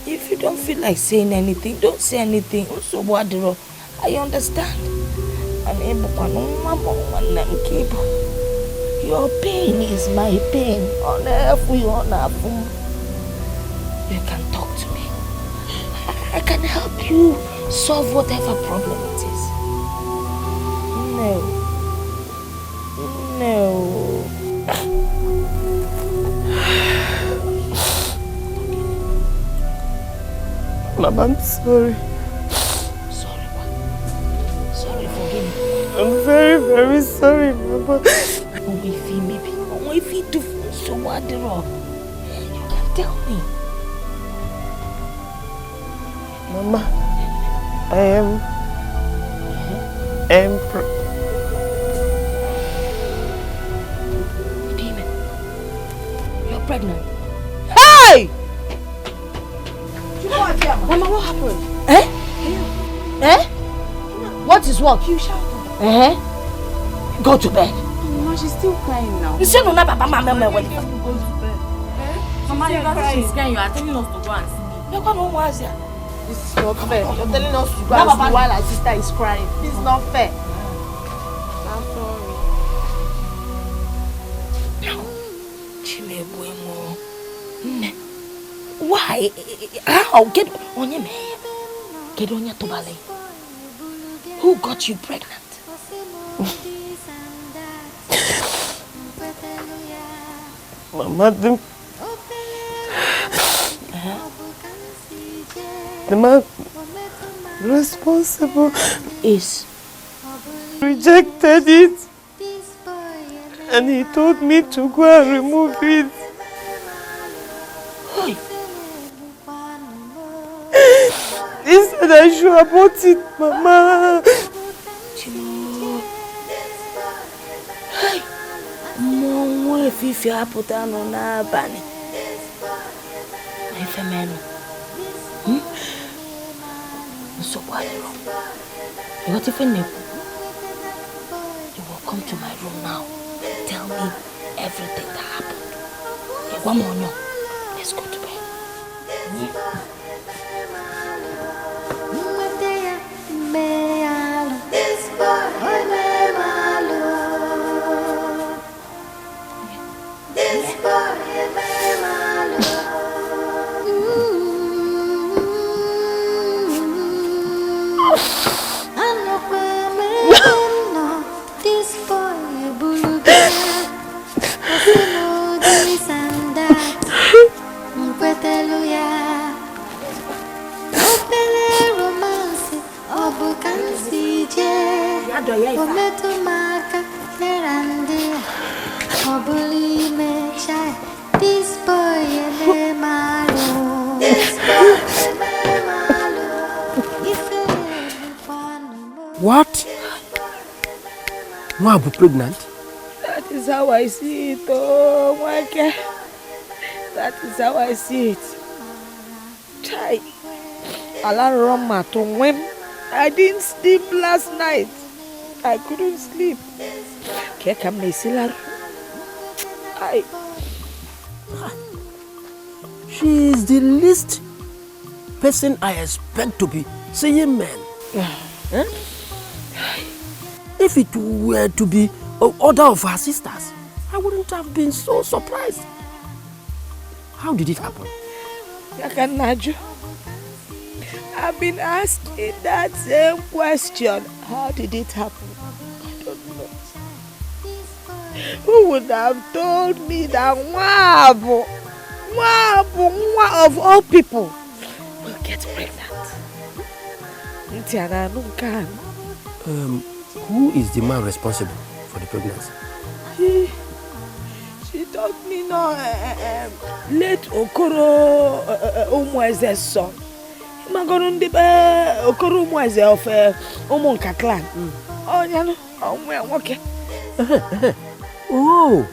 If you don't feel like saying anything, don't say anything. I understand. Your pain is my pain. You can talk to me. I can help you solve whatever problem it is. No. Mama, I'm sorry. Sorry, what? Sorry, forgive me. I'm very, very sorry, Mama. If you do so what you can tell me. Mama, I am Demon, you're pregnant. Hey! Mama, what happened? What is what? You shouted. Go to bed. Mama, she's still crying now. You say no, Mama. Mama, you know she's crying. You are telling us to go and sleep. This is not fair. You're telling us to go and sleep while our sister is crying. This is not fair. I'm sorry. Why? How? Get on your man. Get on your tobale. Who got you pregnant? Mama, the man responsible is rejected it, and he told me to go and remove it. He said I should abort it, Mama. Hey, Mama. If you put on a bunny. If a man. So what? What if you will come to my room now and tell me everything that happened? One more, no. Let's go to bed. What? Mwabu pregnant? That is how I see it, oh my God. That is how I see it. Chai. Alaroma to win. I didn't sleep last night. I couldn't sleep. She is the least person I expect to be saying men. If it were to be other of her sisters, I wouldn't have been so surprised. How did it happen? I've been asking that same question. How did it happen? I don't know. Who would have told me that Wabu of all people will get pregnant? Who is the man responsible for the pregnancy? She told me no. Late Okoro Umueze's son. Magorundibe Okoro Umueze of Umunka clan. Oh, you know, okay. Oh,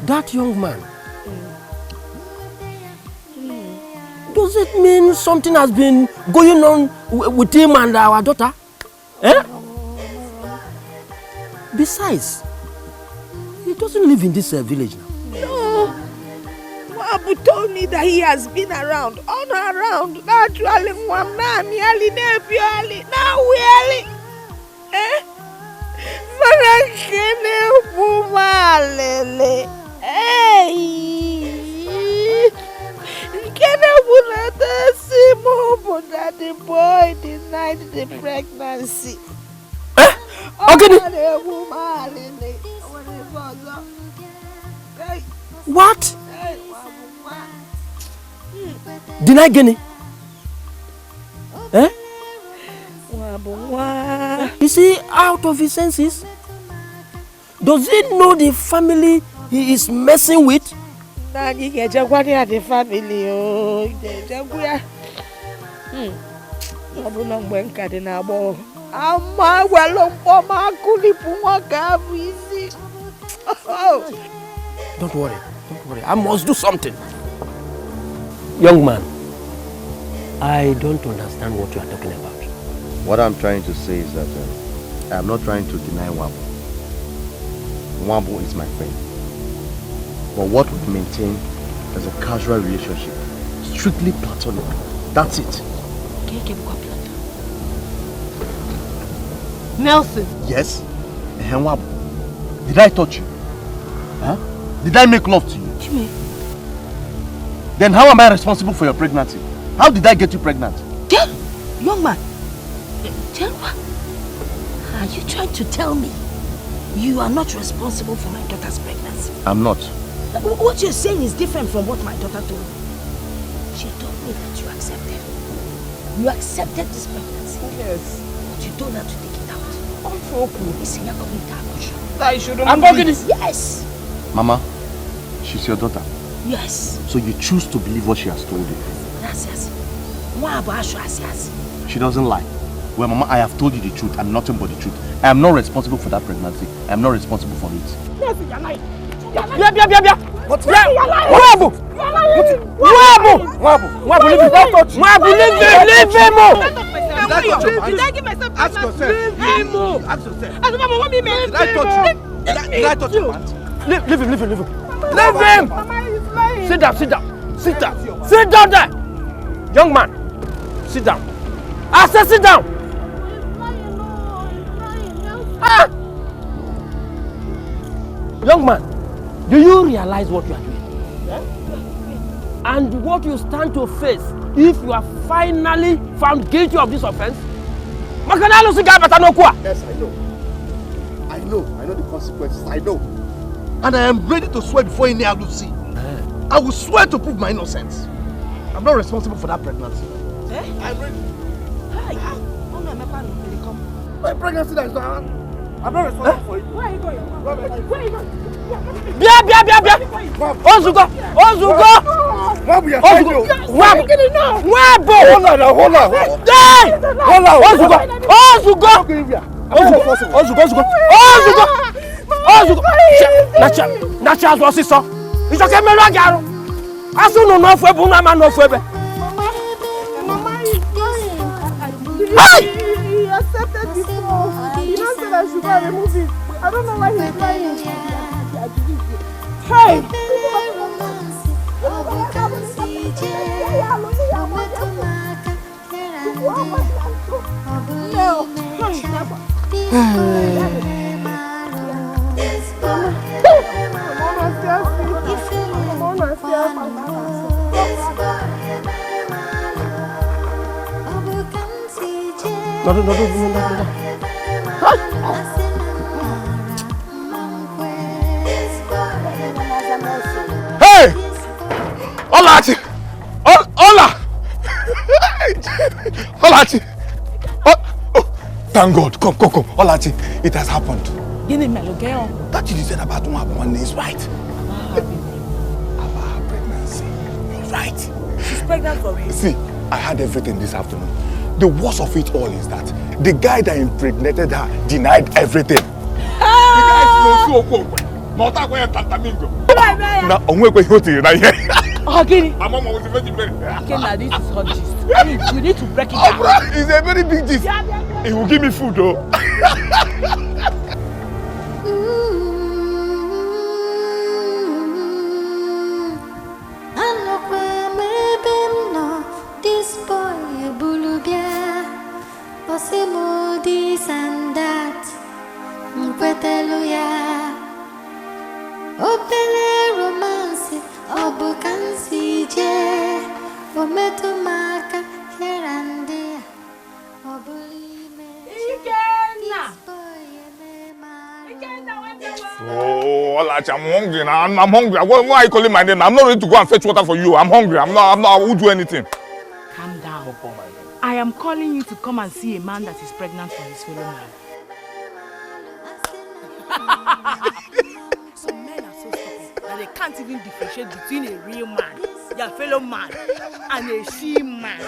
that young man. Does it mean something has been going on with him and our daughter? Besides, he doesn't live in this village now. No. Wabu told me that he has been around, on around. Naturally, now we the boy denied the pregnancy. What? Deny Gini? Is he out of his senses? Does he know the family he is messing with? The family, Don't worry. I must do something. Young man, I don't understand what you are talking about. What I'm trying to say is that I'm not trying to deny Wabu. Wabu is my friend. But what we maintain is a casual relationship. Strictly platonic. That's it. Nelson. Yes? Wabu, did I touch you? Huh? Did I make love to you? Chime. Then how am I responsible for your pregnancy? How did I get you pregnant? Young man, are you trying to tell me you are not responsible for my daughter's pregnancy? I'm not. What you're saying is different from what my daughter told me. She told me that you accepted. You accepted this pregnancy. Yes. But you told her to take it out. I shouldn't. I'm going to. Yes. Mama, she's your daughter. Yes. So you choose to believe what she has told you. Gracias. She doesn't lie. Well, Mama, I have told you the truth and nothing but the truth. I am not responsible for that pregnancy. I am not responsible for it. Yes, you're lying. What? Leave him. Did I give myself Ask yourself. Ask yourself. Did I touch your pants? Leave him. Leave him. Sit down there. Young man, sit down. I said sit down. Young man, do you realize what you are doing? Yeah? And what you stand to face if you are finally found guilty of this offense? Yes, I know. I know the consequences. I know. And I am ready to swear before any Lucy. I will swear to prove my innocence. I'm not responsible for that pregnancy. I'm ready. My pregnancy that is not. I'm not responsible for it. Where are you going? Where are you going? Ozugo! Hold He accepted before. He not said I should go and remove it. I don't know why he's lying. Hey! No. Hey! Olachi! Ola! Olachi! Oh, thank God. Come. Olachi, it has happened. That you said about one is right. About her pregnancy. You're right. She's pregnant for real. See, I had everything this afternoon. The worst of it all is that the guy that impregnated her denied everything. The guy is no so Mota kwa tantamingo. Na onwe kwa hoti na here. Ogini. My mama was very very. Okay, now this is hot gist. You need to break it down. It's a very big gist. He will give me food though. This boy bulubia, posemo this and that, mpeteluya. Opele romance, obukansi je, ometumaka here and there, obulime. Oh, Olachi, I'm hungry now. I'm hungry. Why are you calling my name? I'm not ready to go and fetch water for you. I'm hungry. I'm not. I won't do anything. Calm down. I am calling you to come and see a man that is pregnant for his fellow man. Some men are so stupid that they can't even differentiate between a real man, your fellow man, and a she man.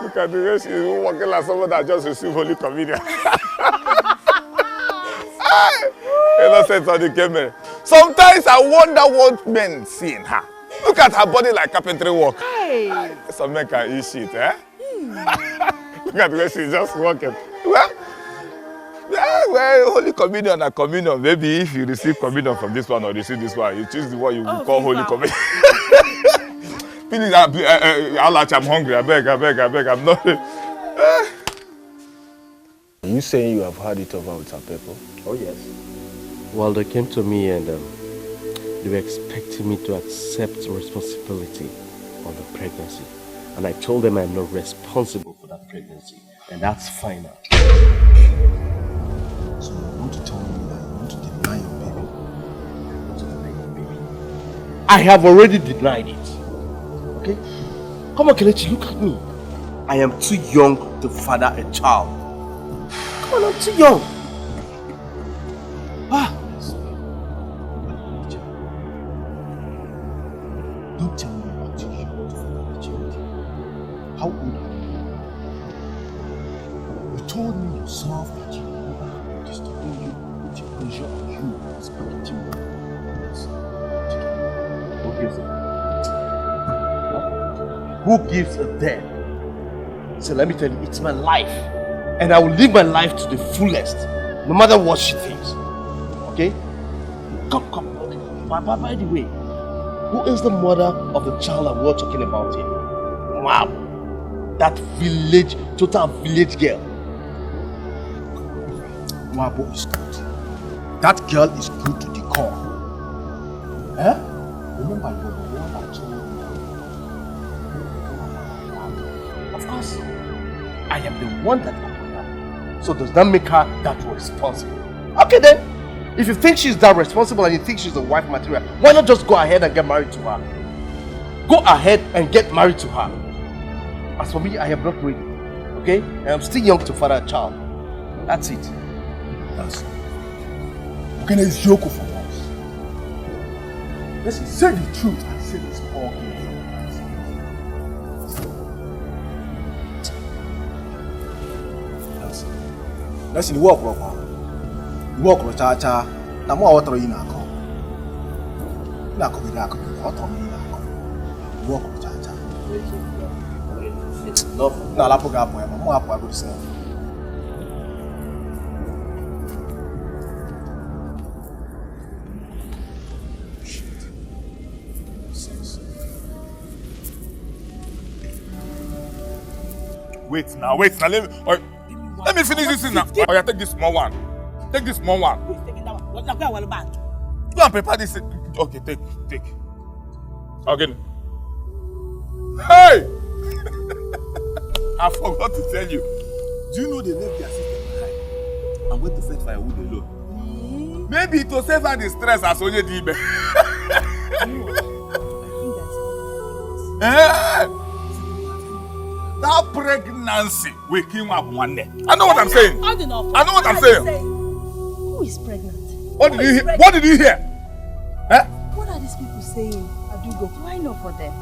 Look at the way she's walking like someone that just received Holy Communion. Innocent on the camera. Sometimes I wonder what men see in her. Look at her body like carpentry work. Hey. Some men can eat shit, eh? Look at the way she's just walking. Well, Holy Communion and communion. Maybe if you receive communion from this one or receive this one, you choose the one you will call Holy Communion. Please, I'm hungry. I beg. I'm not. Are you saying you have had it over with some people? Oh yes. Well, they came to me and they were expecting me to accept responsibility on the pregnancy. And I told them I'm not responsible for that pregnancy. And that's final. So you want to tell me that you want to deny your baby? You want to deny your baby? I have already denied it. Okay? Come on, Kelechi, look at me. I am too young to father a child. Come on, I'm too young. Don't tell me about you want to father a child. How old are you? You're told me yourself that you were disturbing you with your pressure on you speaking to me. Who gives a damn? Who gives a damn? So let me tell you, it's my life. And I will live my life to the fullest, no matter what she thinks. Okay? Come. Okay. By the way, who is the mother of the child that we're talking about here? Wow. That village, total village girl. Wabo is good. That girl is good to the core. Eh? Remember, you're the one that told me. Of course. I am the one that opened her. So does that make her that responsible? Okay then. If you think she's that responsible and you think she's a wife material, why not just go ahead and get married to her? Go ahead and get married to her. As for me, I am not ready. Okay? I am still young to father a child. That's it. That's it. Okay, it's joke for us. Let's say the truth and say this all Let's walk, Robo. Walk, Cha. Now, more water in our call. Walk, Cha. No, Lapoga, more up, I would say. Wait now. Let me finish this thing now. Oh, yeah, take this small one. Take this small one. Who is taking that one? What about? Go and prepare this. Okay, take. Again. Hey! I forgot to tell you. Do you know they left their sister behind and went to fetch firewood alone? Maybe to save her the stress as only Dibe. That pregnancy will kill up one day. I know what I'm saying. I know what I'm saying. Who is pregnant? What did you hear? Huh? What are these people saying? Adugo? Why not for them?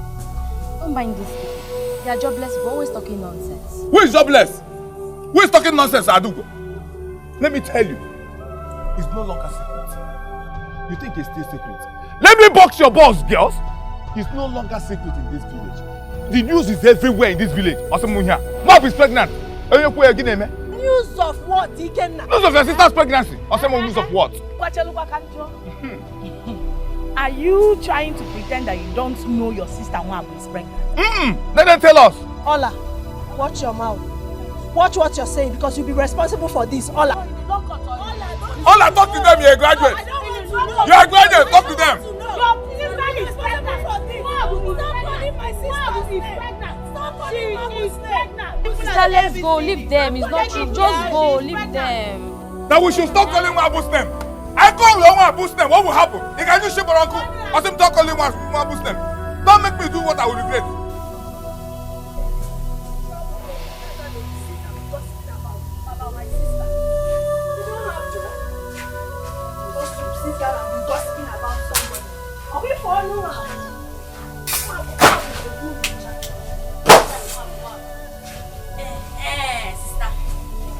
Don't mind these people. They are jobless, but always talking nonsense. Who is jobless? Who is talking nonsense, Adugo? Let me tell you, it's no longer secret. You think it's still secret? Let me box your balls, girls. It's no longer secret in this village. The news is everywhere in this village. Mom is pregnant. News of what? News of your sister's pregnancy. News of what? Are you trying to pretend that you don't know your sister Mwabu is pregnant? Let them tell us. Ola, watch your mouth. Watch what you're saying because you'll be responsible for this. Ola, talk to them. You're a graduate. You're a graduate. Talk to them. Your sister is pregnant for this. My sister is pregnant. She is pregnant. Sister, let's go. Leave them. It's not true. Just go. Leave them. That we should stop calling Mwabu's name. I call Mwabu's name. What will happen? You can just ship her uncle. I said, stop calling Mwabu's name. Don't make me do what I will regret.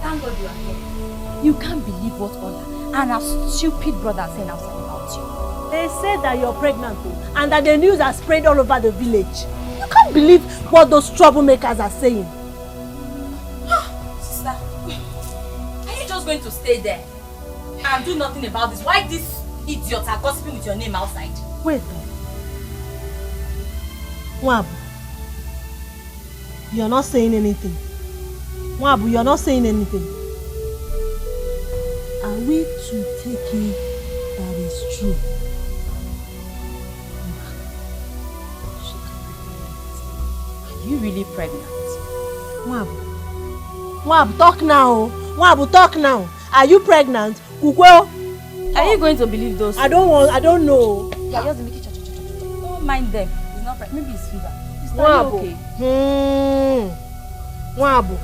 Thank God you are here. You can't believe what Ola and her stupid brother are saying outside about you. They said that you're pregnant and that the news has spread all over the village. You can't believe what those troublemakers are saying. Sister, are you just going to stay there and do nothing about this? Why these idiots are gossiping with your name outside? Wait. Mwabu, you're not saying anything. Mwabu, you're not saying anything. Are we to take it that is true? Are you really pregnant? Mwabu, talk now. Mwabu, talk now. Are you pregnant? Kukwe? Are you going to believe those? I don't know. Yeah, just make it. Don't mind them. It's not pregnant. Maybe it's fever. It's Mwabu. Okay. Mwabu.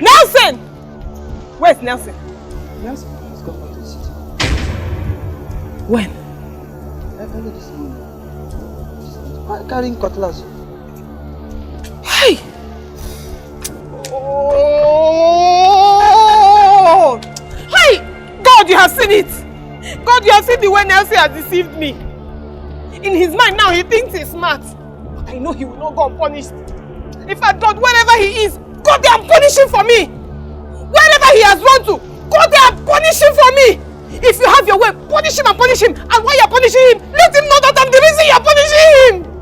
Nelson! Where's Nelson? Nelson has gone back to the city. When? Early this morning. Carrying cutlass. Hey! Oh! Hey! God, you have seen it! God, you have seen the way Nelson has deceived me. In his mind now, he thinks he's smart. But I know he will not go unpunished. In fact, God, wherever he is, go there and punish him for me. Wherever he has run to, go there and punish him for me. If you have your way, punish him and punish him. And while you're punishing him, let him know that I'm the reason you're punishing him.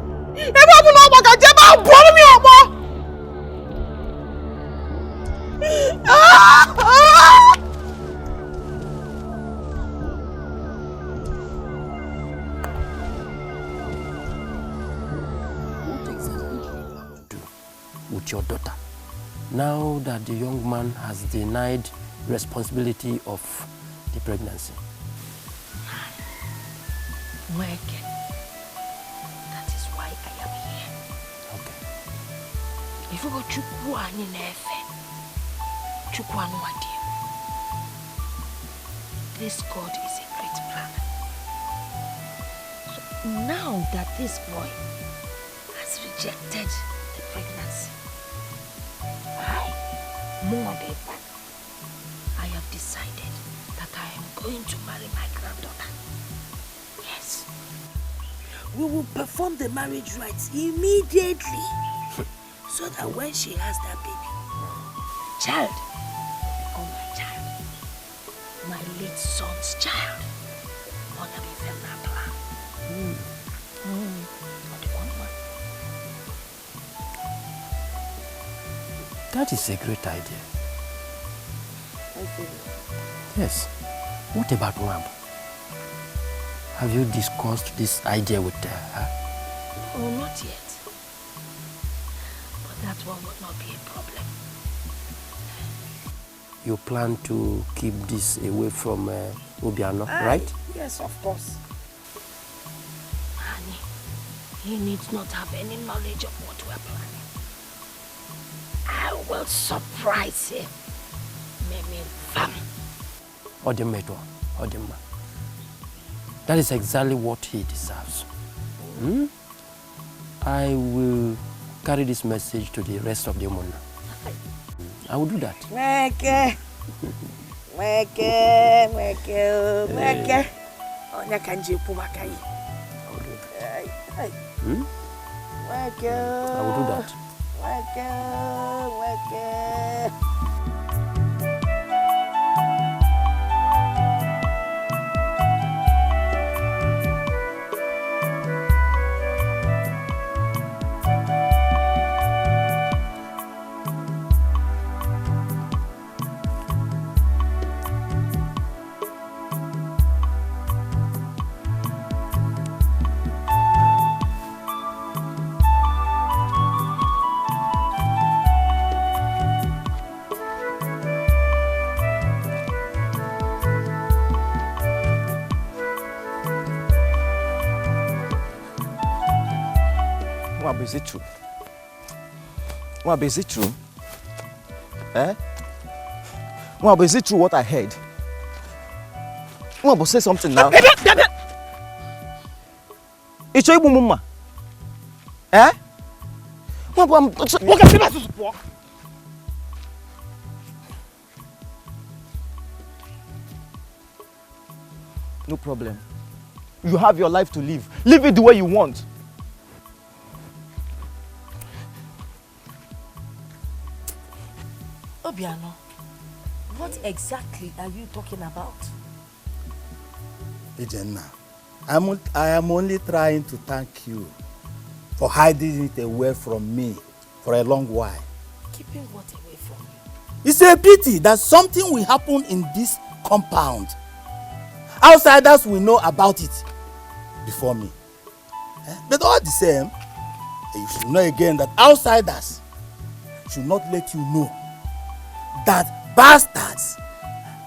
What exactly do you plan to do with your daughter now that the young man has denied responsibility of the pregnancy? Mweke, that is why I am here. Okay. If you go chukwu ani nefe, chukwu anu adie. This God is a great plan. So now that this boy has rejected the pregnancy, I have decided that I am going to marry my granddaughter. Yes. We will perform the marriage rites immediately so that when she has that baby, child will become my child. My late son's child. That is a great idea. Yes. What about Wamb? Have you discussed this idea with her? Oh, not yet. But that one would not be a problem. You plan to keep this away from Obiano, right? Yes, of course. Honey, he needs not have any knowledge of what we're planning. I will surprise him. Meme fam. Odemeto, Odema. That is exactly what he deserves. Hmm? I will carry this message to the rest of the Omona. I will do that. Mweke. Onya kanji pumakai. I will do that. Mweke. I will do that. Mweke. Is it true? Mwab, is it true? Eh? Mwab, is it true what I heard? Mwab, say something now. It's your mama. Eh? Mwab, no problem. You have your life to live. Live it the way you want. Obiano, what exactly are you talking about? Ejenna, I am only trying to thank you for hiding it away from me for a long while. Keeping what away from you? It's a pity that something will happen in this compound. Outsiders will know about it before me. But all the same, you should know again that outsiders should not let you know that bastards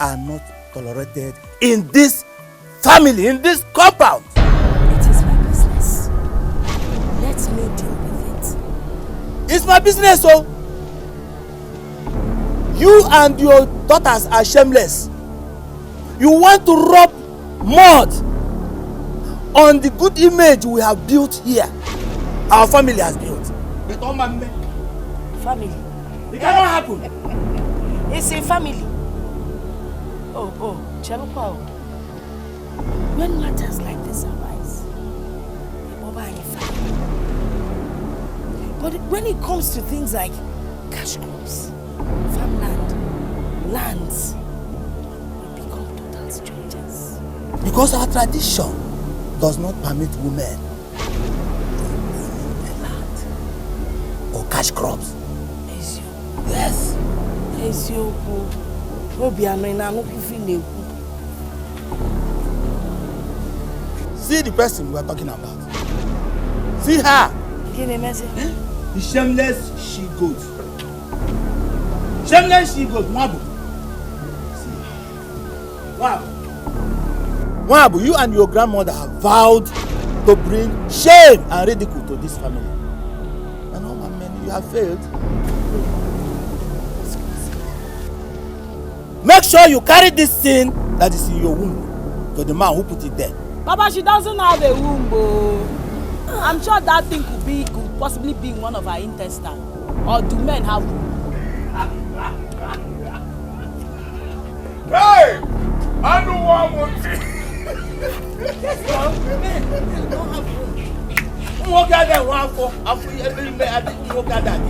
are not tolerated in this family, in this compound. It is my business. Let me deal with it. It's my business, so You and your daughters are shameless. You want to rub mud on the good image we have built here. Our family has built. Family? It cannot happen. It's a family. Chabukwa. When matters like this arise, but when it comes to things like cash crops, farmland, lands, we become total strangers. Because our tradition does not permit women to land or cash crops. Yes. See the person we are talking about. See her. The shameless she-goat. Shameless she-goat, Mwabu. See. Mwabu, you and your grandmother have vowed to bring shame and ridicule to this family. And all my men, you have failed. Make sure you carry this thing that is in your womb to the man who put it there. Baba, she doesn't have a womb. I'm sure that thing could possibly be in one of her intestines. Or do men have womb? Hey! I know what I want to. Men don't have womb.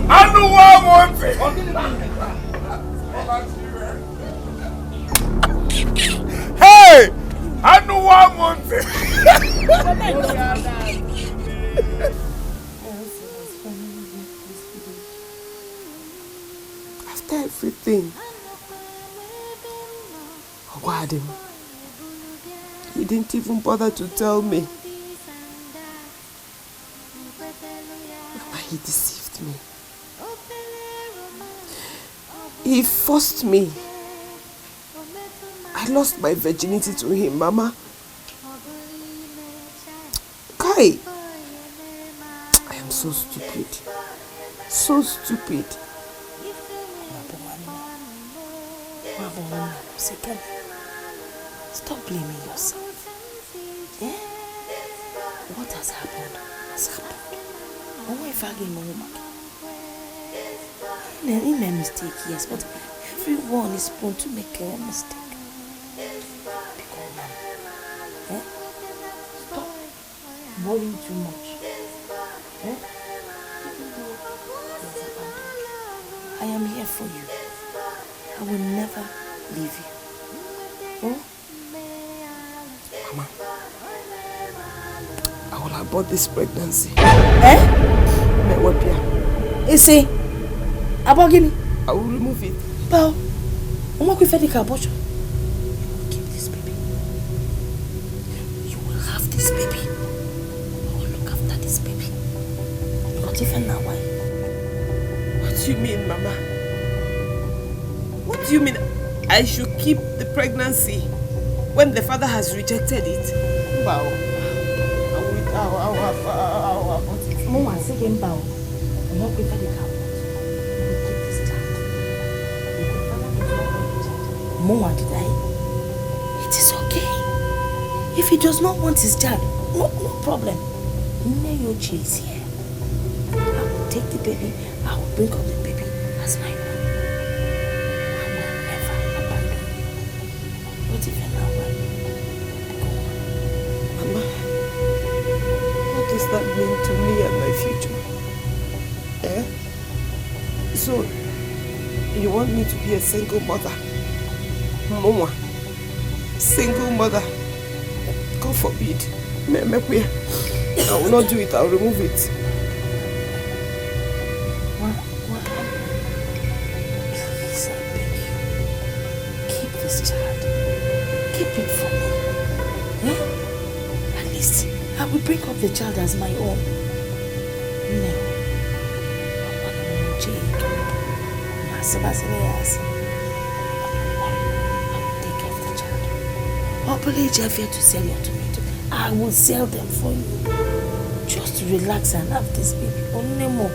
I know what I want to. Hey! I know what I want to. After everything, Owadim, he didn't even bother to tell me. Mama, he deceived me. He forced me. I lost my virginity to him, Mama. Kai, I am so stupid. So stupid. Stop blaming yourself. Eh? What has happened has happened. If I get he made a mistake, yes, but everyone is prone to make a mistake. Eh? Stop worrying too much. Eh? I am here for you. I will never leave you. Oh? Mama, I will abort this pregnancy. Eh? See, abort me. I will remove it. But I'm not going to abortion. Keep this baby. You will have this baby. I will look after this baby. Not even now, why? What do you mean, Mama? What do you mean I should keep the pregnancy when the father has rejected it? Wow. I will abort it. Mama, say again, Bao. I'm not going to keep this child. Mama, did I? It is okay. If he does not want his child, no problem. Neyochi is here. I will take the baby. I will bring up the baby as my own. I will never abandon you. Not even now. Mama, what does that mean to me and my future? Eh? So, you want me to be a single mother? Mama, single mother? God forbid. I will not do it, I will remove it. Please, I beg you. Keep this child. Keep it for me. Eh? At least I will bring up the child as my own. No. I will take care of the child. Please, if you to sell your tomato, I will sell them for you. Just relax and have this baby. Only more.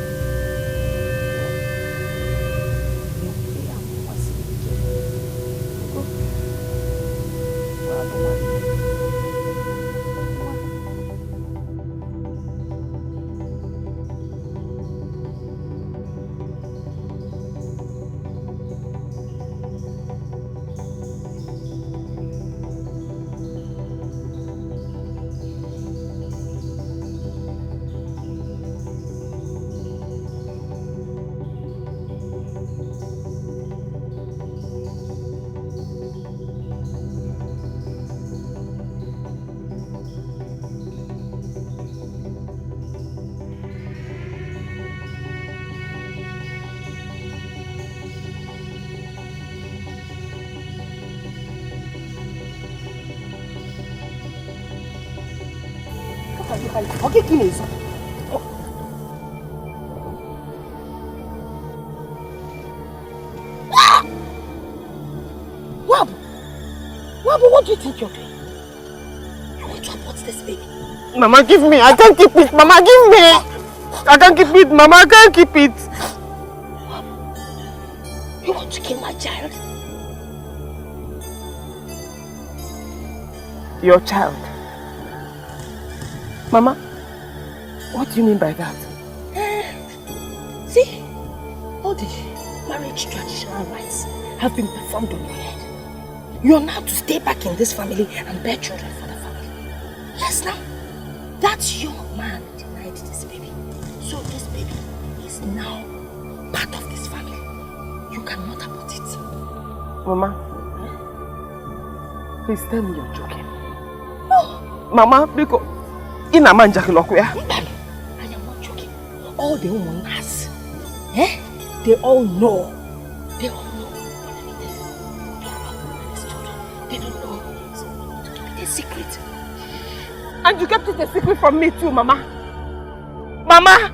Okay, kill his. Wabu, what do you think you're doing? You want to abort this baby? Mama, give me. I can't keep it. Mama, give me. I can't keep it. Mama, I can't keep it. You want to kill my child? Your child? Mama, what do you mean by that? See, all the marriage traditional rites have been performed on your head. You are now to stay back in this family and bear children for the family. Yes, now. That young man denied this baby. So this baby is now part of this family. You cannot abort it. Mama, please tell me you're joking. No. Mama, because in a man, I am not joking. All the women has, they all know. They all know. They don't know. So to keep it a secret. And you kept it a secret from me too, Mama. Mama!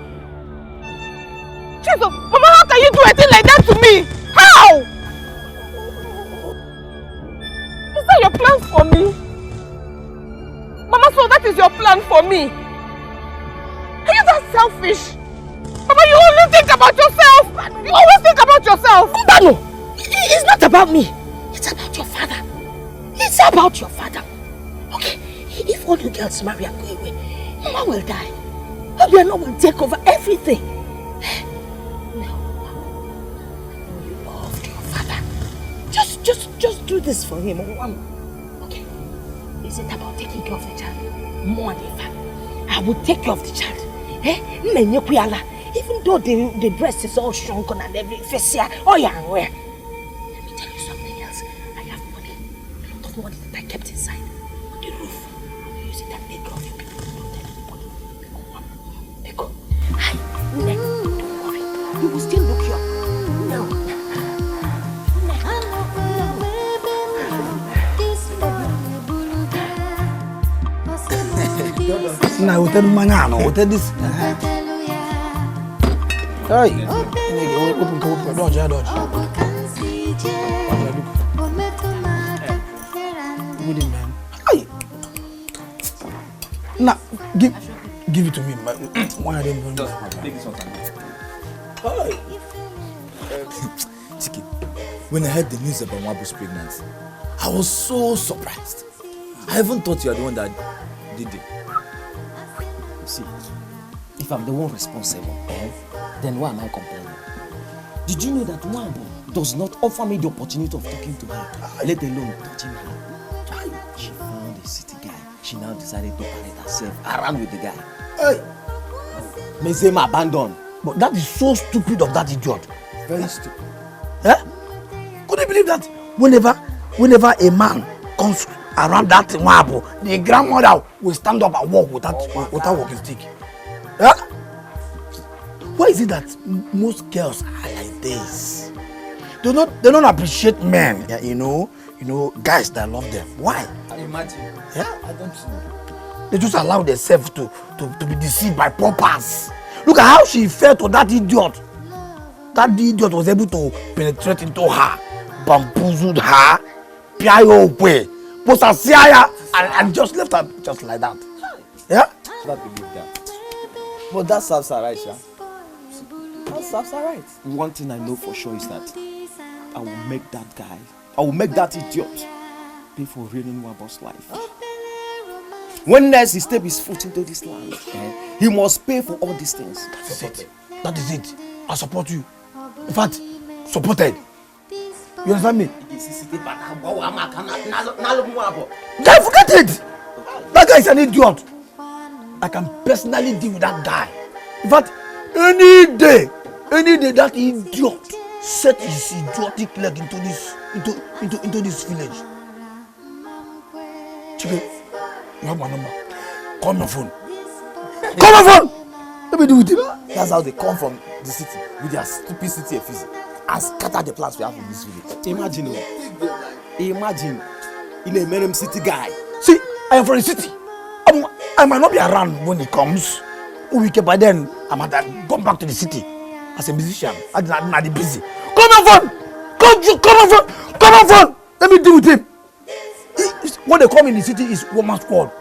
Jesus! Mama, how can you do a thing like that to me? How? Is that your plan for me? Mama, so that is your plan for me? Are you that selfish? Mama, you only think about yourself! You always think about yourself! No! It's not about me. It's about your father. It's about your father. Okay? If all you girls marry and go away, Mama will die. Obiano will take over everything. No. You loved your father. Just do this for him. Okay? Is it about taking care of the child? More than that. I will take care of the child. Even though the breast is all shrunken and everything. Oh yeah, where? Let me tell you something else. I have money. A lot of money that I kept inside. On the roof. I will use it and take care of you people. Don't tell anybody. Because don't worry. You will still look young. No. Now, what the man? What this? Hey, dodge. Good man. Hey. Now, give it to me. Why are they going to take this one? Hey. Chiki, when I heard the news about Wabu's pregnancy, I was so surprised. I even thought you are the one that did it. See, if I'm the one responsible, then why am I complaining? Did you know that Wabu does not offer me the opportunity of talking to her, let alone touching her? She found a city guy. She now decided to parade herself around with the guy. Hey! Makes them abandon. But that is so stupid of that idiot. Very stupid. Could you believe that whenever a man comes around that Wabu, the grandmother will stand up and walk without walking stick? Why is it that most girls are like this? They don't appreciate men. Yeah, you know, guys that love them. Why? I imagine. Yeah, I don't know. They just allow themselves to be deceived by paupers. Look at how she fell to that idiot. That idiot was able to penetrate into her, bamboozled her, pia away, post her and just left her just like that. Yeah? I don't believe that. But that serves her right, yeah? That serves her right. One thing I know for sure is that I will make that idiot pay for ruining Wabu's life. When next he steps his foot into this land, he must pay for all these things. That is it. I support you. In fact, supported. You understand me? Then forget it. That guy is an idiot. I can personally deal with that guy. In fact, any day that idiot set his idiotic leg into this village. Chike, you have my number. Call my phone. Call my phone! Let me do with it. That's how they come from the city with their stupid city efficiency and scatter the plans we have in this village. Imagine in a Merem city guy. See, I am from the city. I might not be around when he comes. By then, I might have gone back to the city as a musician. I'm not busy. Come on, phone! Come on, phone! Let me deal with him. What they call me in the city is woman's squad.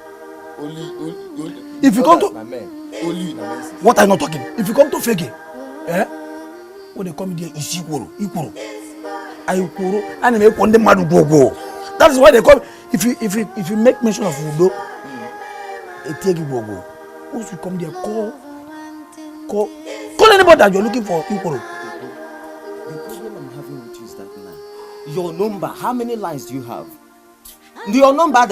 If you come to... What are you not talking? If you come to Fege, what they call me there is Ikoro. And they make one madu go. That is why they call me. If you make mention of Udo, take it go. Once you come there, call anybody that you're looking for Ikoro. The problem I'm having with you is that now, your number, how many lines do you have? Your number,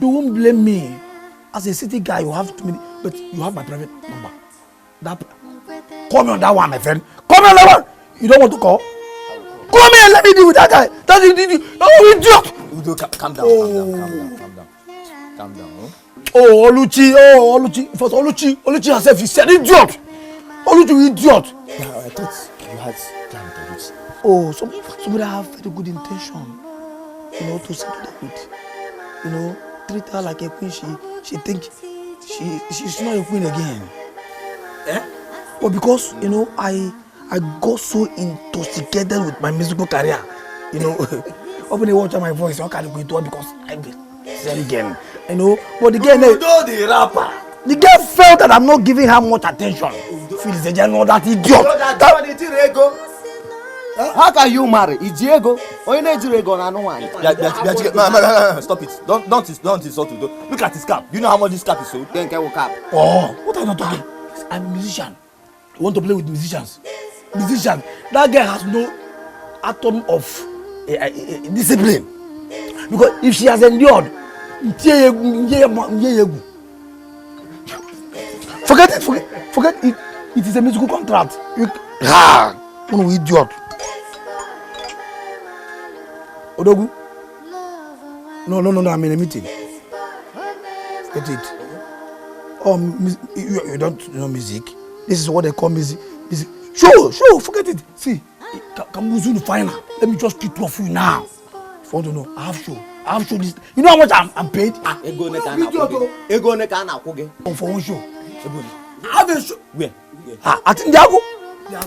you won't blame me. As a city guy, you have too many, but you have my private number. Call me on that one, my friend. Call me on that one. You don't want to call? Call me and let me deal with that guy. That's idiot. Oh, idiot. Udo, calm down. Oh, Oluchi. First, Oluchi herself, he said idiot. Oluchi, idiot. Yeah, I thought you had planned to reach. Oh, somebody have very good intention. To settle that with. Treat her like a queen. She think she's not a queen again. But because I got so intoxicated with my musical career, open the watch on my voice, I can't go into it because I be said again, But the girl, the rapper, the girl felt that I'm not giving her much attention. Feels the general that idiot. How can you marry? It's Diego. Or you need Diego and no one. Stop it. Don't insult him. Look at his cap. You know how much this cap is sold? Then get cap. Oh, what are you talking? I'm a musician. You want to play with musicians? That girl has no atom of discipline. Because if she has endured, forget it. It is a musical contract. No idiot. Odogu? No, I'm in a meeting. Get it. Oh, you don't know music? This is what they call music. Sure, forget it. See, come to final. Let me just keep two of you now. If you want to know, I have show this. You know how much I'm paid? For one show. I have a show. Where? At Indiago.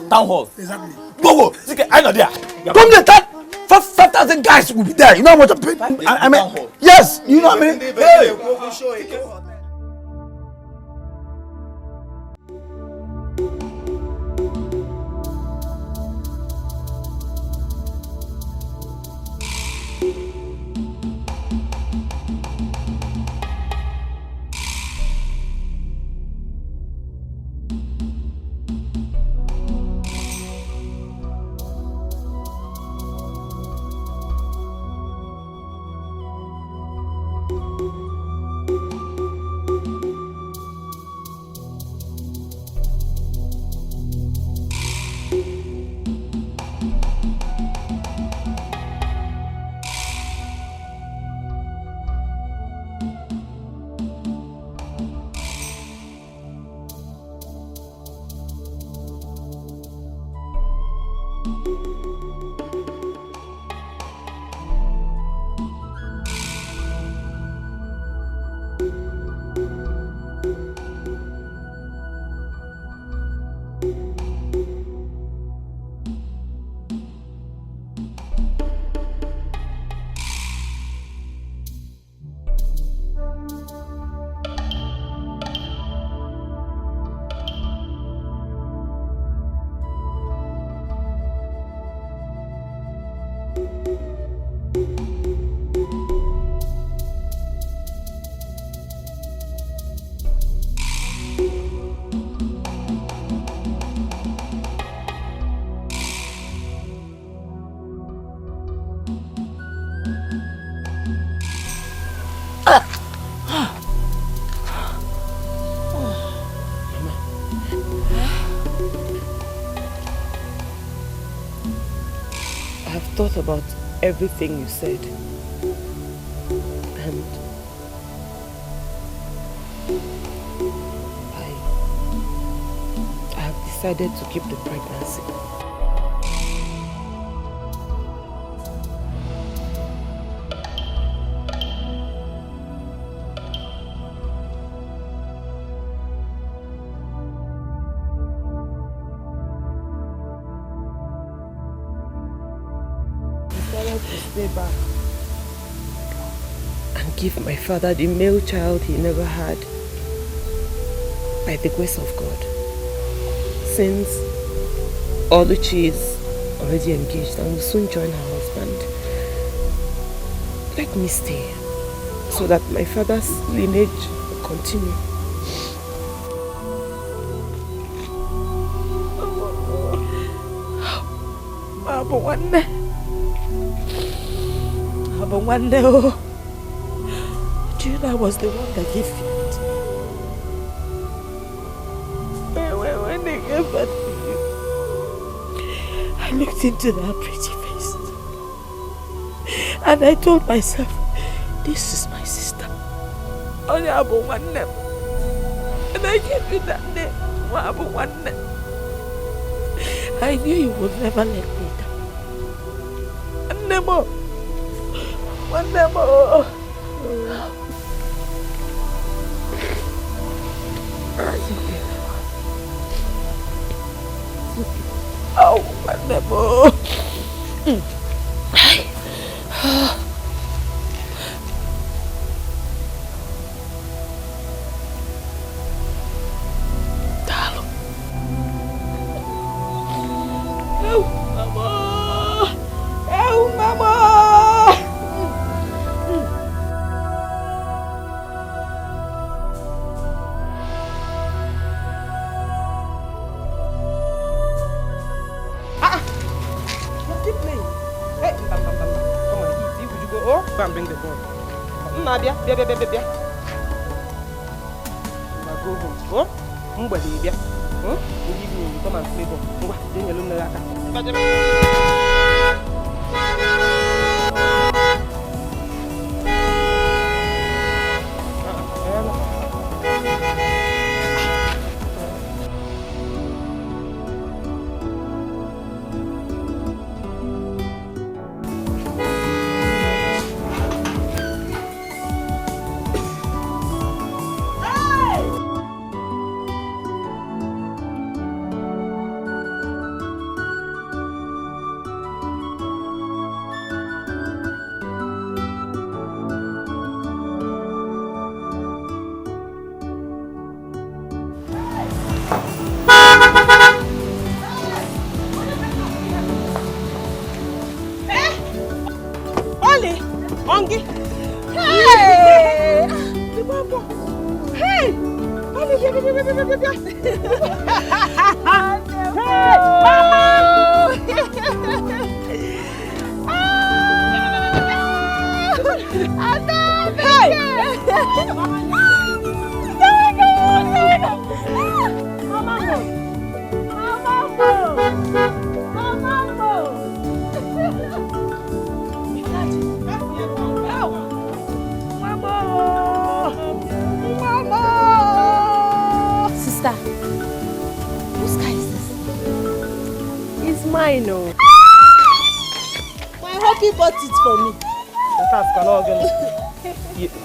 Town hall. Exactly. Go. I know there. Come there, 5,000 guys will be there. You know how much I'm paid? I mean, yes. You know what I mean? Hey. Thought about everything you said, and I have decided to keep the pregnancy. have to stay back and give my father the male child he never had. By the grace of God. Since Oluchi is already engaged and will soon join her husband, let me stay so that my father's lineage will continue. Gina was the one that gave birth. When they gave birth to you, I looked into that pretty face and I told myself, this is my sister. Only Abu one name. And I gave you that name, Abu one name. I knew you would never let me down. Nemo. One Nemo. Oh, one Nemo.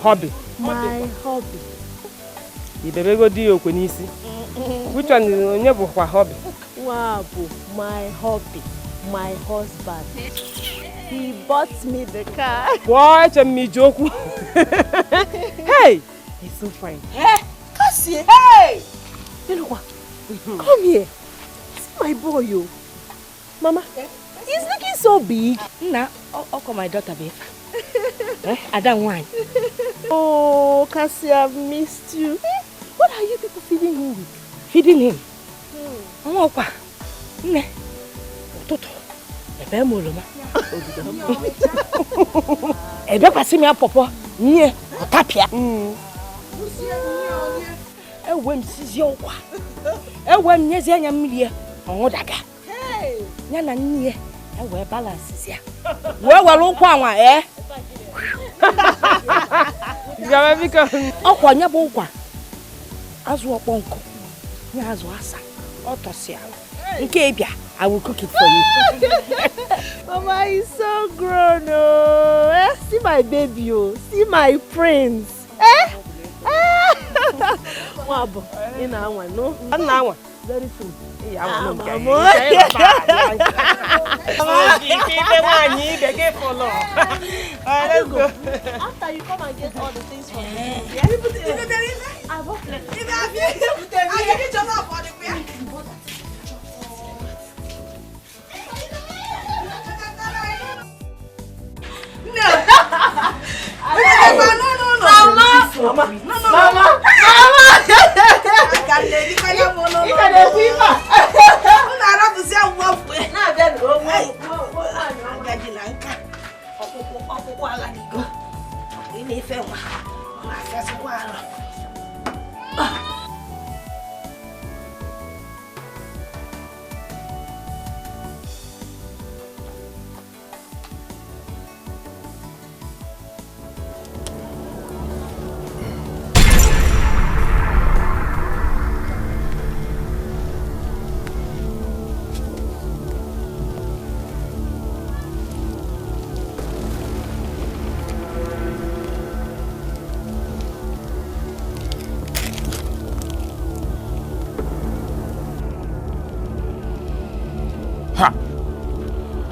Hobby. My hobby. You go do your Kunisi. Which one is your hobby? Wabu, my hobby, my husband. He bought me the car. Watch me joke. Hey, he's so fine. Hey, Cassie. Hey, you know what? Come here. See my boy, you. Mama, he's looking so big. Nah, I'll call my daughter, babe. I don't want. Oh, Cassie, I've missed you. What are you people feeding him with? Feeding him? Toto. Ebe moloma. Ebe kwasi mi apopo. Nye, otapia. Ewe msisi okwa. Ewe mnyezi anya mlie. Onwo daga. Hey. Nyana nye. Ewe balance sia. Wewe lo kwa anwa Gawe biko. Okwa nya bo kwa. Azu okponko. Nya azu asa. Otosia. Nke ebia, I will cook it for you. Mama is so grown, oh. See my baby, oh. See my prince. Wabo, in our no? An very soon. Mama. okay for long. Alright, let's go. After you come and get all the things from me. I won't plenty.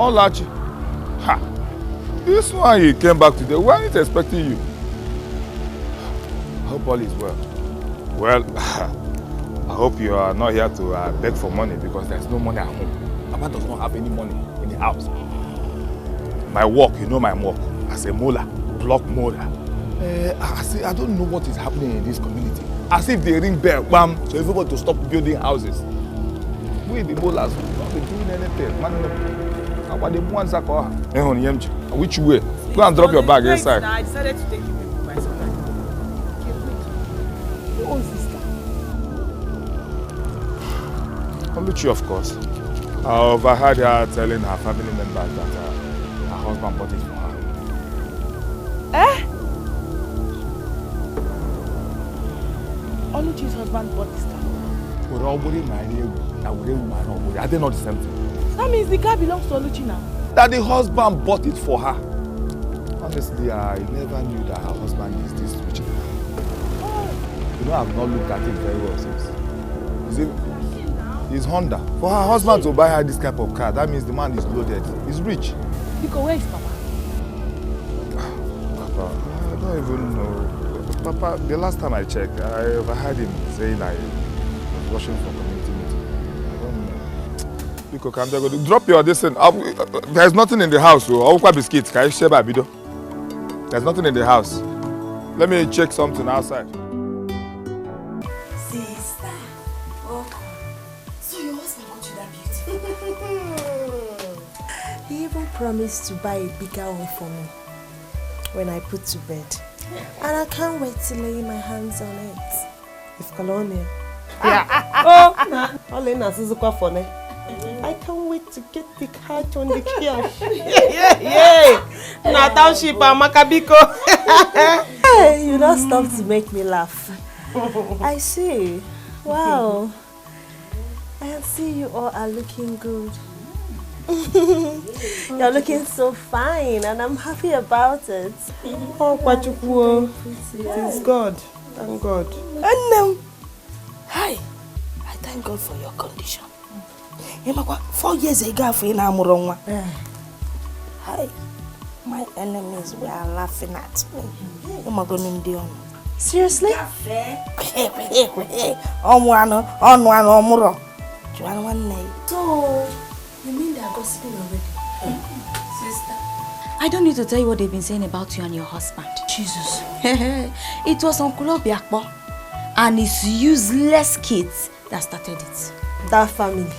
Olachi. Ha! This one you came back today. We weren't expecting you. I hope all is well. Well, I hope you are not here to beg for money because there's no money at home. Papa does not have any money in the house. My work, you know my work, as a molar, block molar. I don't know what is happening in this community. As if they ring bell, bam, so everybody to stop building houses. We the molars will not be doing anything. Man, which way? Go and drop your bag inside. I decided to take you by surprise. Who owns this car? Oluchi, of course. I overheard her telling her family members that her husband bought it for her. Eh? Oluchi's husband bought this car? Are they not the same thing? That means the car belongs to Oluchi now. That the husband bought it for her. Honestly, I never knew that her husband is this rich. You know, I've not looked at it very well since. It's Honda. For her husband to buy her this type of car, that means the man is loaded. He's rich. Nico, where is Papa? Papa, I don't even know. Papa, the last time I checked, I overheard him saying I was rushing for community meeting. I don't know. Nico, come there, drop your distance. There's nothing in the house. I'll biscuits. Can you share my video? There's nothing in the house. Let me check something outside. Sister, welcome. So your husband got you that beautiful. He even promised to buy a bigger one for me when I put to bed. And I can't wait to lay my hands on it. It's Colonia. Yeah. Oh, Olena Suzuka for me. I can't wait to get the cat on the kiosk. Yeah. Na township Makabiko. Hey, you don't stop to make me laugh. I see. Wow. I can see you all are looking good. You're looking so fine and I'm happy about it. Oh, Kwachukuo. It is God. Thank God. And hi. I thank God for your condition. 4 years ago, hi. My enemies were laughing at me. Seriously? So, you mean they are gossiping already? Sister. I don't need to tell you what they've been saying about you and your husband. Jesus. It was Uncle Obiakpo and his useless kids that started it. That family.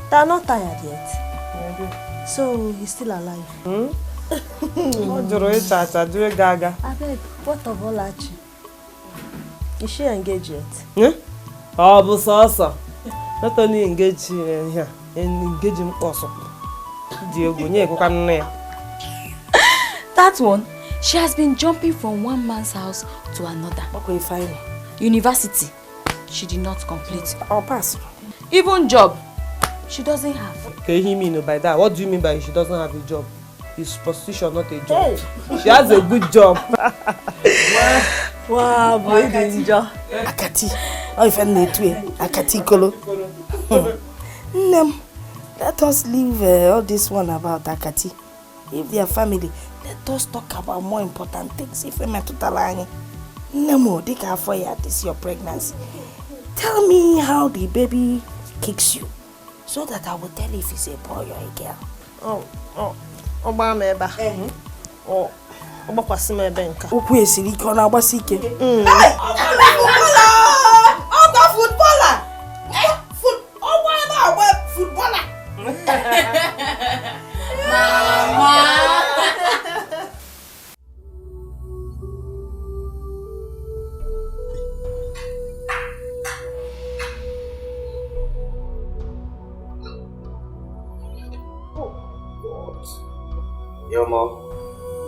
They are not tired yet. So, he's still alive. I beg, what of Olachi? Is she engaged yet? Oh, but also. Not only engaged here, and engaging also. That one, she has been jumping from one man's house to another. Okay, fine. University, she did not complete. Or pass. Even job, she doesn't have. Okay, he mean by that. What do you mean by she doesn't have a job? It's prostitution, not a job. Hey. She has a good job. Wow, boy, danger. Akati. Oh, if I need to, Akati Kolo. Let us leave all this one about Akati. If they are family, let us talk about more important things. If I'm to Talani, Nemo, they can for you this your pregnancy. Tell me how the baby kicks you, so that I will tell if it's a boy or a girl. Obameba. Oh, Obakwasime Benka. Ukwu esiri ike ọ na-agbasi ike. Footballer! Footballer! Footballer! Mama! Yo, Mom.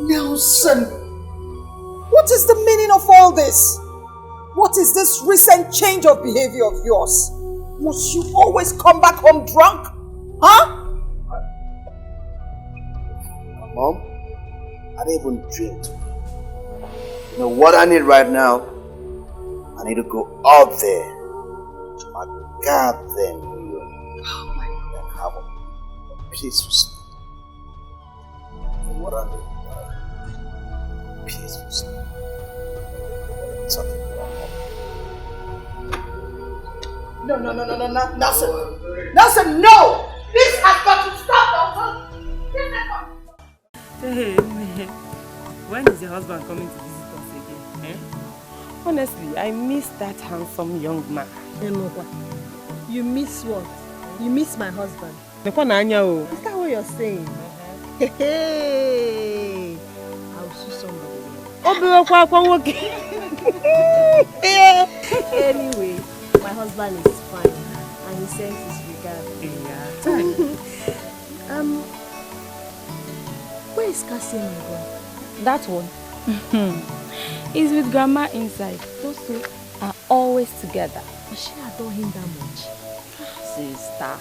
Nelson! What is the meaning of all this? What is this recent change of behavior of yours? Must you always come back home drunk? Huh? Mom, I don't even drink. You know what I need right now? I need to go out there to my goddamn New York and have a peaceful sleep. What I need, peaceful sleep. Something wrong. No, Nelson! Nelson, no! This has got to stop, Nelson! Hey, when is your husband coming to visit us again? Honestly, I miss that handsome young man. You miss what? You miss my husband. Is that what you're saying? Hey, I'll see somebody. Anyway, my husband is fine and he sends his regards. Where is Cassie and my God? That one? He's with grandma inside. Those two are always together. Does she adore him that much? Sister,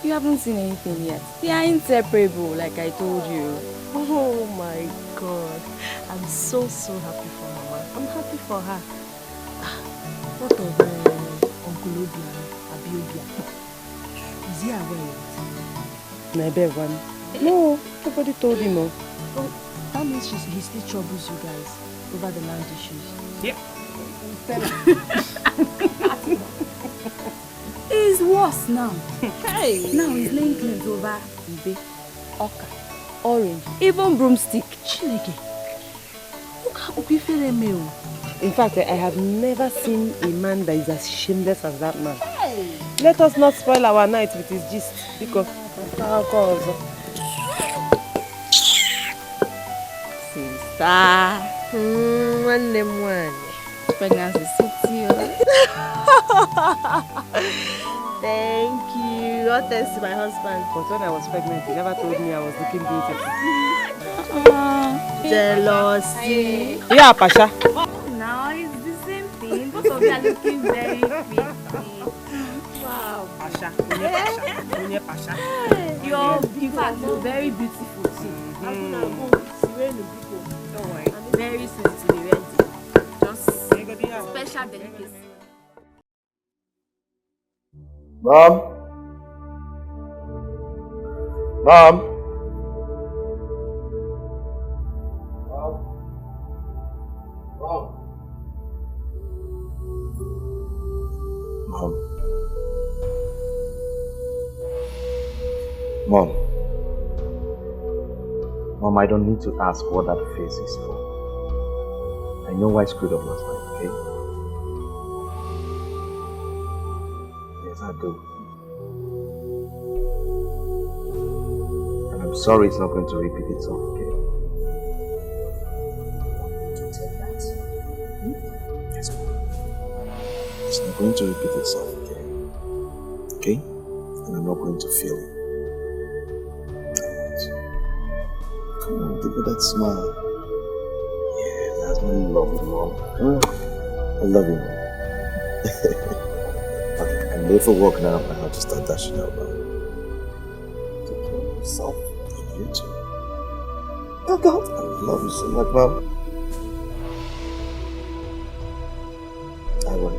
you haven't seen anything yet. They are inseparable, like I told you. Oh my God. I'm so happy for Mama. I'm happy for her. What of Uncle Obia, Abiobia? Is he aware yet? No, nobody told him. Oh, that means he still troubles you guys over the land issues. Yeah. It's worse now. Hey. Now he's laying claims over Ibe, Oka, Orange, even broomstick. Chineke. Look how people meal. In fact, I have never seen a man that is as shameless as that man. Hey. Let us not spoil our night with his gist, because Sister. One. Pregnancy city. Thank you. All thanks to my husband. But when I was pregnant, he never told me I was looking beautiful. Jealousy. Yeah, Pasha. Now it's the same thing. Both of you are looking very pretty. Wow. Pasha. You're, in fact, you're very beautiful too. Don't worry. Very soon to be ready. Just special delicacy. Mom? Mom? Mom, I don't need to ask what that face is for. I know why I screwed up last night, okay? Yes, I do. And I'm sorry it's not going to repeat itself, okay? To take that. Yes, Mom. It's not going to repeat itself, okay? Okay? And I'm not going to feel it. Come on, give her that smile. Yeah, that's my lovely Mom. I love you, Mom. Okay, I'm late for work now. I have to start dashing out, Mom. Take care of yourself. And you too. Oh God, I love you so much, Mom. I will.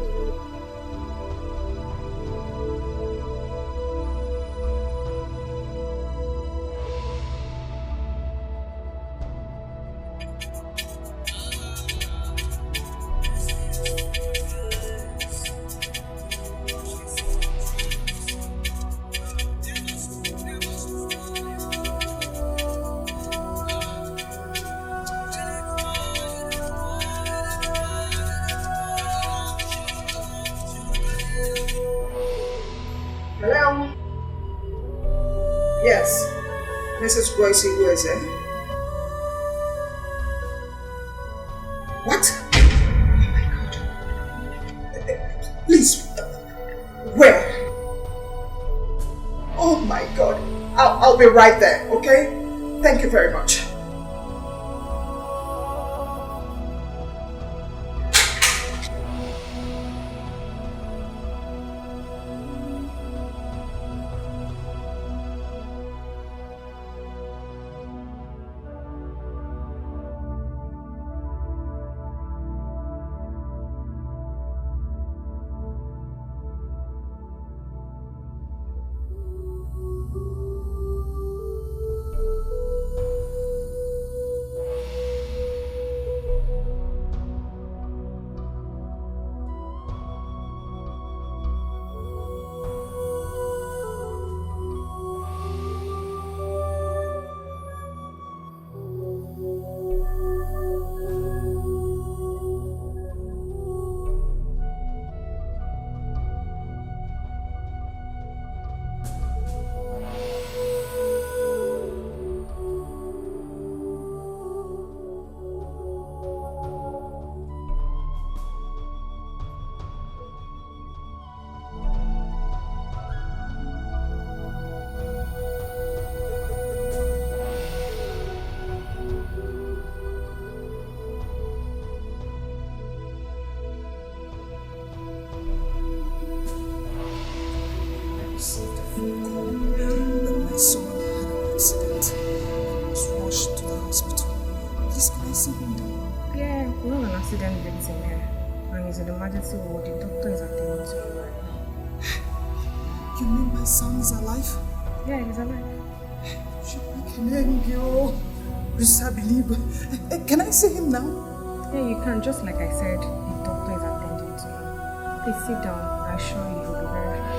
boy say who is it? What? Oh my God. Please. Where? Oh my God. I'll be right there, okay? Thank you very much. Can I see him now? Yeah, you can. Just like I said, the doctor is attending to him. Please sit down. I assure you he'll be very fine.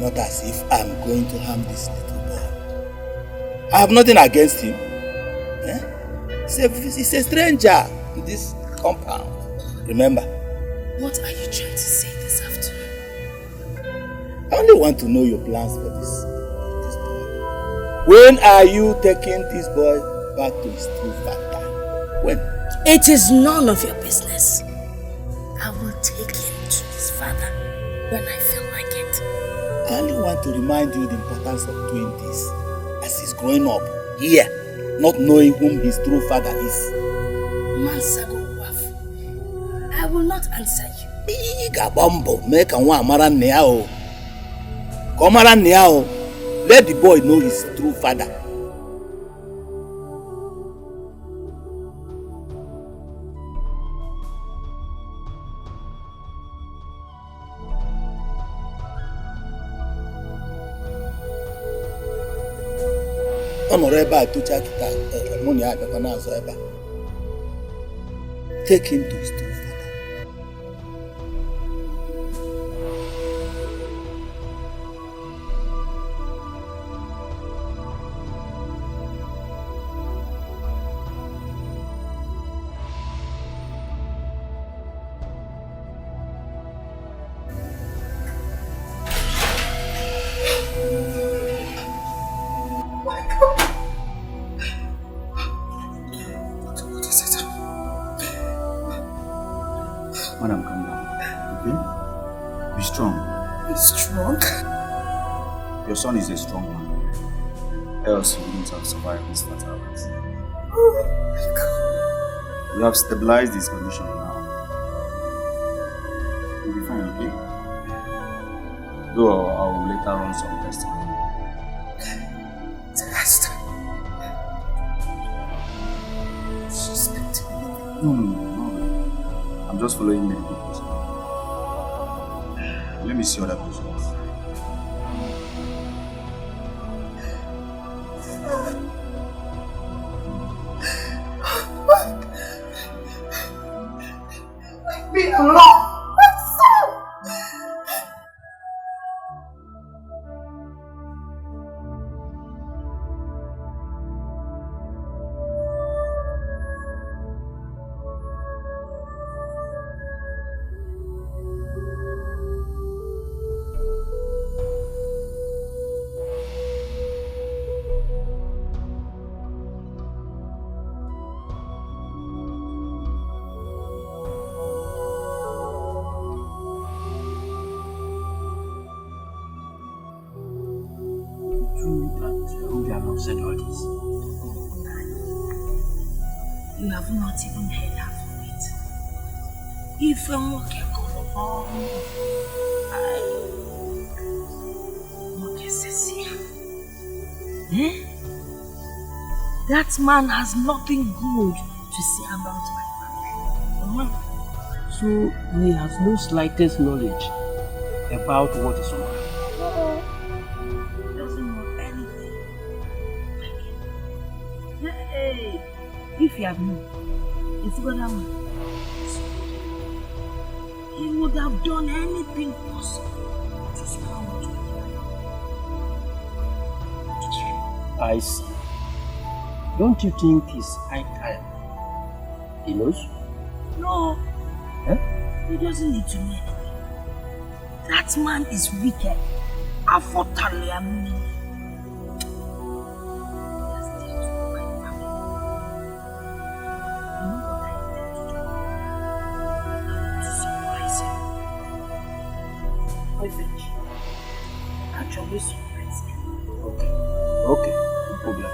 Not as if I'm going to harm this little boy. I have nothing against him. He's a stranger in this compound. Remember? What are you trying to say this afternoon? I only want to know your plans for this boy. When are you taking this boy back to his true father? When? It is none of your business. I will take him to his father when I feel like it. I only want to remind you the importance of doing this as he's growing up here, not knowing whom his true father is. Mansago Waf, I will not answer you. Let the boy know his true father. Take him to his true father. Madam, calm down, okay? Be strong. Be strong? Your son is a strong man. Else he wouldn't have survived this fatal accident. Oh my God. We have stabilized his condition now. He'll be fine, okay? Though I will later run some tests on him. Test? Suspect? No. I'm just following medical procedure. Let me see other patients. true that Ruby have not said all this? You have not even heard half of it. If I'm working on that man has nothing good to say about my family. So he has no slightest knowledge about what is wrong. He doesn't know anything. Hey, if you have known, it's what I'm. He would have done anything possible to surround you. I see. Don't you think it's high time he knows? No. Huh? He doesn't need to know anything. That man is wicked. Unfortunately, I mean. Actually, surprise him. Okay. Okay. No problem.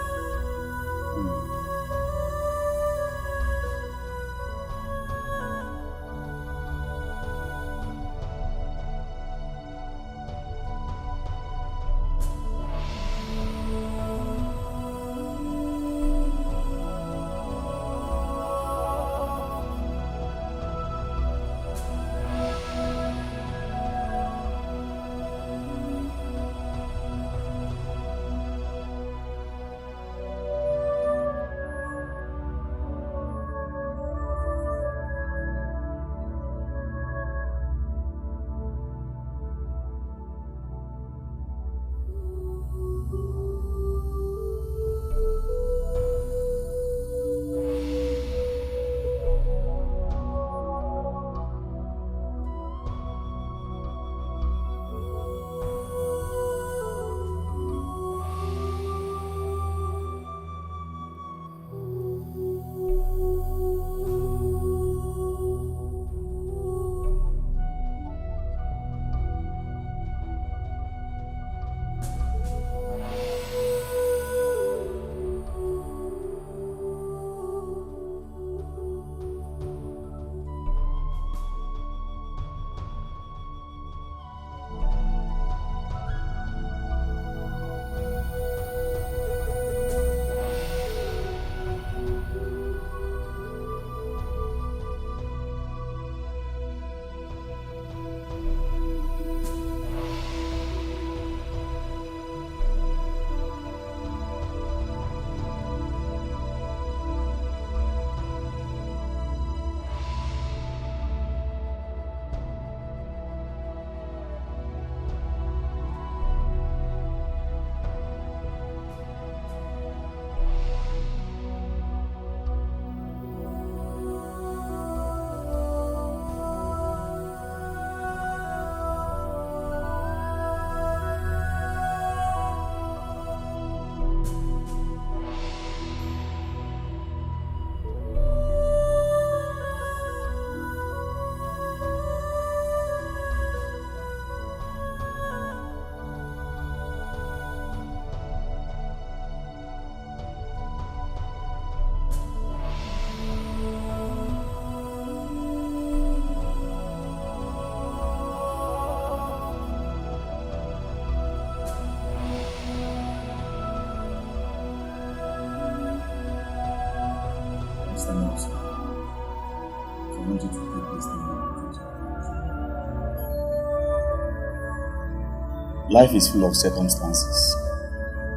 Life is full of circumstances,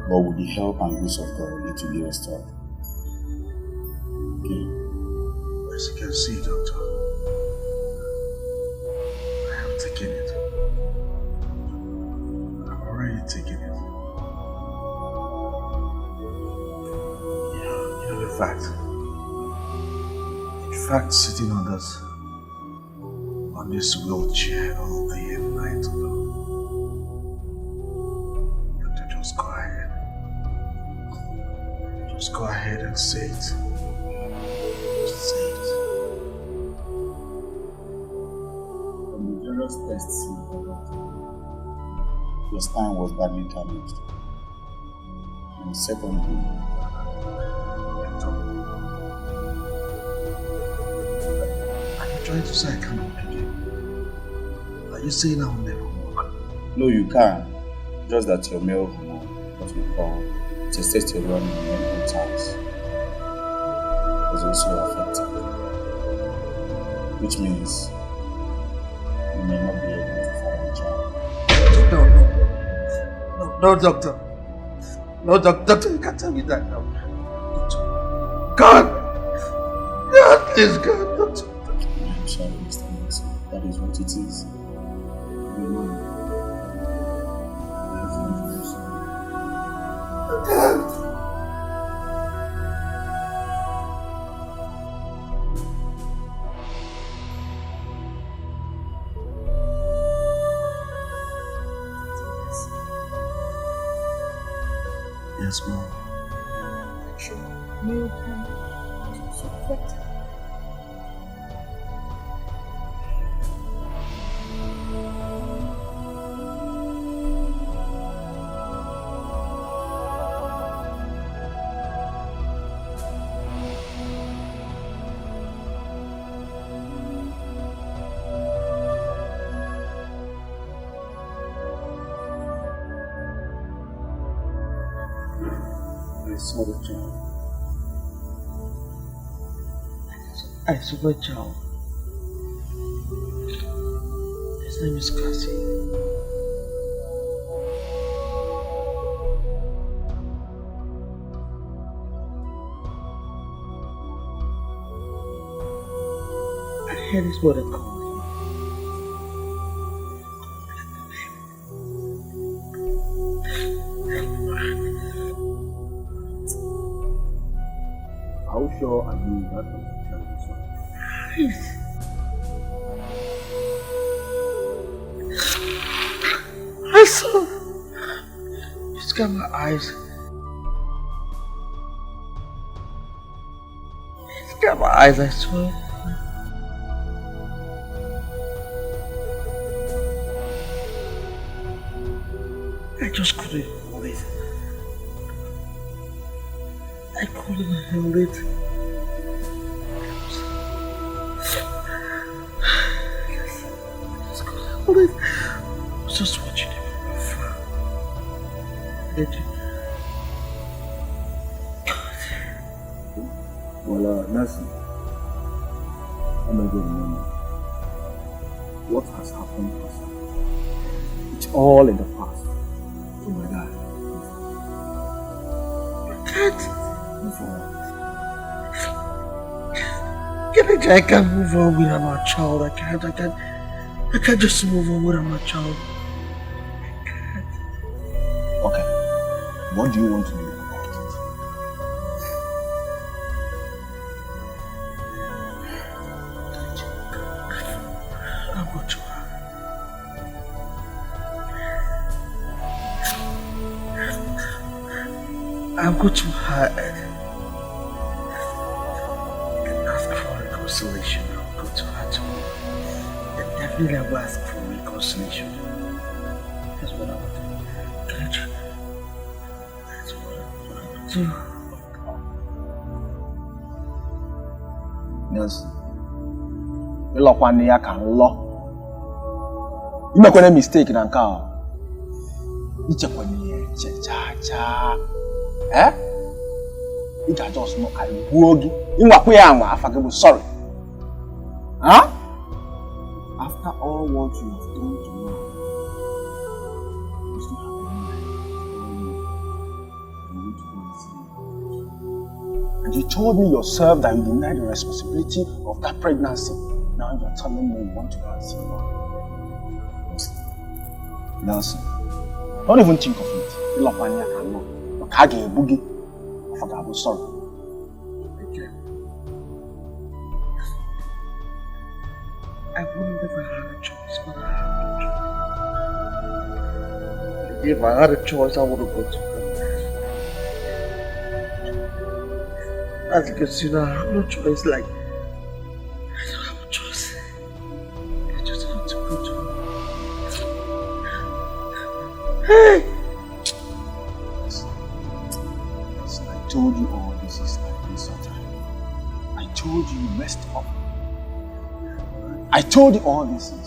but with the help and grace of God, it will be restored. Okay? As you can see, Doctor, I have taken it. I've already taken it. You know the fact. In fact, sitting on this wheelchair all day and night alone. Just go ahead. Just go ahead and say it. Just say it. From the various tests we conducted, your spine was badly damaged. And secondly, are you trying to say I can't work again? Are you saying I will never work? no, you can. Just that your male hormone, what we call testosterone in medical terms, is also affected. Which means you may not be able to find a job. No, doctor. No, doctor, you can't tell me that now. God, please, God, doctor. I'm sorry, Mr. Nelson. That is what it is. You know. Yes, Mom. I saw the child. I saw the child. His name is Cassie. I heard his mother call. How sure are you that was the child's son? I saw. Just got my eyes. Just got my eyes, I swear. I just couldn't hold it. I couldn't hold it. I was just watching him from afar. Well, Nancy, I'm going to remember. What has happened has happened. It's all in the past. Oh my God. I can't. Move on. I can't move on without my child. I can't just move on without my child. Okay. What do you want to do about it? I'll go to her. I'll go to her and ask for reconciliation. I'll go to her too. Definitely I will ask for reconciliation. That's what I will do. That's what I will do. Nelson, ịlọkwa nne ya ka nlọ. Imekwana mistake na nke a. Ichekwa nne eche cha. Ị ga-just know ka igbuo gị. Ịnwakwa ya anwa afa gị bụ sorry. Huh? After all what you have done to me, you still have a mind. You need to go and see me. And you told me yourself that you denied the responsibility of that pregnancy. Now you're telling me you want to go and see me. Nelson, don't even think of it. I'm sorry. Okay. I wouldn't have had a choice, but I had no choice. If I had a choice, I would have gone to her. As you can see now, I have no choice. Like, I don't have a choice. I just have to go to her. Hey! I told you all these things.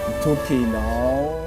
It's okay now.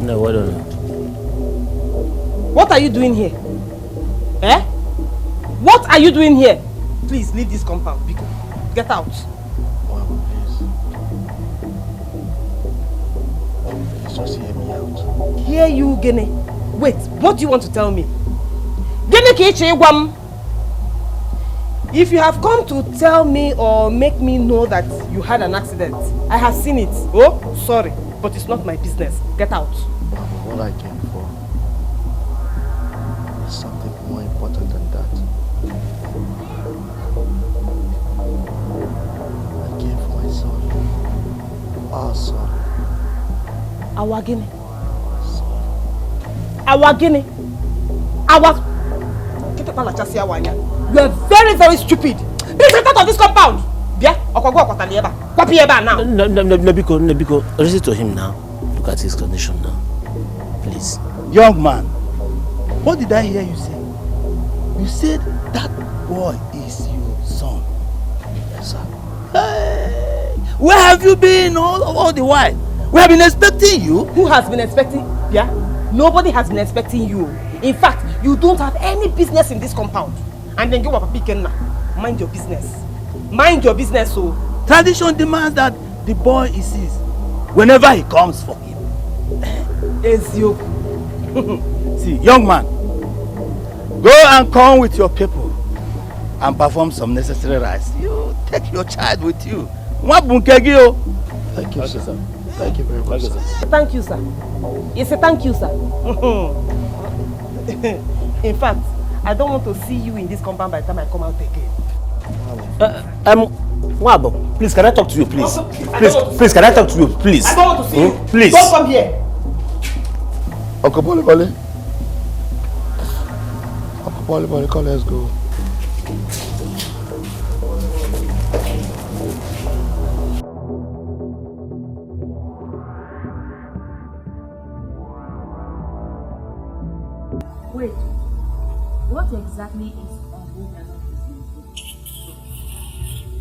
No, I don't know. What are you doing here? Eh? What are you doing here? Please leave this compound. Biko. Get out. Please just hear me out. Hear you, Gene. Wait, what do you want to tell me? Gene Kiche Wam. If you have come to tell me or make me know that you had an accident, I have seen it. Oh, sorry, but it's not my business. Get out. What I came for is something more important than that. I came for my son. Our son. Our Gene. Our Gene. Our... You are very, very stupid. Please get out of this compound. Now. Nebiko, listen to him now. Look at his condition now. Please. Young man, what did I hear you say? You said that boy is your son. Yes, sir. Hey, where have you been all the while? We have been expecting you. Who has been expecting? Yeah? Nobody has been expecting you. In fact, you don't have any business in this compound. And then you are picking now. Mind your business. Mind your business, so. Tradition demands that the boy is his whenever he comes for him. Ezio. See, young man, go and come with your people and perform some necessary rites. You take your child with you. Thank you, sir. Thank you very much, sir. Thank you, sir. It's a thank you, sir. In fact, I don't want to see you in this compound by the time I come out again. Wabo, please, can I talk to you, please? Please, can I talk to you, please? I don't want to see you. Please. Don't come here. Uncle Bolly, come, let's go. Wait, what exactly is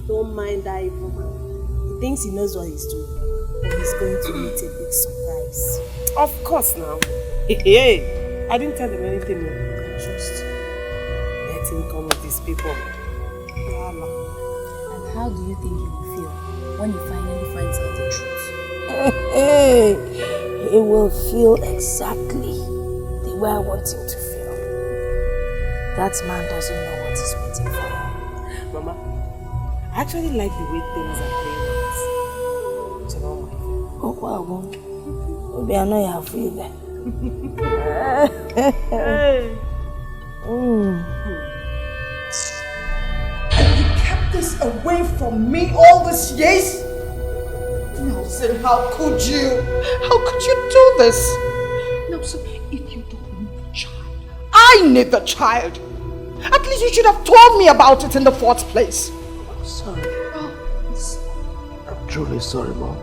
Don't mind that evil man. He thinks he knows what he's doing, but he's going to meet a big surprise. Of course now. Hey, I didn't tell him anything. Just let him come with his people. And how do you think he will feel when he finally finds out the truth? He will feel exactly the way I want him to feel. That man doesn't know what is waiting for him. Mama, I actually like the way things are playing out. You know why? Oh, wow. Maybe I know you have feel that. You kept this away from me all these years? Nelson, how could you? How could you do this? Nelson, if you don't need the child, I need the child. At least you should have told me about it in the first place. Sorry. I'm truly sorry, Mom.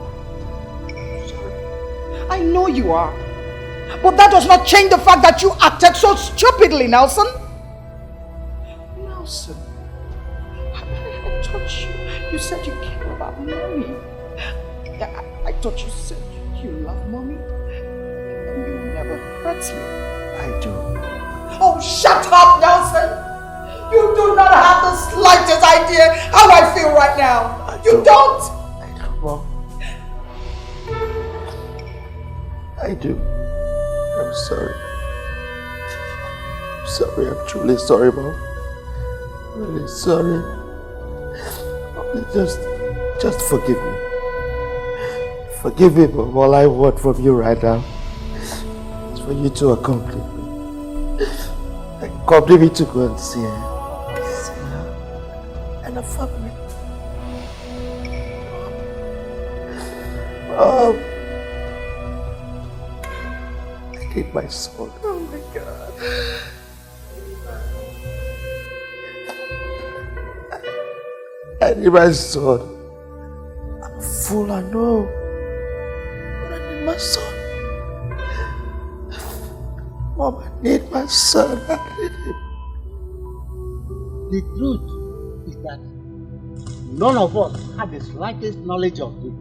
I know you are. But that does not change the fact that you acted so stupidly, Nelson. Nelson, I thought you said you care about mommy. I thought you said you love mommy. And you never hurt me. I do. Oh, shut up, Nelson. You do not have the slightest idea how I feel right now. You don't. I don't, Mom. I do. I'm sorry. I'm sorry. I'm truly sorry, Mom. Really sorry. Just forgive me. Forgive me for all I want from you right now. It's for you to accompany me. Accompany me to go and see her. And a family. I need my son. Oh my God. I need my son. I'm a fool, I know. But I need my son. Mom, I need my son. I need him. The truth is that none of us had the slightest knowledge of it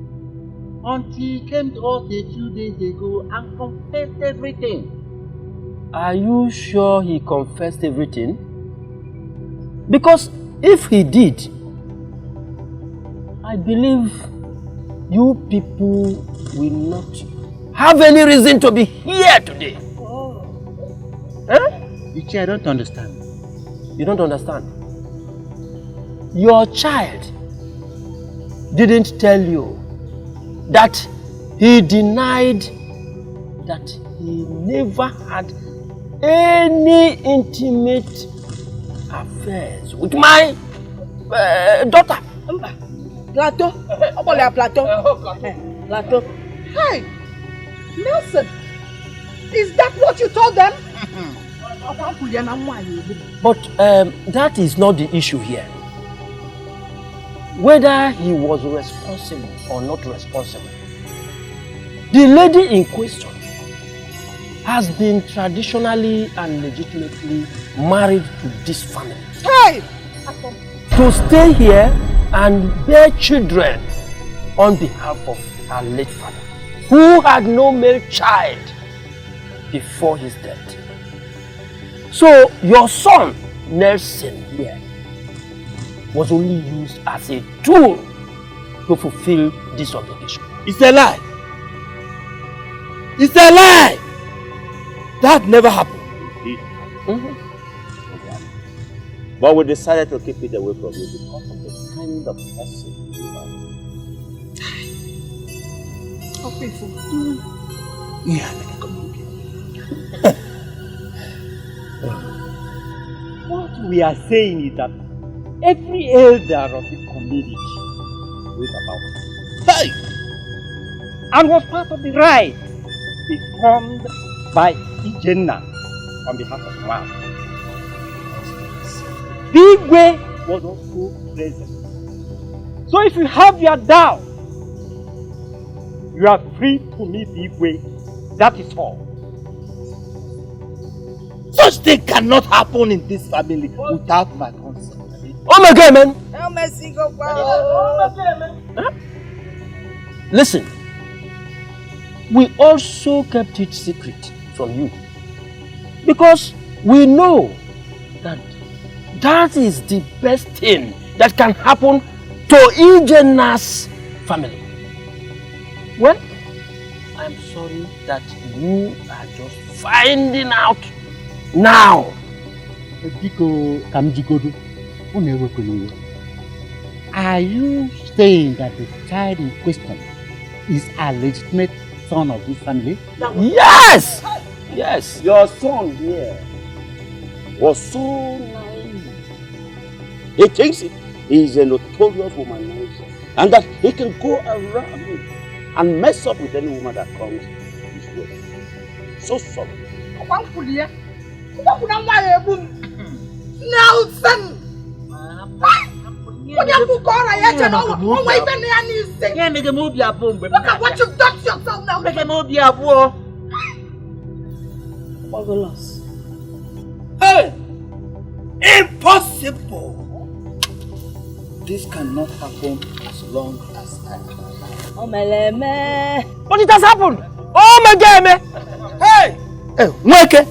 until he came to us a few days ago and confessed everything. Are you sure he confessed everything? Because if he did, I believe you people will not have any reason to be here today. Ichi, I don't understand. You don't understand? Your child didn't tell you that he denied that he never had any intimate affairs with my daughter. Plateau? Plateau. Hey, Nelson, is that what you told them? But that is not the issue here. Whether he was responsible or not responsible, the lady in question has been traditionally and legitimately married to this family. Hey! To stay here and bear children on behalf of her late father, who had no male child before his death. So your son, Nelson, here, was only used as a tool to fulfill this obligation. It's a lie. It's a lie. That never happened. But we decided to keep it away from you because of the kind of person you are. Oh, people. Yeah, come on. What we are saying is that every elder of the community knows about it. Hey! And was part of the rite performed by Ijenna on behalf of Mom. Big Way was also present. So if you have your doubt, you are free to meet Big Way. That is all. Such thing cannot happen in this family without my consent. Oh my God, man! Listen, we also kept it secret from you because we know that that is the best thing that can happen to Ijena's family. Well, I'm sorry that you are just finding out now. Are you saying that the child in question is a legitimate son of this family? Yes! Yes. Your son here was so naive. He thinks he is a notorious womanizer and that he can go around and mess up with any woman that comes his way. So sorry. Nelson! Look at what you've done to yourself now. Marvelous. Hey! Impossible! This cannot happen as long as I am alive. But it has happened! Oh my God, man! Hey! Hey, Mweke!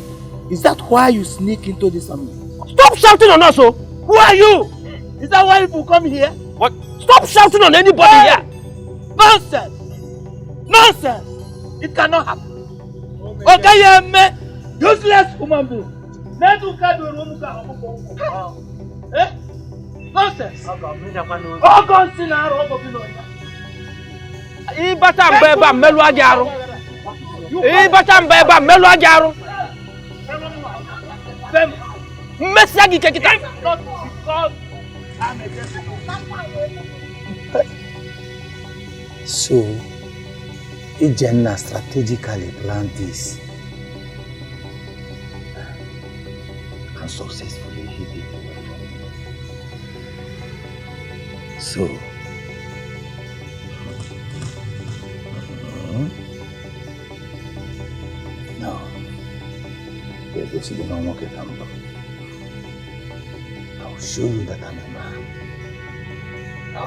Is that why you sneak into this family? Stop shouting on us, oh! Who are you? Is that why people come here? What? Stop shouting on anybody here! Nonsense! Nonsense! It cannot happen. Okay, yeah, man. Useless human being. Eh? Nonsense! Oh, God, sin our So, Ijenna strategically planned this and successfully hid it away from me. So, no, we're going to not walk it down. I'll show you that I'm a man. No.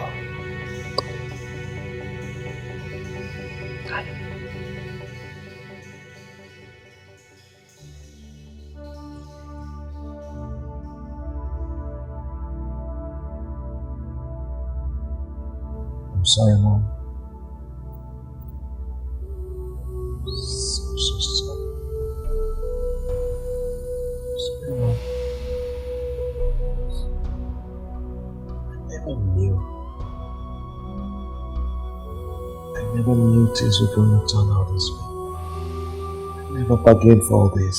I'm sorry, Mom. I'm so sorry. I'm sorry, Mom. I never knew things were going to turn out this way. I never bargained for all this.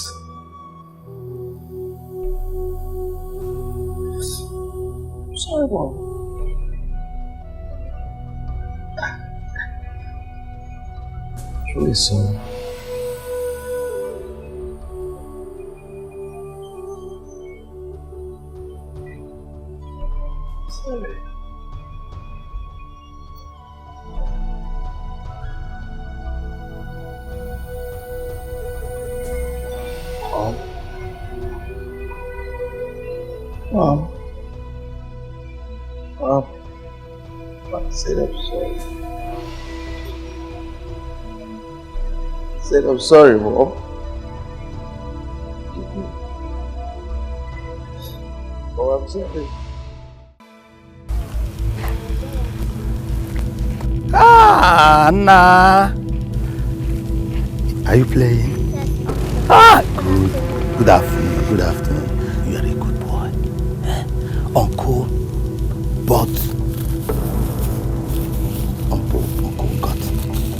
I'm sorry, Mom. Truly sorry. Sorry. Mom. Mom. I said I'm sorry. I said I'm sorry, Mom. Oh, I'm sorry. Ah, nah. Are you playing? Ah, good. Good afternoon. Good afternoon. You are a good boy. Uncle got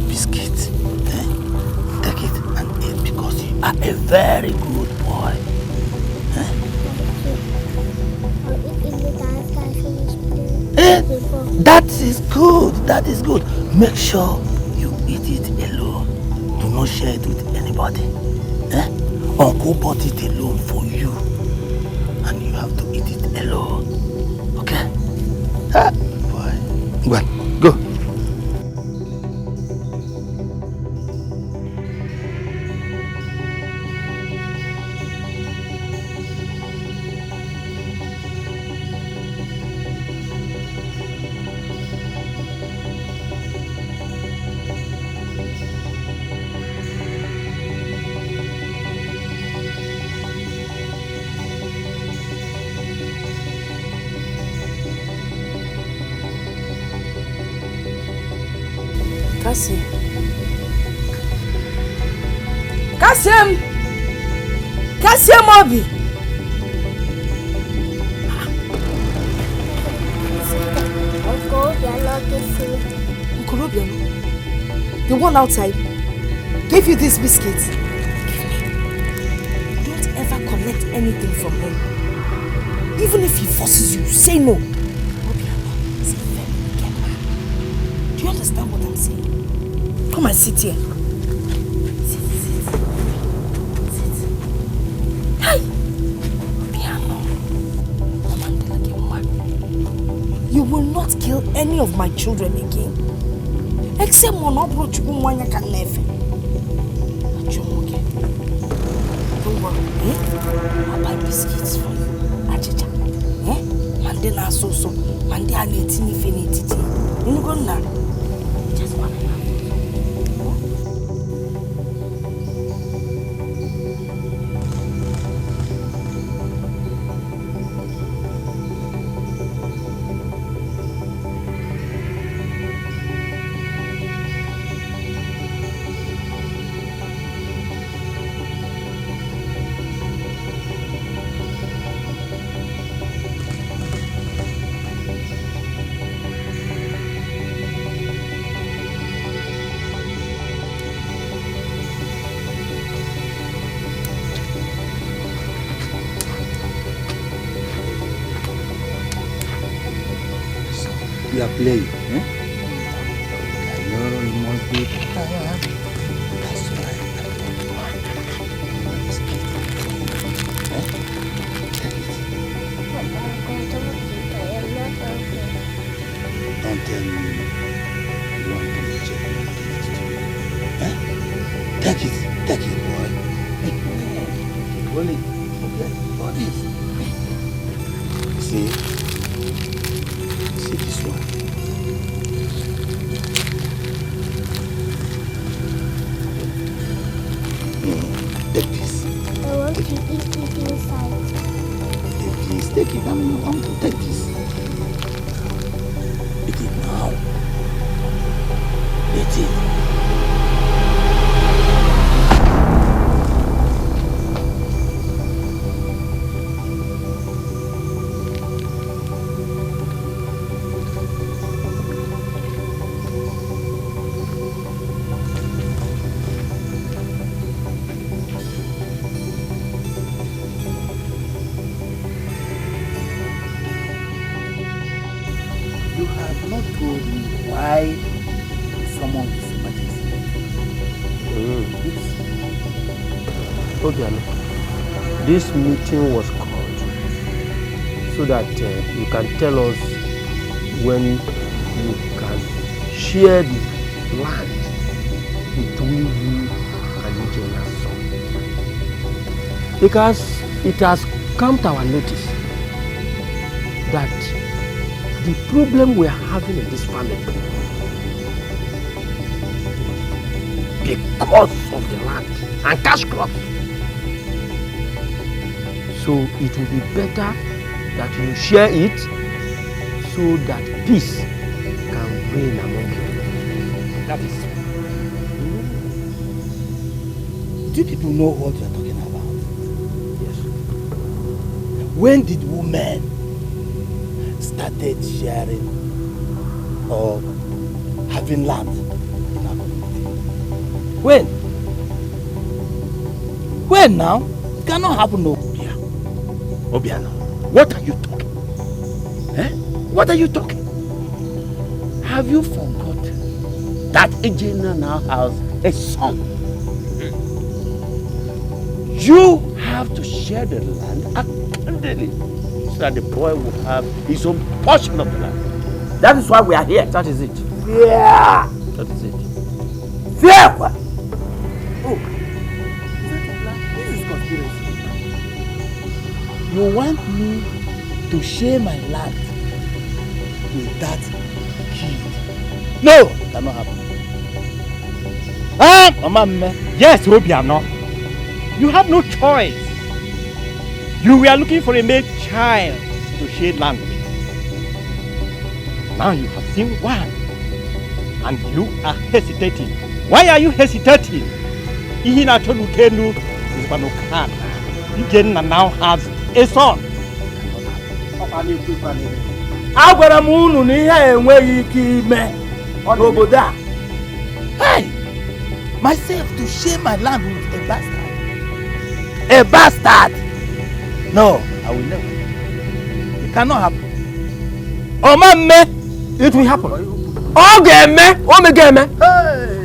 biscuit. Take it and eat because you are a very good boy. That is good. That is good. Make sure you eat it alone. Do not share it with anybody. Uncle bought it alone for you. And you have to eat it alone. Okay? Boy. Go on. Go. Kasiem Obi. Uncle Obiano, the one outside, gave you this biscuit. Don't ever collect anything from him. Even if he forces you, say no. Obiano is a very wicked man. Do you understand what I'm saying? Come and sit here. You will not kill any of my children again. Except Monobro Chubumwanya can never. Don't worry, I'll buy biscuits for you. Achicha. Mandela so. Mandela netini finititi. You go now. Just one and You are playing. I know you must be tired. That's why I don't mind. Don't tell me you want to check my Take it, boy. Only forget all this. See this one. Take this. I want to eat it inside. Take this, take it. I want to take this. Eat it now. Eat it. This meeting was called so that you can tell us when you can share the land between you and Ijena's son. Because it has come to our notice that the problem we are having in this family because of the land and cash crops. So it will be better that you share it so that peace can reign among you. That is. Do people know what you are talking about? Yes. when did women started sharing or having land in our community? When? When now? It cannot happen, no. Obiano, what are you talking? Eh? What are you talking? Have you forgotten that Ejena now has a son? You have to share the land accordingly so that the boy will have his own portion of the land. That is why we are here. That is it. Yeah. That is it. Fear what? Oh, this is conspiracy. You want me to share my land with that kid? No, it cannot happen. Mama, yes, Obiano. You have no choice. You were looking for a male child to share land with. Now you have seen one, and you are hesitating. Why are you hesitating? Ihina Tolukenu Zubanokana. Ijenna now has a son. Agwara m unu na ihe enweghị ike ime n'obodo a. Hey! Myself to share my land with a bastard. A bastard! No, I will never. It cannot happen. Oh, man, it will happen.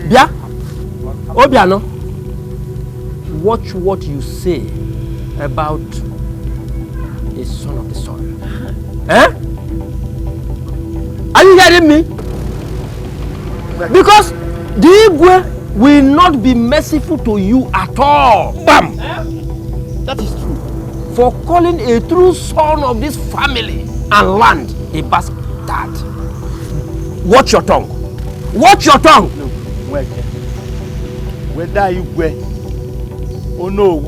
Bia, Obiano, watch what you say about the son of the soil. Eh? Are you hearing me? Because the Igwe will not be merciful to you at all. Bam! That is true. For calling a true son of this family and land a bastard. Watch your tongue. Watch your tongue. No, whether you were or no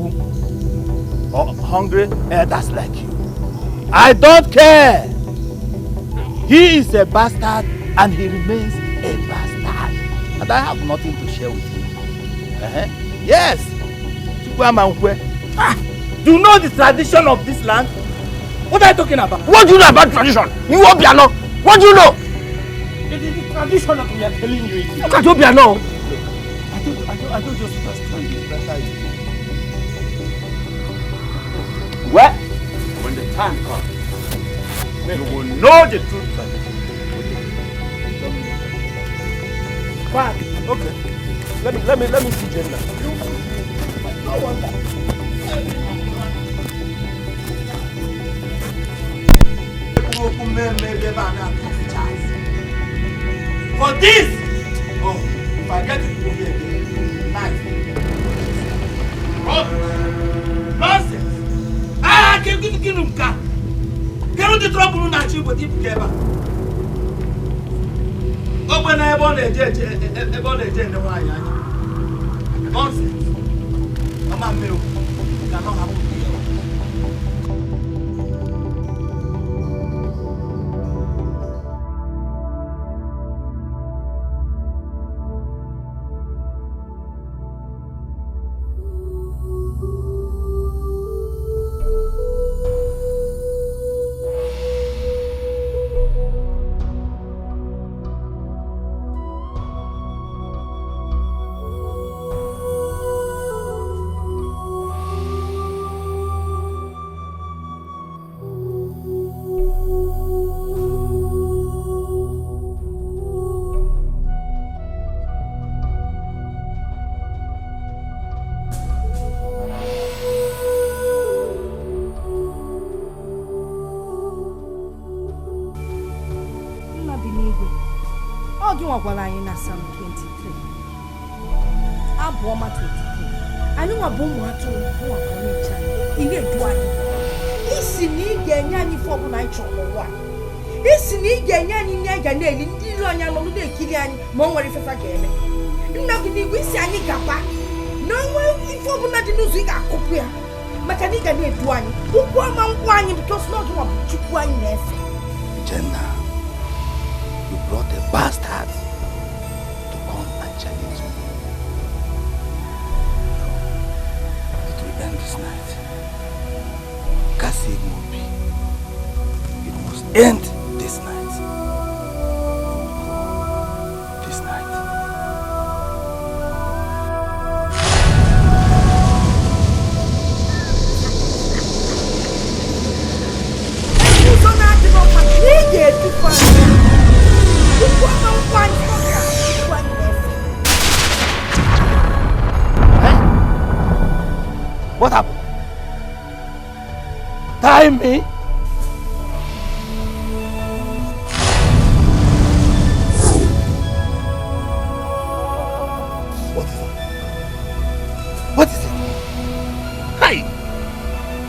or hungry, that's like you. I don't care. He is a bastard and he remains a bastard. And I have nothing to share with him. Yes. Do you know the tradition of this land? What are you talking about? What do you know about tradition? You Obiano. What do you know? It is the tradition that we are telling you. Look at Obiano. I don't just understand this better. Well, when the time comes, you will know the true tradition. Fine. Okay. Let me see Jenna. No wonder. For this, oh, if I get to go here again, nice. Nonsense. Can't the trouble not achieve what you gave up? Open a bonnet, nonsense. Mama milk cannot happen here. Gwara anyị na Psalm 23 Abụọma 23 anyị nwa bụ ụmụ atụrụ nwa kọmecha ị na-edu anyị isi na ị ga-enye anyị ife ọbụla anyị chọrọ n'ụwa isi na ị ga-enye anyị nne ga na-eli ndị iro anyị anọ na-ekiri anyị ma ọ nwere ifefa ga-eme nna gị n'igwe isi anyị gaba na onwe ife ọbụla dị n'ụzọ ị ga-akụpụ ya maka na ị ga na-edu anyị ụkwụ ọma nkwụ anyị bikos na ọdụ nwa bụ Chukwu anyị na-efe. Jenna, you brought a bastard to come and challenge me. It will end this night. Kasi Mobi. Why me? What is it? Hi!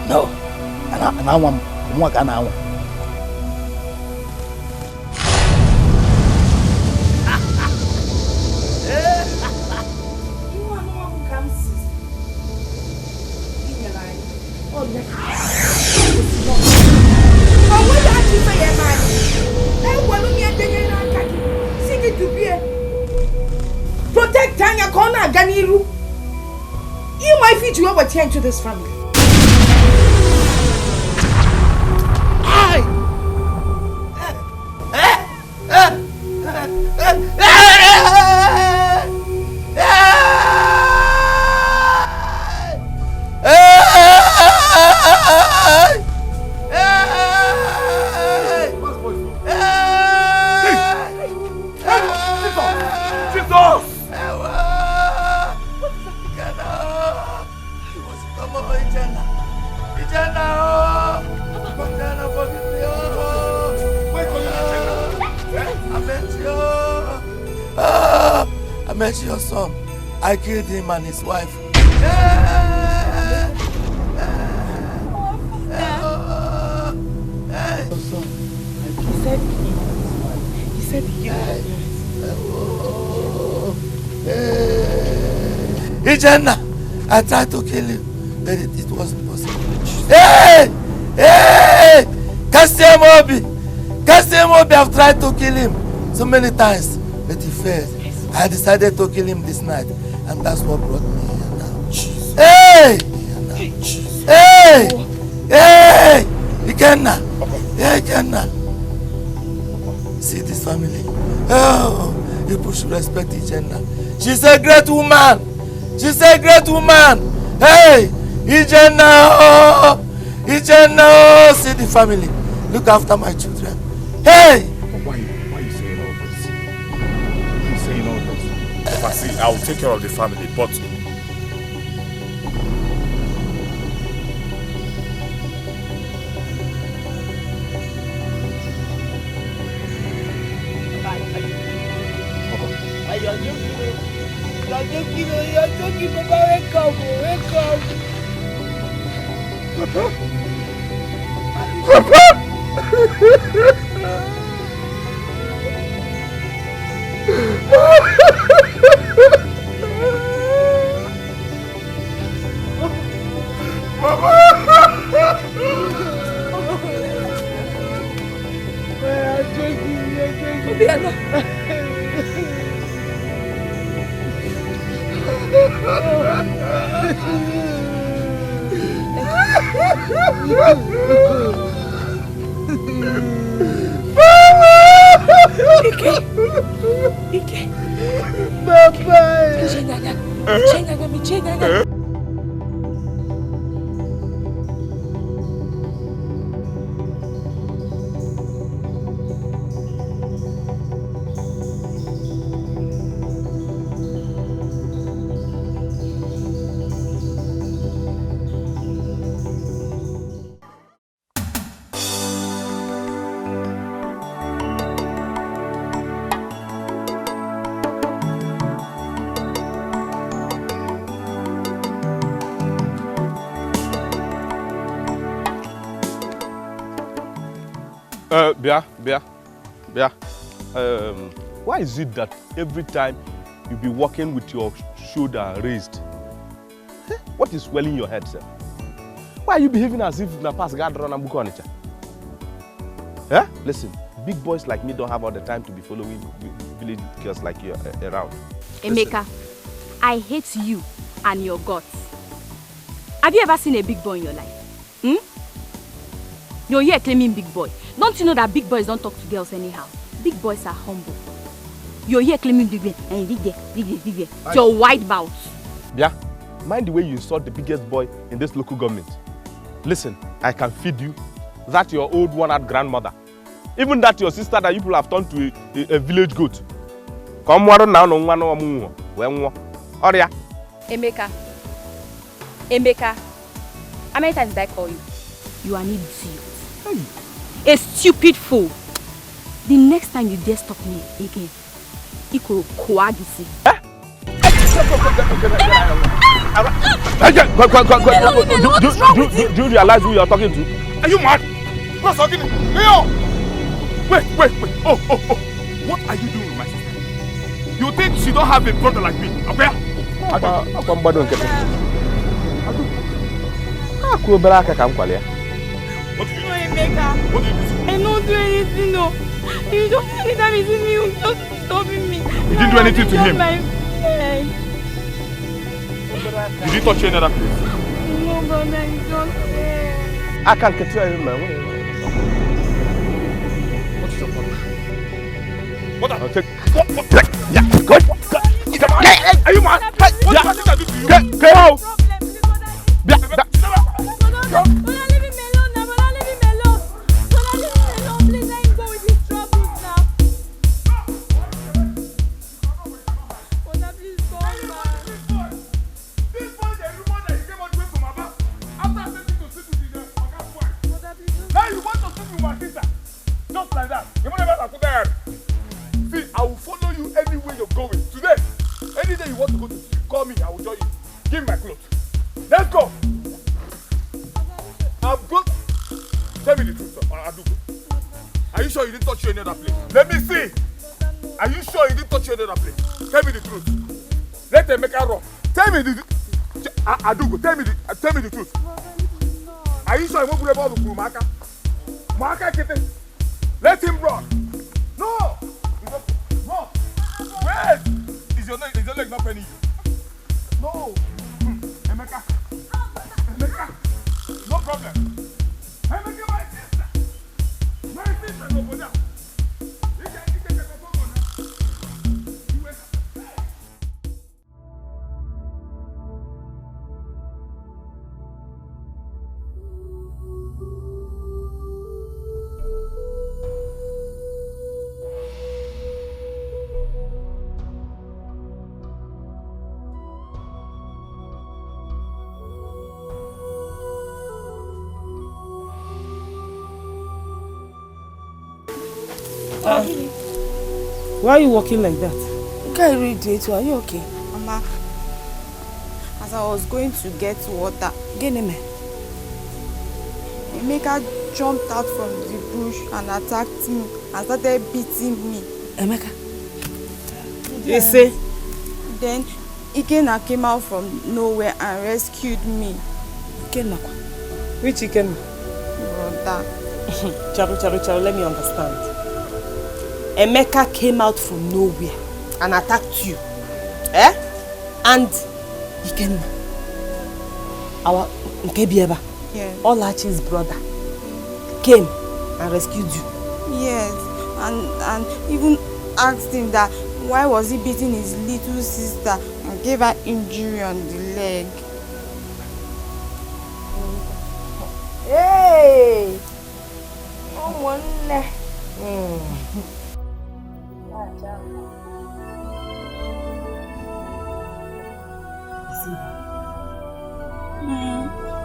No. And I want more than I want. Protect Tanya Kona Ganiru. You might fit you over to this family. I met your son. I killed him and his wife. He said he Ijenna, I tried to kill him, but it wasn't possible. Hey! Hey! Kassemobi! I've tried to kill him so many times, but he failed. I decided to kill him this night, and that's what brought me here now. Jesus. Hey! Hey! Hey! Ikenna! Hey, Ikenna! See this family? Oh, people should respect Ikenna. She's a great woman! She's a great woman! Hey! Ikenna! Oh! Ikenna! See the family. Look after my children. Hey! Why are you saying all this? Why are you saying all this? If I see, I will take care of the family, but You're joking, Papa. Wake up, wake up. Ike. Papa. Chenga. Bia. Why is it that every time you be walking with your shoulder raised? What is swelling your head, sir? Why are you behaving as if na pass guard run and book on it? Listen, big boys like me don't have all the time to be following village girls like you around. Emeka, I hate you and your guts. Have you ever seen a big boy in your life? You're here claiming big boy. Don't you know that big boys don't talk to girls anyhow? Big boys are humble. You're here claiming big boy and big. Your white mouth. Yeah, mind the way you insult the biggest boy in this local government. Listen, I can feed you. That your old one-eyed grandmother. Even that your sister that you people have turned to a village goat. Come on now, no one no Oria. Emeka, how many times did I call you? You are an idiot. A stupid fool. The next time you dare stop me again, equal coagisi. Do you realize who you are talking to? Are you mad? What's talking to Leo? Wait. Oh. What are you doing with my sister? You think she don't have a brother like me? Okay? What did you do? I don't do anything, no. You don't anytime you see me, you just stopping me. You didn't do anything to him? My friend. Did you touch any other place? No, brother, you don't. I can't get you, man. What's your problem? What are you mad? What did my sister do to you? Go out! Tell me the truth. Are you sure you won't put about the Maka? Maka Kete. Let him run. No. No. Wait. Is your leg not penny? No. Emeka. No problem. Emeka, my sister. My sister, no problem. Why are you walking like that? Can't read it. Are you okay? Mama, as I was going to get water, Geneme, Emeka jumped out from the bush and attacked me and started beating me. Emeka? Yes, sir. Then Ikenna came out from nowhere and rescued me. Ikenna? Which Ikenna? Brother. Charu, let me understand. Emeka came out from nowhere and attacked you. And Ikenna, our Nkebieba, yes, Olachi's brother, came and rescued you. Yes, and even asked him that why was he beating his little sister and gave her injury on the leg. Hey! Oh, one.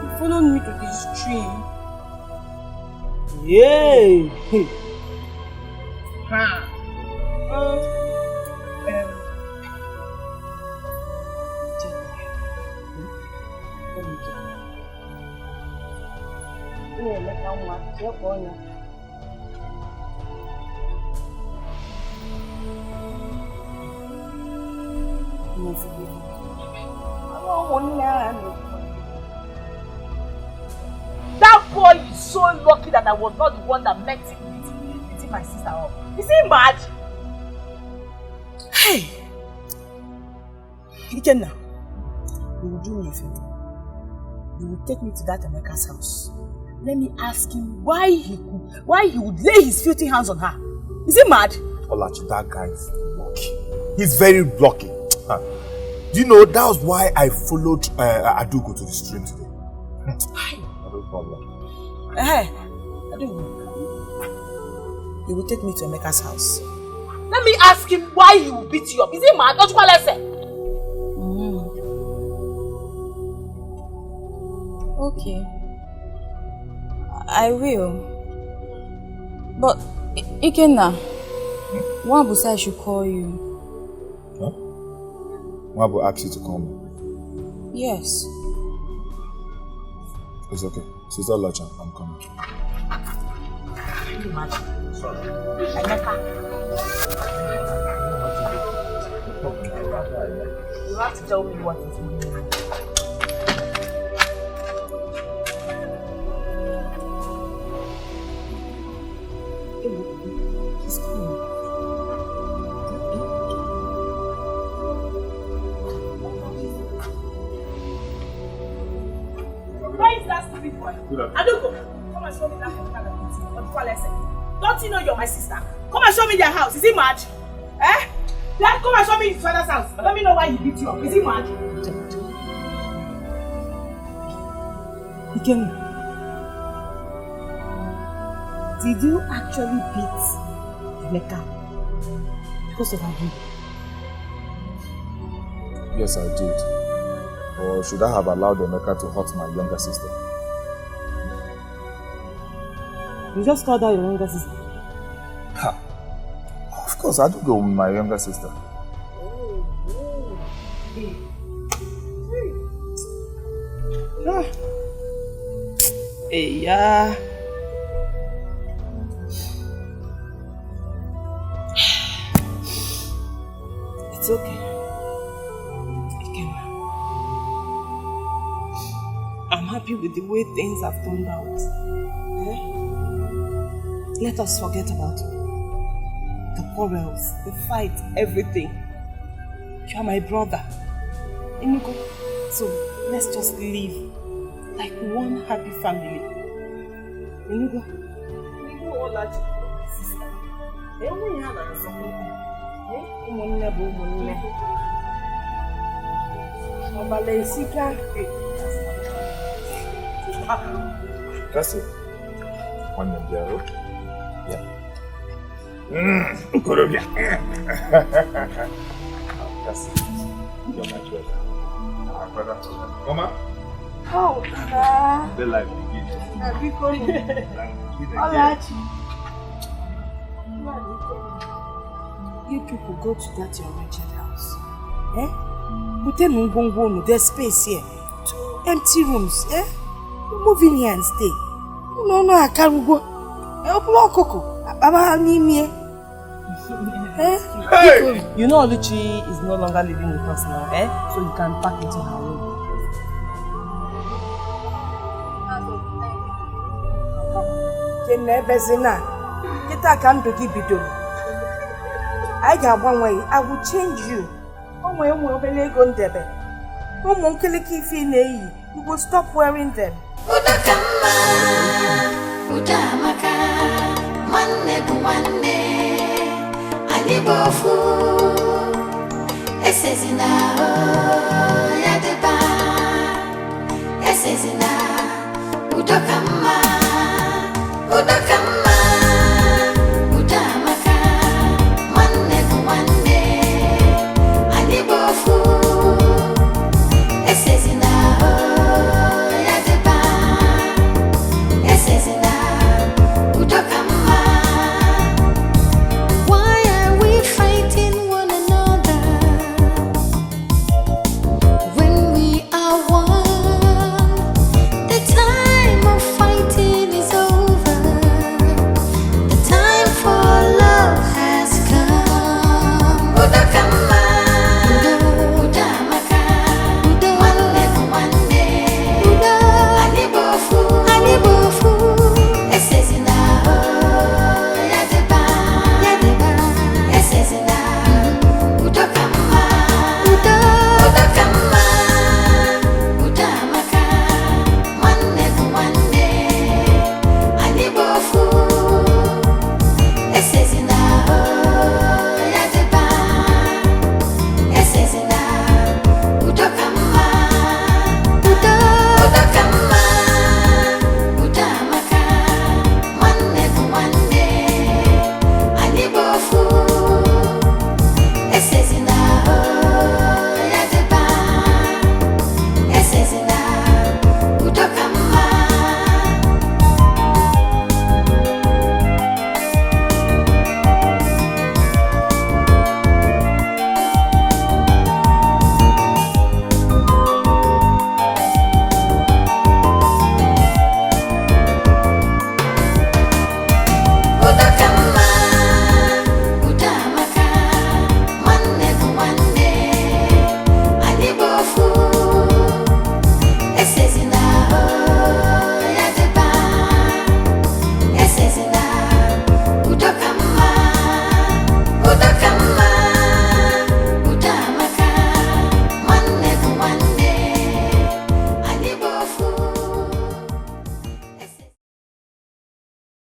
He followed me to the stream. Yay! That boy is so lucky that I was not the one that met him beating my sister up. Is he mad? Hey! Ikenna, you will do me a favor. You will take me to that Emeka's house. Let me ask him why he would lay his filthy hands on her. Is he mad? Olachi, that guy is lucky. He's very lucky. Do you know, that was why I followed Adugo to the stream today. No problem. Hey, Adugo. You will take me to Emeka's house. Let me ask him why he will beat you up. Is he mad? Don't you call us? Okay. I will. But, Ikenna, Wabu said I should call you. Huh? Wabu asked you to call me? Yes. It's okay. Sister Lacha, I'm coming. Sorry. You have to tell me what is going on. He's coming. Where is that stupid boy? Aduko, come and show me that don't you know you're my sister? Come and show me their house. Is he mad? Eh? Dad, come and show me his father's house. Let me know why he beat you up. Is he mad? Ikenna, did you actually beat Emeka because of Adu? Yes, I did. Or should I have allowed Emeka to hurt my younger sister? You just called out your younger sister? Ha! Of course, I do go with my younger sister. Hey, yeah. It's okay. I'm happy with the way things have turned out. Let us forget about the quarrels, the fight, everything. You are my brother. Inigo. So let's just live like one happy family. Inigo. Inigo Olaji. Sister. Ewu ya na nsogbu. Umunne bụ umunne. Obale sika. That's it. One of them. Yeah. Kurobia. That's it. You're my brother. My brother. Mama? Oh, The life begins. You people go to that your wretched house. There's space here. 2 empty rooms. You move in here and stay. No, I can't go. Hey! You know Oluchi is no longer living with us now, so you can pack into her room. I will change you. You will stop wearing them. Udamaka, manne buwanne, anibofu, esezina, yadeba, esezina.